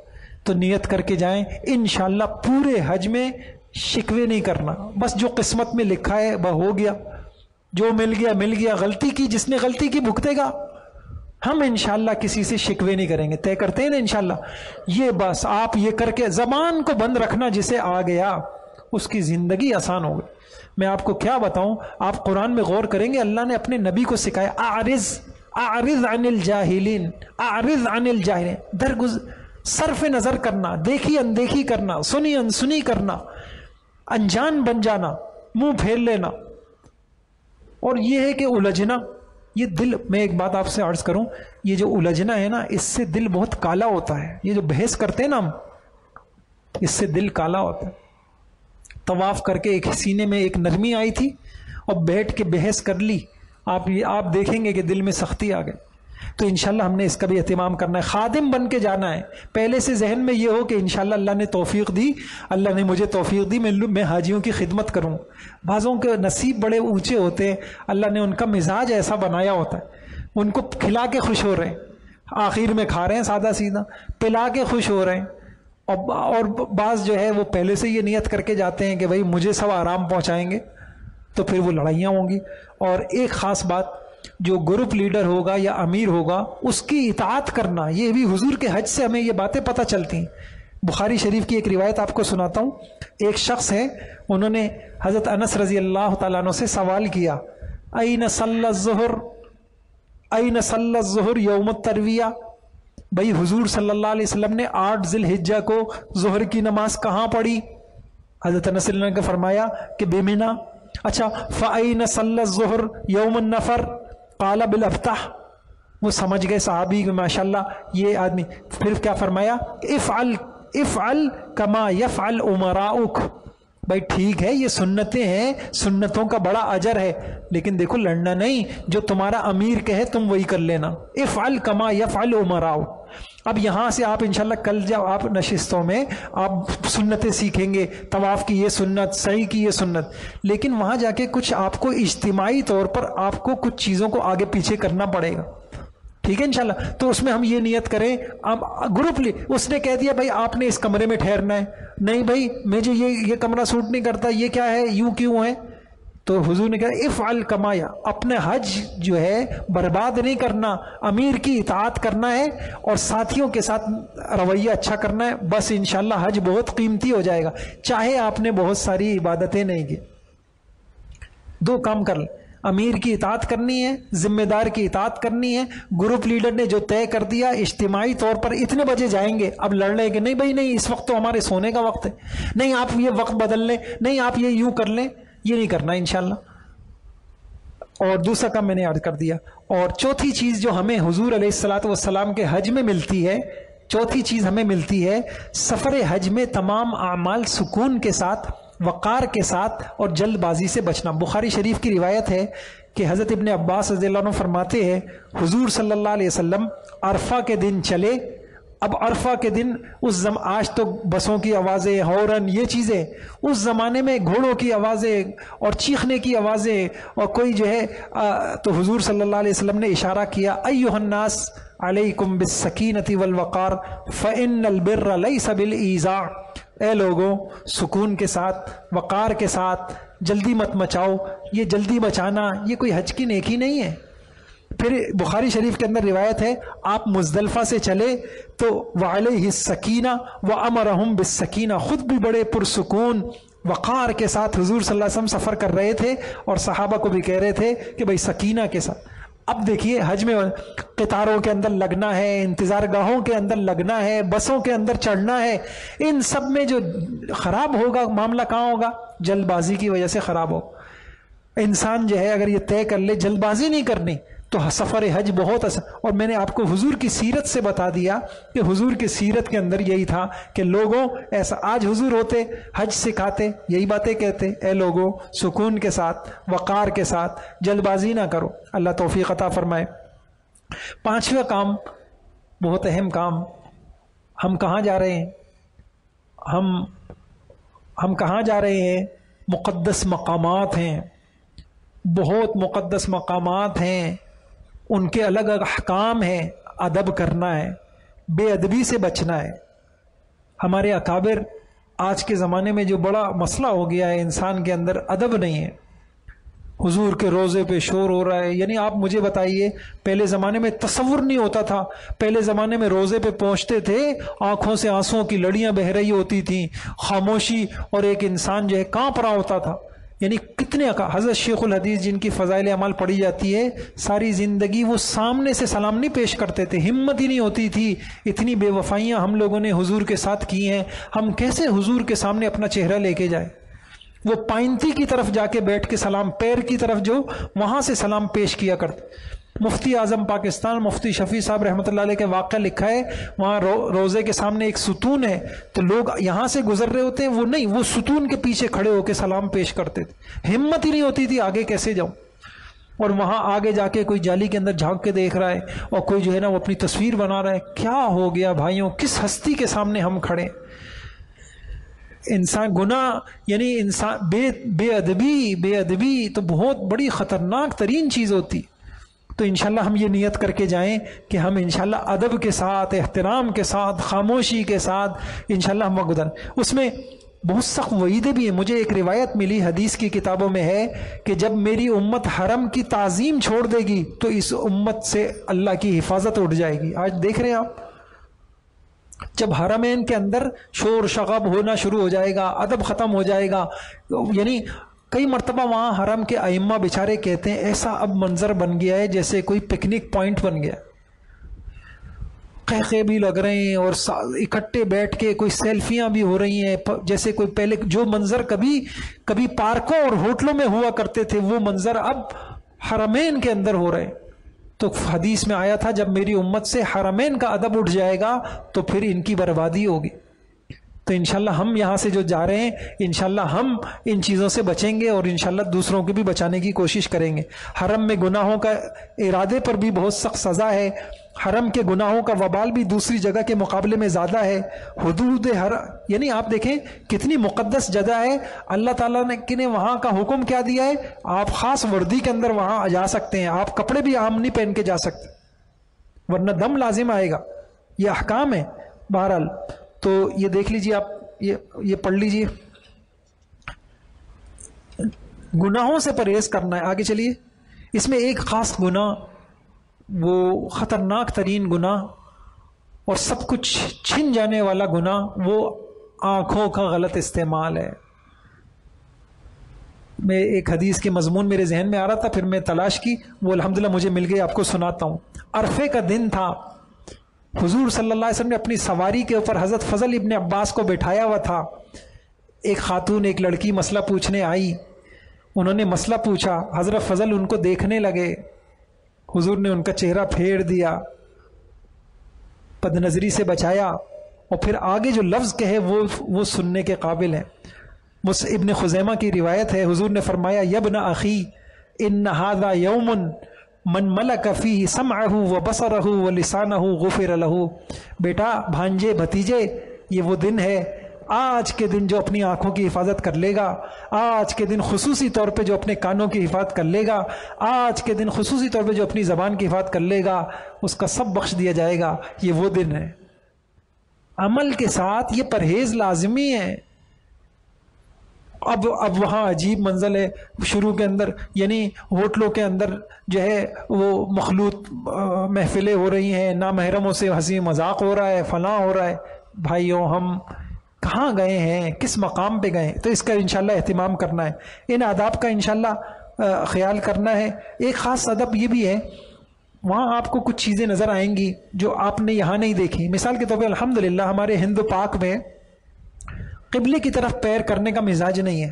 تو نیت کر کے جائیں. انشاءاللہ پورے حج میں شکوے نہیں کرنا, بس جو قسمت میں لکھا ہے وہ ہو گیا, جو مل گیا مل گیا. غلطی کی, جس نے غلطی کی بھگتے گا. ہم انشاءاللہ کسی سے شکوے نہیں کریں گے, طے کرتے ہیں نا انشاءاللہ. یہ بس آپ یہ کر کے زبان کو بند رکھنا, جسے آ گیا اس کی زندگی آسان ہو گئی. میں آپ کو کیا بتاؤں, آپ قرآن میں غور کریں گے اللہ نے اپنے نبی کو سکھایا, اعرض عن الجاہلین, اعرض عن الجاہلین, صرف نظر کرنا, دیکھی اندیکھی کرنا, سنی انسنی کرنا, انجان بن جانا, منہ پھیر لینا. اور یہ ہے کہ الجھنا, یہ دل, میں ایک بات آپ سے عرض کروں, یہ جو الجھنا ہے نا, اس سے دل بہت کالا ہوتا ہے. یہ جو بحث کرتے ہیں نا ہم, اس سے دل کالا ہوتا ہے. طواف کر کے ایک سینے میں ایک نرمی آئی تھی, اور بیٹھ کے بحث کر لی, آپ دیکھیں گے کہ دل میں سختی آ گئی. تو انشاءاللہ ہم نے اس کا بھی اہتمام کرنا ہے, خادم بن کے جانا ہے. پہلے سے ذہن میں یہ ہو کہ انشاءاللہ اللہ نے توفیق دی, اللہ نے مجھے توفیق دی, میں حاجیوں کی خدمت کروں. بعضوں کے نصیب بڑے اونچے ہوتے ہیں, اللہ نے ان کا مزاج ایسا بنایا ہوتا ہے, ان کو کھلا کے خوش ہو رہے ہیں, آخر میں کھا رہے ہیں سادہ سیدھا, پلا کے خوش ہو رہے ہیں. اور بعض جو ہے وہ پہلے سے یہ نیت کر کے جاتے ہیں کہ بھائی مجھے سب آرام پہنچائیں گے, تو پھر وہ لڑائیاں ہوں گی. اور ایک خاص بات, جو گروپ لیڈر ہوگا یا امیر ہوگا اس کی اطاعت کرنا, یہ بھی حضور کے حج سے ہمیں یہ باتیں پتہ چلتی ہیں. بخاری شریف کی ایک روایت آپ کو سناتا ہوں. ایک شخص ہے, انہوں نے حضرت انس رضی اللہ تعالیٰ عنہ سے سوال کیا, این صلی الظہر, این صلی الظہر یوم الترویہ, بھائی حضور صلی اللہ علیہ وسلم نے 8 ذی الحجہ کو ظہر کی نماز کہاں پڑھی؟ حضرت انس رضی اللہ عنہ نے فرمایا کہ بمنا. اچھا, فَأَيْنَ صَلَّى الظُّهْرَ يَوْمَ النَّفَرِ قَالَ بِالْأَفْتَحِ, وہ سمجھ گئے صحابی کہ ماشاءاللہ یہ آدمی. پھر کیا فرمایا؟ افعل کما یفعل امراؤک, بھائی ٹھیک ہے یہ سنتیں ہیں, سنتوں کا بڑا اجر ہے, لیکن دیکھو لڑنا نہیں, جو تمہارا امیر کہے تم وہی کر لینا. افعل کما یفعل امراؤک. اب یہاں سے آپ انشاءاللہ کل جب آپ نشستوں میں آپ سنتیں سیکھیں گے, طواف کی یہ سنت, سعی کی یہ سنت, لیکن وہاں جا کے کچھ آپ کو اجتماعی طور پر آپ کو کچھ چیزوں کو آگے پیچھے کرنا پڑے گا. ٹھیک ہے انشاءاللہ. تو اس میں ہم یہ نیت کریں, اب گروپ اس نے کہہ دیا بھائی آپ نے اس کمرے میں ٹھہرنا ہے, نہیں بھائی مجھے یہ کمرہ سوٹ نہیں کرتا, یہ کیا ہے, یوں کیوں ہے, تو حضور نے کہا افعل کمایا, اپنے حج جو ہے برباد نہیں کرنا, امیر کی اطاعت کرنا ہے اور ساتھیوں کے ساتھ رویہ اچھا کرنا ہے, بس انشاءاللہ حج بہت قیمتی ہو جائے گا, چاہے آپ نے بہت ساری عبادتیں نہیں کی. 2 کام کر لیں, امیر کی اطاعت کرنی ہے, ذمہ دار کی اطاعت کرنی ہے, گروپ لیڈر نے جو طے کر دیا اجتماعی طور پر اتنے بجے جائیں گے, اب لڑ لیں کہ نہیں بھائی نہیں اس وقت تو ہمارے سونے کا وقت ہے, نہیں آپ یہ وقت بدل لیں, نہیں آپ یہ یوں کر لیں, یہ نہیں کرنا انشاءاللہ. اور دوسرا کام میں نے عرض کر دیا. اور چوتھی چیز جو ہمیں حضور علیہ الصلوۃ والسلام کے حج میں ملتی ہے، چوتھی چیز ہمیں ملتی ہے، سفر حج میں تمام اعمال سکون کے ساتھ، وقار کے ساتھ اور جلد بازی سے بچنا. بخاری شریف کی روایت ہے کہ حضرت ابن عباس رضی اللہ عنہ فرماتے ہیں حضور صلی اللہ علیہ وسلم عرفہ کے دن چلے. اب عرفہ کے دن آج تو بسوں کی آوازیں، ہارن، یہ چیزیں، اس زمانے میں گھوڑوں کی آوازیں اور چیخنے کی آوازیں اور کوئی جو ہے تو حضور صلی اللہ علیہ وسلم نے اشارہ کیا ایھا الناس علیکم بالسکینۃ والوقار فإن البر لیس بالایذاء. اے لوگوں سکون کے ساتھ، وقار کے ساتھ، جلدی مت مچاؤ. یہ جلدی مچانا یہ کوئی حج کی نیکی نہیں ہے. پھر بخاری شریف کے اندر روایت ہے آپ مزدلفہ سے چلے تو وعلیہ السکینہ وامرہم بالسکینہ، خود بھی بڑے پرسکون وقار کے ساتھ حضور صلی اللہ علیہ وسلم سفر کر رہے تھے اور صحابہ کو بھی کہہ رہے تھے کہ بھائی سکینہ کے ساتھ. اب دیکھیے حج میں قطاروں کے اندر لگنا ہے، انتظار گاہوں کے اندر لگنا ہے، بسوں کے اندر چڑھنا ہے، ان سب میں جو خراب ہوگا معاملہ کہاں ہوگا؟ جلد بازی کی وجہ سے خراب ہو. انسان جو ہے اگر یہ طے کر لے جلد بازی نہیں کرنی تو سفر حج بہت اور میں نے آپ کو حضور کی سیرت سے بتا دیا کہ حضور کی سیرت کے اندر یہی تھا کہ لوگوں ایسا آج حضور ہوتے حج سکھاتے یہی باتیں کہتے، اے لوگوں سکون کے ساتھ، وقار کے ساتھ، جلد بازی نہ کرو. اللہ توفیق عطا فرمائے. پانچواں کام، بہت اہم کام، ہم کہاں جا رہے ہیں؟ ہم کہاں جا رہے ہیں؟ مقدس مقامات ہیں، بہت مقدس مقامات ہیں، ان کے الگ الگ احکام ہیں. ادب کرنا ہے، بے ادبی سے بچنا ہے. ہمارے اکابر آج کے زمانے میں جو بڑا مسئلہ ہو گیا ہے انسان کے اندر، ادب نہیں ہے. حضور کے روزے پہ شور ہو رہا ہے. یعنی آپ مجھے بتائیے پہلے زمانے میں تصور نہیں ہوتا تھا، پہلے زمانے میں روزے پہ پہنچتے تھے آنکھوں سے آنسوؤں کی لڑیاں بہ رہی ہوتی تھیں، خاموشی، اور ایک انسان جو ہے کانپ رہا ہوتا تھا. یعنی کتنے حضرت شیخ الحدیث جن کی فضائل اعمال پڑھی جاتی ہے، ساری زندگی وہ سامنے سے سلام نہیں پیش کرتے تھے، ہمت ہی نہیں ہوتی تھی. اتنی بے وفائیاں ہم لوگوں نے حضور کے ساتھ کی ہیں، ہم کیسے حضور کے سامنے اپنا چہرہ لے کے جائیں؟ وہ پائنتی کی طرف جا کے بیٹھ کے سلام، پیر کی طرف جو وہاں سے سلام پیش کیا کرتے. مفتی اعظم پاکستان مفتی شفیع صاحب رحمۃ اللہ علیہ کے واقعہ لکھا ہے، وہاں روزے کے سامنے ایک ستون ہے تو لوگ یہاں سے گزر رہے ہوتے ہیں، وہ نہیں، وہ ستون کے پیچھے کھڑے ہو کے سلام پیش کرتے تھے. ہمت ہی نہیں ہوتی تھی آگے کیسے جاؤں. اور وہاں آگے جا کے کوئی جالی کے اندر جھانک کے دیکھ رہا ہے اور کوئی جو ہے نا وہ اپنی تصویر بنا رہا ہے. کیا ہو گیا بھائیوں؟ کس ہستی کے سامنے ہم کھڑے؟ انسان گناہ، یعنی انسان بے ادبی تو بہت بڑی خطرناک ترین چیز ہوتی. تو انشاءاللہ ہم یہ نیت کر کے جائیں کہ ہم انشاءاللہ ادب کے ساتھ، احترام کے ساتھ، خاموشی کے ساتھ انشاءاللہ ہم گزر. اس میں بہت سخت وعیدیں بھی ہیں. مجھے ایک روایت ملی حدیث کی کتابوں میں ہے کہ جب میری امت حرم کی تعظیم چھوڑ دے گی تو اس امت سے اللہ کی حفاظت اٹھ جائے گی. آج دیکھ رہے ہیں آپ، جب حرمین کے اندر شور شغب ہونا شروع ہو جائے گا، ادب ختم ہو جائے گا. یعنی کئی مرتبہ وہاں حرم کے ائمہ بیچارے کہتے ہیں ایسا اب منظر بن گیا ہے جیسے کوئی پکنک پوائنٹ بن گیا، قہقے بھی لگ رہے ہیں اور اکٹھے بیٹھ کے کوئی سیلفیاں بھی ہو رہی ہیں، جیسے کوئی پہلے جو منظر کبھی پارکوں اور ہوٹلوں میں ہوا کرتے تھے وہ منظر اب حرمین کے اندر ہو رہے ہیں. تو حدیث میں آیا تھا جب میری امت سے حرمین کا ادب اٹھ جائے گا تو پھر ان کی بربادی ہوگی. تو انشاءاللہ ہم یہاں سے جو جا رہے ہیں انشاءاللہ ہم ان چیزوں سے بچیں گے اور انشاءاللہ دوسروں کو بھی بچانے کی کوشش کریں گے. حرم میں گناہوں کا ارادے پر بھی بہت سخت سزا ہے. حرم کے گناہوں کا وبال بھی دوسری جگہ کے مقابلے میں زیادہ ہے. حدود یعنی آپ دیکھیں کتنی مقدس جگہ ہے، اللہ تعالیٰ نے وہاں کا حکم کیا دیا ہے، آپ خاص وردی کے اندر وہاں جا سکتے ہیں، آپ کپڑے بھی عام نہیں پہن کے جا سکتے ورنہ دم لازم آئے گا. یہ احکام ہے. بہرحال تو یہ دیکھ لیجیے آپ، یہ پڑھ لیجیے. گناہوں سے پرہیز کرنا ہے. آگے چلیے. اس میں ایک خاص گناہ، وہ خطرناک ترین گناہ اور سب کچھ چھن جانے والا گناہ، وہ آنکھوں کا غلط استعمال ہے. میں ایک حدیث کے مضمون میرے ذہن میں آ رہا تھا، پھر میں تلاش کی، وہ الحمدللہ مجھے مل گئی، آپ کو سناتا ہوں. عرفے کا دن تھا، حضور صلی اللہ علیہ وسلم نے اپنی سواری کے اوپر حضرت فضل ابن عباس کو بٹھایا ہوا تھا. ایک خاتون، ایک لڑکی مسئلہ پوچھنے آئی انہوں نے مسئلہ پوچھا، حضرت فضل ان کو دیکھنے لگے، حضور نے ان کا چہرہ پھیر دیا، بد نظری سے بچایا، اور پھر آگے جو لفظ کہے وہ سننے کے قابل ہے۔ ابن خزیمہ کی روایت ہے، حضور نے فرمایا یبن اخی ان ھذا یوم من ملک فیہ سمعہ وبصرہ ولسانہ غفر لہ، بیٹا، بھانجے، بھتیجے، یہ وہ دن ہے، آج کے دن جو اپنی آنکھوں کی حفاظت کر لے گا، آج کے دن خصوصی طور پہ جو اپنے کانوں کی حفاظت کر لے گا، آج کے دن خصوصی طور پہ جو اپنی زبان کی حفاظت کر لے گا، اس کا سب بخش دیا جائے گا، یہ وہ دن ہے۔ عمل کے ساتھ یہ پرہیز لازمی ہے۔ اب وہاں عجیب منزل ہے شروع کے اندر، یعنی ہوٹلوں کے اندر جو ہے وہ مخلوط محفلیں ہو رہی ہیں، نامحرموں سے ہنسی مذاق ہو رہا ہے، فلاں ہو رہا ہے۔ بھائیوں، ہم کہاں گئے ہیں، کس مقام پہ گئے ہیں؟ تو اس کا انشاءاللہ اہتمام کرنا ہے، ان آداب کا انشاءاللہ خیال کرنا ہے۔ ایک خاص ادب یہ بھی ہے، وہاں آپ کو کچھ چیزیں نظر آئیں گی جو آپ نے یہاں نہیں دیکھی۔ مثال کے طور پہ الحمدللہ ہمارے ہند پاک میں قبلے کی طرف پیر کرنے کا مزاج نہیں ہے۔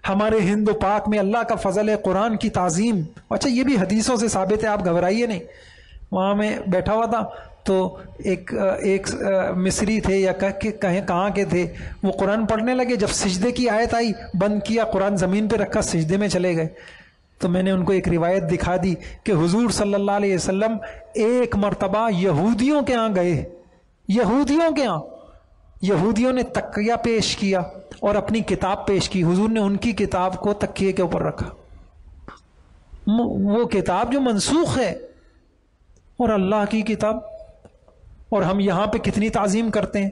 ہمارے ہند و پاک میں اللہ کا فضل ہے، قرآن کی تعظیم، اچھا یہ بھی حدیثوں سے ثابت ہے، آپ گھبرائیے نہیں۔ وہاں میں بیٹھا ہوا تھا تو ایک مصری تھے یا کہاں کے تھے، وہ قرآن پڑھنے لگے، جب سجدے کی آیت آئی بند کیا، قرآن زمین پہ رکھا، سجدے میں چلے گئے۔ تو میں نے ان کو ایک روایت دکھا دی کہ حضور صلی اللہ علیہ وسلم ایک مرتبہ یہودیوں کے ہاں گئے، یہودیوں کے ہاں، یہودیوں نے تکیہ پیش کیا اور اپنی کتاب پیش کی، حضور نے ان کی کتاب کو تکیے کے اوپر رکھا، وہ کتاب جو منسوخ ہے، اور اللہ کی کتاب، اور ہم یہاں پہ کتنی تعظیم کرتے ہیں۔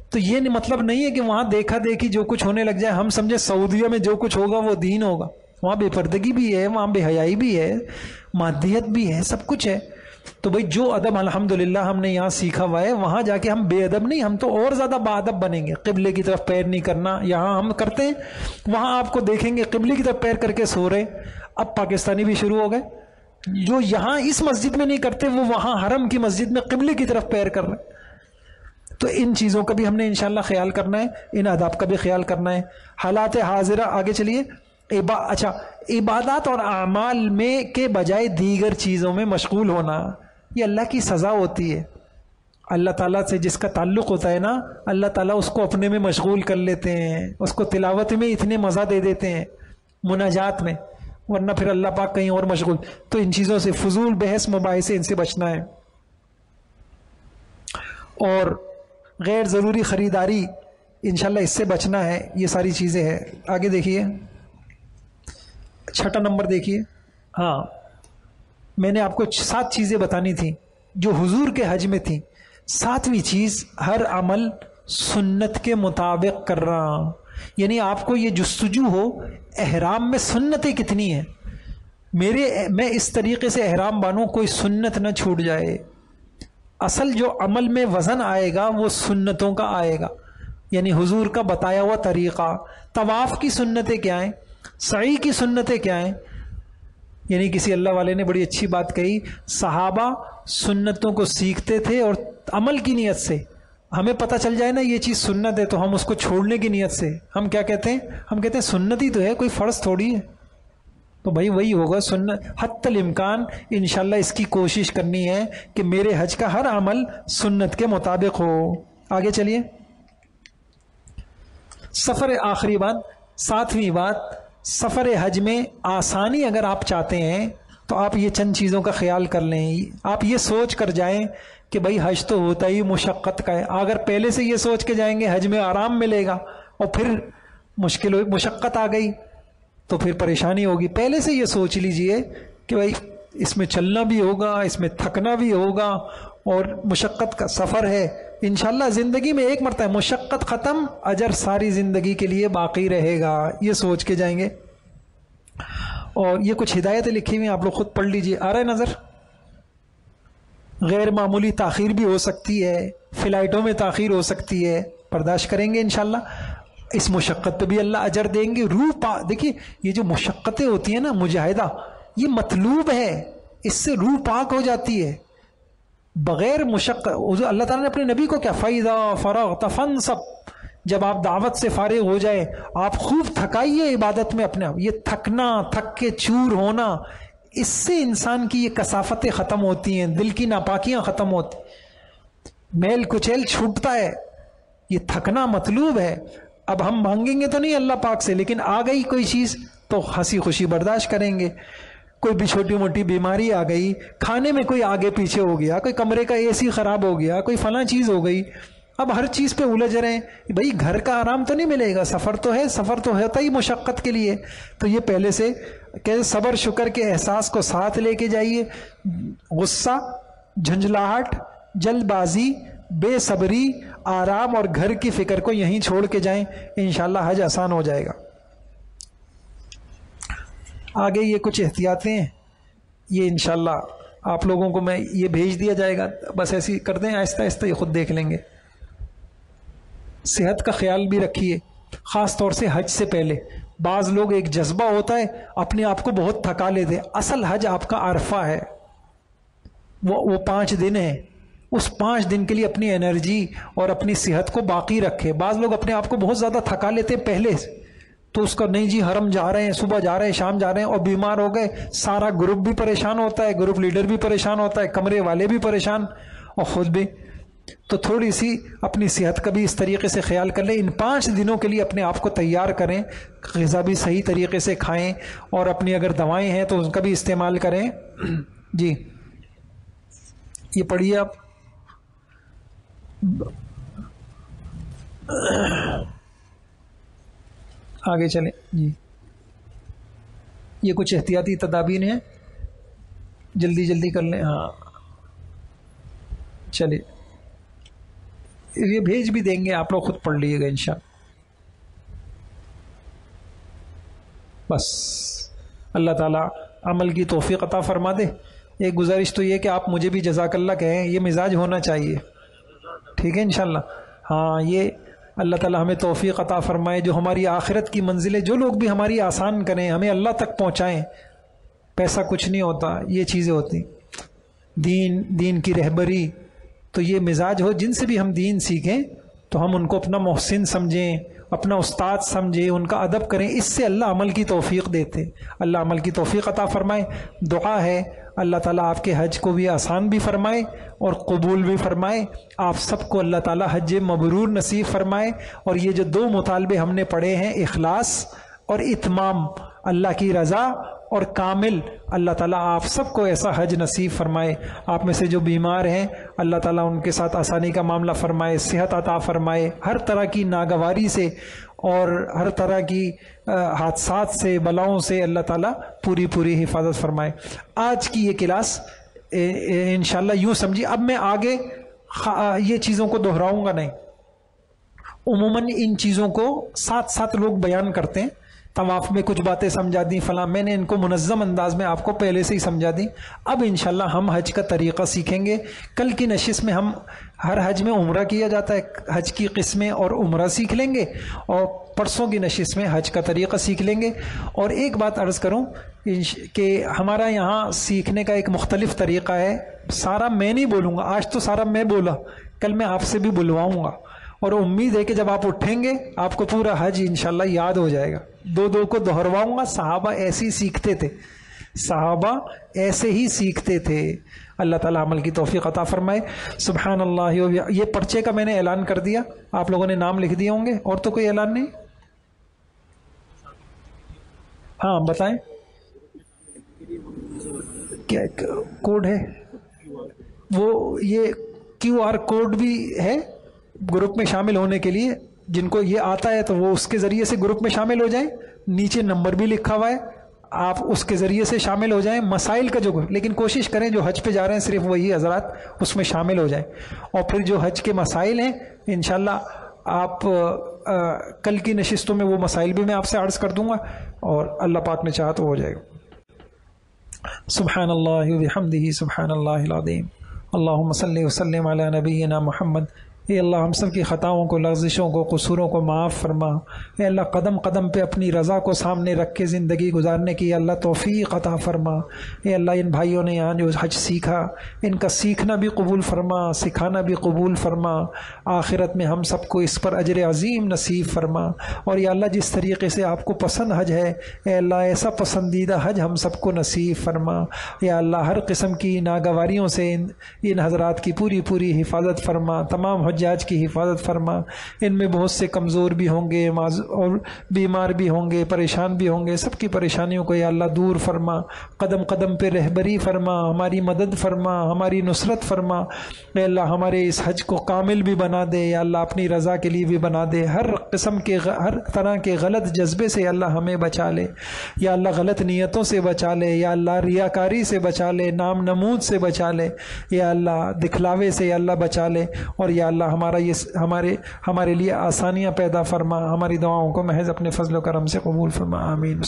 تو یہ مطلب نہیں ہے کہ وہاں دیکھا دیکھی جو کچھ ہونے لگ جائے، ہم سمجھے سعودیہ میں جو کچھ ہوگا وہ دین ہوگا، وہاں بے پردگی بھی ہے، وہاں بے حیائی بھی ہے، مادیت بھی ہے، سب کچھ ہے۔ تو بھائی جو ادب الحمدللہ ہم نے یہاں سیکھا ہوا ہے، وہاں جا کے ہم بے ادب نہیں، ہم تو اور زیادہ با ادب بنیں گے۔ قبلے کی طرف پیر نہیں کرنا یہاں ہم کرتے ہیں، وہاں آپ کو دیکھیں گے قبلے کی طرف پیر کر کے سو رہے۔ اب پاکستانی بھی شروع ہو گئے، جو یہاں اس مسجد میں نہیں کرتے وہ وہاں حرم کی مسجد میں قبلے کی طرف پیر کر رہے۔ تو ان چیزوں کا بھی ہم نے انشاءاللہ خیال کرنا ہے، ان آداب کا بھی خیال کرنا ہے۔ حالات حاضرہ، آگے چلیے۔ اچھا، عبادات اور اعمال میں کے بجائے دیگر چیزوں میں مشغول ہونا، یہ اللہ کی سزا ہوتی ہے۔ اللہ تعالیٰ سے جس کا تعلق ہوتا ہے نا، اللہ تعالیٰ اس کو اپنے میں مشغول کر لیتے ہیں، اس کو تلاوت میں اتنے مزہ دے دیتے ہیں، مناجات میں، ورنہ پھر اللہ پاک کہیں اور مشغول۔ تو ان چیزوں سے فضول بحث مباحث ان سے بچنا ہے، اور غیر ضروری خریداری انشاءاللہ اس سے بچنا ہے۔ یہ ساری چیزیں ہیں۔ آگے دیکھیے، چھٹا نمبر دیکھیے۔ ہاں، میں نے آپ کو 7 چیزیں بتانی تھیں جو حضور کے حج میں تھیں۔ 7ویں چیز، ہر عمل سنت کے مطابق کر رہا، یعنی آپ کو یہ جستجو ہو احرام میں سنتیں کتنی ہیں، میں اس طریقے سے احرام باندھوں کوئی سنت نہ چھوٹ جائے۔ اصل جو عمل میں وزن آئے گا وہ سنتوں کا آئے گا، یعنی حضور کا بتایا ہوا طریقہ۔ طواف کی سنتیں کیا ہیں، سعی کی سنتیں کیا ہیں، یعنی کسی اللہ والے نے بڑی اچھی بات کہی، صحابہ سنتوں کو سیکھتے تھے اور عمل کی نیت سے۔ ہمیں پتہ چل جائے نا یہ چیز سنت ہے تو ہم اس کو چھوڑنے کی نیت سے ہم کیا کہتے ہیں، ہم کہتے ہیں سنت ہی تو ہے، کوئی فرض تھوڑی ہے۔ تو بھائی وہی ہوگا سنت۔ حتی الامکان انشاءاللہ اس کی کوشش کرنی ہے کہ میرے حج کا ہر عمل سنت کے مطابق ہو۔ آگے چلیے، سفر، آخری بات، 7ویں بات، سفر حج میں آسانی اگر آپ چاہتے ہیں تو آپ یہ چند چیزوں کا خیال کر لیں۔ آپ یہ سوچ کر جائیں کہ بھائی حج تو ہوتا ہی مشقت کا ہے۔ اگر پہلے سے یہ سوچ کے جائیں گے حج میں آرام ملے گا اور پھر مشقت آ گئی تو پھر پریشانی ہوگی، پہلے سے یہ سوچ لیجئے کہ بھائی اس میں چلنا بھی ہوگا، اس میں تھکنا بھی ہوگا اور مشقت کا سفر ہے۔ انشاءاللہ زندگی میں ایک مرتبہ مشقت ختم، اجر ساری زندگی کے لیے باقی رہے گا، یہ سوچ کے جائیں گے۔ اور یہ کچھ ہدایتیں لکھی ہوئی ہیں، آپ لوگ خود پڑھ لیجئے، آ رہا ہے نظر؟ غیر معمولی تاخیر بھی ہو سکتی ہے، فلائٹوں میں تاخیر ہو سکتی ہے، برداشت کریں گے انشاءاللہ۔ اس مشقت پہ بھی اللہ اجر دیں گے۔ دیکھیے یہ جو مشقتیں ہوتی ہیں نا، مجاہدہ، یہ مطلوب ہے، اس سے روح پاک ہو جاتی ہے۔ بغیر مشقت اللہ تعالیٰ نے اپنے نبی کو کیا، فَإِذَا فَرَغْتَ فَانْصَبْ، جب آپ دعوت سے فارغ ہو جائیں آپ خوب تھکائیے عبادت میں اپنے آپ. یہ تھکنا، تھک کے چور ہونا، اس سے انسان کی یہ کثافتیں ختم ہوتی ہیں، دل کی ناپاکیاں ختم ہوتی، میل کچیل چھوٹتا ہے. یہ تھکنا مطلوب ہے. اب ہم مانگیں گے تو نہیں اللہ پاک سے، لیکن آ گئی کوئی چیز تو ہنسی خوشی برداشت کریں گے. کوئی بھی چھوٹی موٹی بیماری آ گئی، کھانے میں کوئی آگے پیچھے ہو گیا، کوئی کمرے کا اے سی خراب ہو گیا، کوئی فلاں چیز ہو گئی، اب ہر چیز پہ الجھ رہے ہیں. بھائی گھر کا آرام تو نہیں ملے گا، سفر تو ہے، سفر تو ہوتا ہی مشقت کے لیے. تو یہ پہلے سے کہ صبر شکر کے احساس کو ساتھ لے کے جائیے. غصہ، جھنجھلاہٹ، جلد بازی، بے صبری، آرام اور گھر کی فکر کو یہیں چھوڑ کے جائیں، انشاءاللہ حج آسان ہو جائے گا. آگے یہ کچھ احتیاطیں ہیں، یہ انشاءاللہ آپ لوگوں کو میں یہ بھیج دیا جائے گا، بس ایسی کر دیں، آہستہ آہستہ یہ خود دیکھ لیں گے. صحت کا خیال بھی رکھیے، خاص طور سے حج سے پہلے. بعض لوگ ایک جذبہ ہوتا ہے اپنے آپ کو بہت تھکا لیتے. اصل حج آپ کا عرفہ ہے، وہ 5 دن ہے. اس 5 دن کے لیے اپنی انرجی اور اپنی صحت کو باقی رکھے. بعض لوگ اپنے آپ کو بہت زیادہ تھکا لیتے پہلے سے، تو اس کا نہیں جی حرم جا رہے ہیں، صبح جا رہے ہیں، شام جا رہے ہیں، اور بیمار ہو گئے، سارا گروپ بھی پریشان ہوتا ہے، گروپ لیڈر بھی پریشان ہوتا ہے، کمرے والے بھی پریشان اور خود بھی. تو تھوڑی سی اپنی صحت کا بھی اس طریقے سے خیال کر لیں. ان 5 دنوں کے لیے اپنے آپ کو تیار کریں، غذا بھی صحیح طریقے سے کھائیں، اور اپنی اگر دوائیں ہیں تو ان کا بھی استعمال کریں. جی یہ پڑھیے آپ. آگے چلیں. جی یہ کچھ احتیاطی تدابیر ہیں، جلدی جلدی کر لیں. ہاں چلیے یہ بھیج بھی دیں گے، آپ لوگ خود پڑھ لیجیے گا انشاءاللہ. بس اللہ تعالیٰ عمل کی توفیق عطا فرما دے. ایک گزارش تو یہ کہ آپ مجھے بھی جزاک اللہ کہیں، یہ مزاج ہونا چاہیے، ٹھیک ہے انشاءاللہ. ہاں یہ اللہ تعالیٰ ہمیں توفیق عطا فرمائے، جو ہماری آخرت کی منزلیں جو لوگ بھی ہماری آسان کریں، ہمیں اللہ تک پہنچائیں. پیسہ کچھ نہیں ہوتا، یہ چیزیں ہوتی، دین کی رہبری. تو یہ مزاج ہو، جن سے بھی ہم دین سیکھیں تو ہم ان کو اپنا محسن سمجھیں، اپنا استاد سمجھیں، ان کا ادب کریں. اس سے اللہ عمل کی توفیق دیتے. اللہ عمل کی توفیق عطا فرمائے. دعا ہے اللہ تعالیٰ آپ کے حج کو بھی آسان بھی فرمائے اور قبول بھی فرمائے. آپ سب کو اللہ تعالیٰ حج مبرور نصیب فرمائے. اور یہ جو 2 مطالبے ہم نے پڑھے ہیں، اخلاص اور اتمام، اللہ کی رضا اور کامل، اللہ تعالیٰ آپ سب کو ایسا حج نصیب فرمائے. آپ میں سے جو بیمار ہیں اللہ تعالیٰ ان کے ساتھ آسانی کا معاملہ فرمائے، صحت عطا فرمائے، ہر طرح کی ناگواری سے اور ہر طرح کی حادثات سے، بلاؤں سے اللہ تعالیٰ پوری حفاظت فرمائے. آج کی یہ کلاس انشاءاللہ یوں سمجھی، اب میں آگے یہ چیزوں کو دہراؤں گا نہیں. عموماً ان چیزوں کو ساتھ لوگ بیان کرتے ہیں. طواف میں کچھ باتیں سمجھا دیں فلاں، میں نے ان کو منظم انداز میں آپ کو پہلے سے ہی سمجھا دیں. اب انشاءاللہ ہم حج کا طریقہ سیکھیں گے. کل کی نشست میں ہم ہر حج میں عمرہ کیا جاتا ہے، حج کی قسمیں اور عمرہ سیکھ لیں گے، اور پرسوں کی نشست میں حج کا طریقہ سیکھ لیں گے. اور ایک بات عرض کروں کہ ہمارا یہاں سیکھنے کا ایک مختلف طریقہ ہے. سارا میں نہیں بولوں گا، آج تو سارا میں بولا، کل میں آپ سے بھی بلواؤں گا. اور امید ہے کہ جب آپ اٹھیں گے آپ کو پورا حج انشاءاللہ یاد ہو جائے گا. 2 کو دہرواؤں گا. صحابہ ایسے ہی سیکھتے تھے، صحابہ ایسے ہی سیکھتے تھے. اللہ تعالیٰ عمل کی توفیق عطا فرمائے. سبحان اللہ. یہ پرچے کا میں نے اعلان کر دیا، آپ لوگوں نے نام لکھ دیے ہوں گے. اور تو کوئی اعلان نہیں؟ ہاں بتائیں کیا کوڈ ہے؟ وہ یہ QR کوڈ بھی ہے گروپ میں شامل ہونے کے لیے. جن کو یہ آتا ہے تو وہ اس کے ذریعے سے گروپ میں شامل ہو جائیں. نیچے نمبر بھی لکھا ہوا ہے، آپ اس کے ذریعے سے شامل ہو جائیں. مسائل کا جو، لیکن کوشش کریں جو حج پہ جا رہے ہیں صرف وہی حضرات اس میں شامل ہو جائیں. اور پھر جو حج کے مسائل ہیں انشاءاللہ آپ کل کی نشستوں میں وہ مسائل بھی میں آپ سے عرض کر دوں گا، اور اللہ پاک نے چاہا تو ہو جائے گا. سبحان اللہ و بحمدہ، سبحان اللہ العظیم. اللہم صلی وسلم علی نبینا محمد اے اللہ ہم سب کی خطاؤں کو، لغزشوں کو، قصوروں کو معاف فرما۔ اے اللہ قدم قدم پہ اپنی رضا کو سامنے رکھ کے زندگی گزارنے کی اللہ توفیق عطا فرما۔ اے اللہ ان بھائیوں نے یہاں جو حج سیکھا، ان کا سیکھنا بھی قبول فرما، سکھانا بھی قبول فرما۔ آخرت میں ہم سب کو اس پر اجر عظیم نصیب فرما۔ اور یا اللہ جس طریقے سے آپ کو پسند حج ہے، اے اللہ ایسا پسندیدہ حج ہم سب کو نصیب فرما۔ یا اللہ ہر قسم کی ناگواریوں سے ان حضرات کی پوری حفاظت فرما، تمام حجاج کی حفاظت فرما۔ ان میں بہت سے کمزور بھی ہوں گے اور بیمار بھی ہوں گے، پریشان بھی ہوں گے، سب کی پریشانیوں کو یا اللہ دور فرما، قدم قدم پہ رہبری فرما، ہماری مدد فرما، ہماری نصرت فرما۔ اے اللہ ہمارے اس حج کو کامل بھی بنا دے، یا اللہ اپنی رضا کے لیے بھی بنا دے۔ ہر طرح کے غلط جذبے سے اللہ ہمیں بچا لے، یا اللہ غلط نیتوں سے بچا لے، یا اللہ ریاکاری سے بچا لے، نام نمود سے بچا لے، یا اللہ دکھلاوے سے یا اللہ بچا لے، اور یا اللہ ہمارے لیے آسانیاں پیدا فرما۔ ہماری دعاؤں کو محض اپنے فضل و کرم سے قبول فرما، آمین۔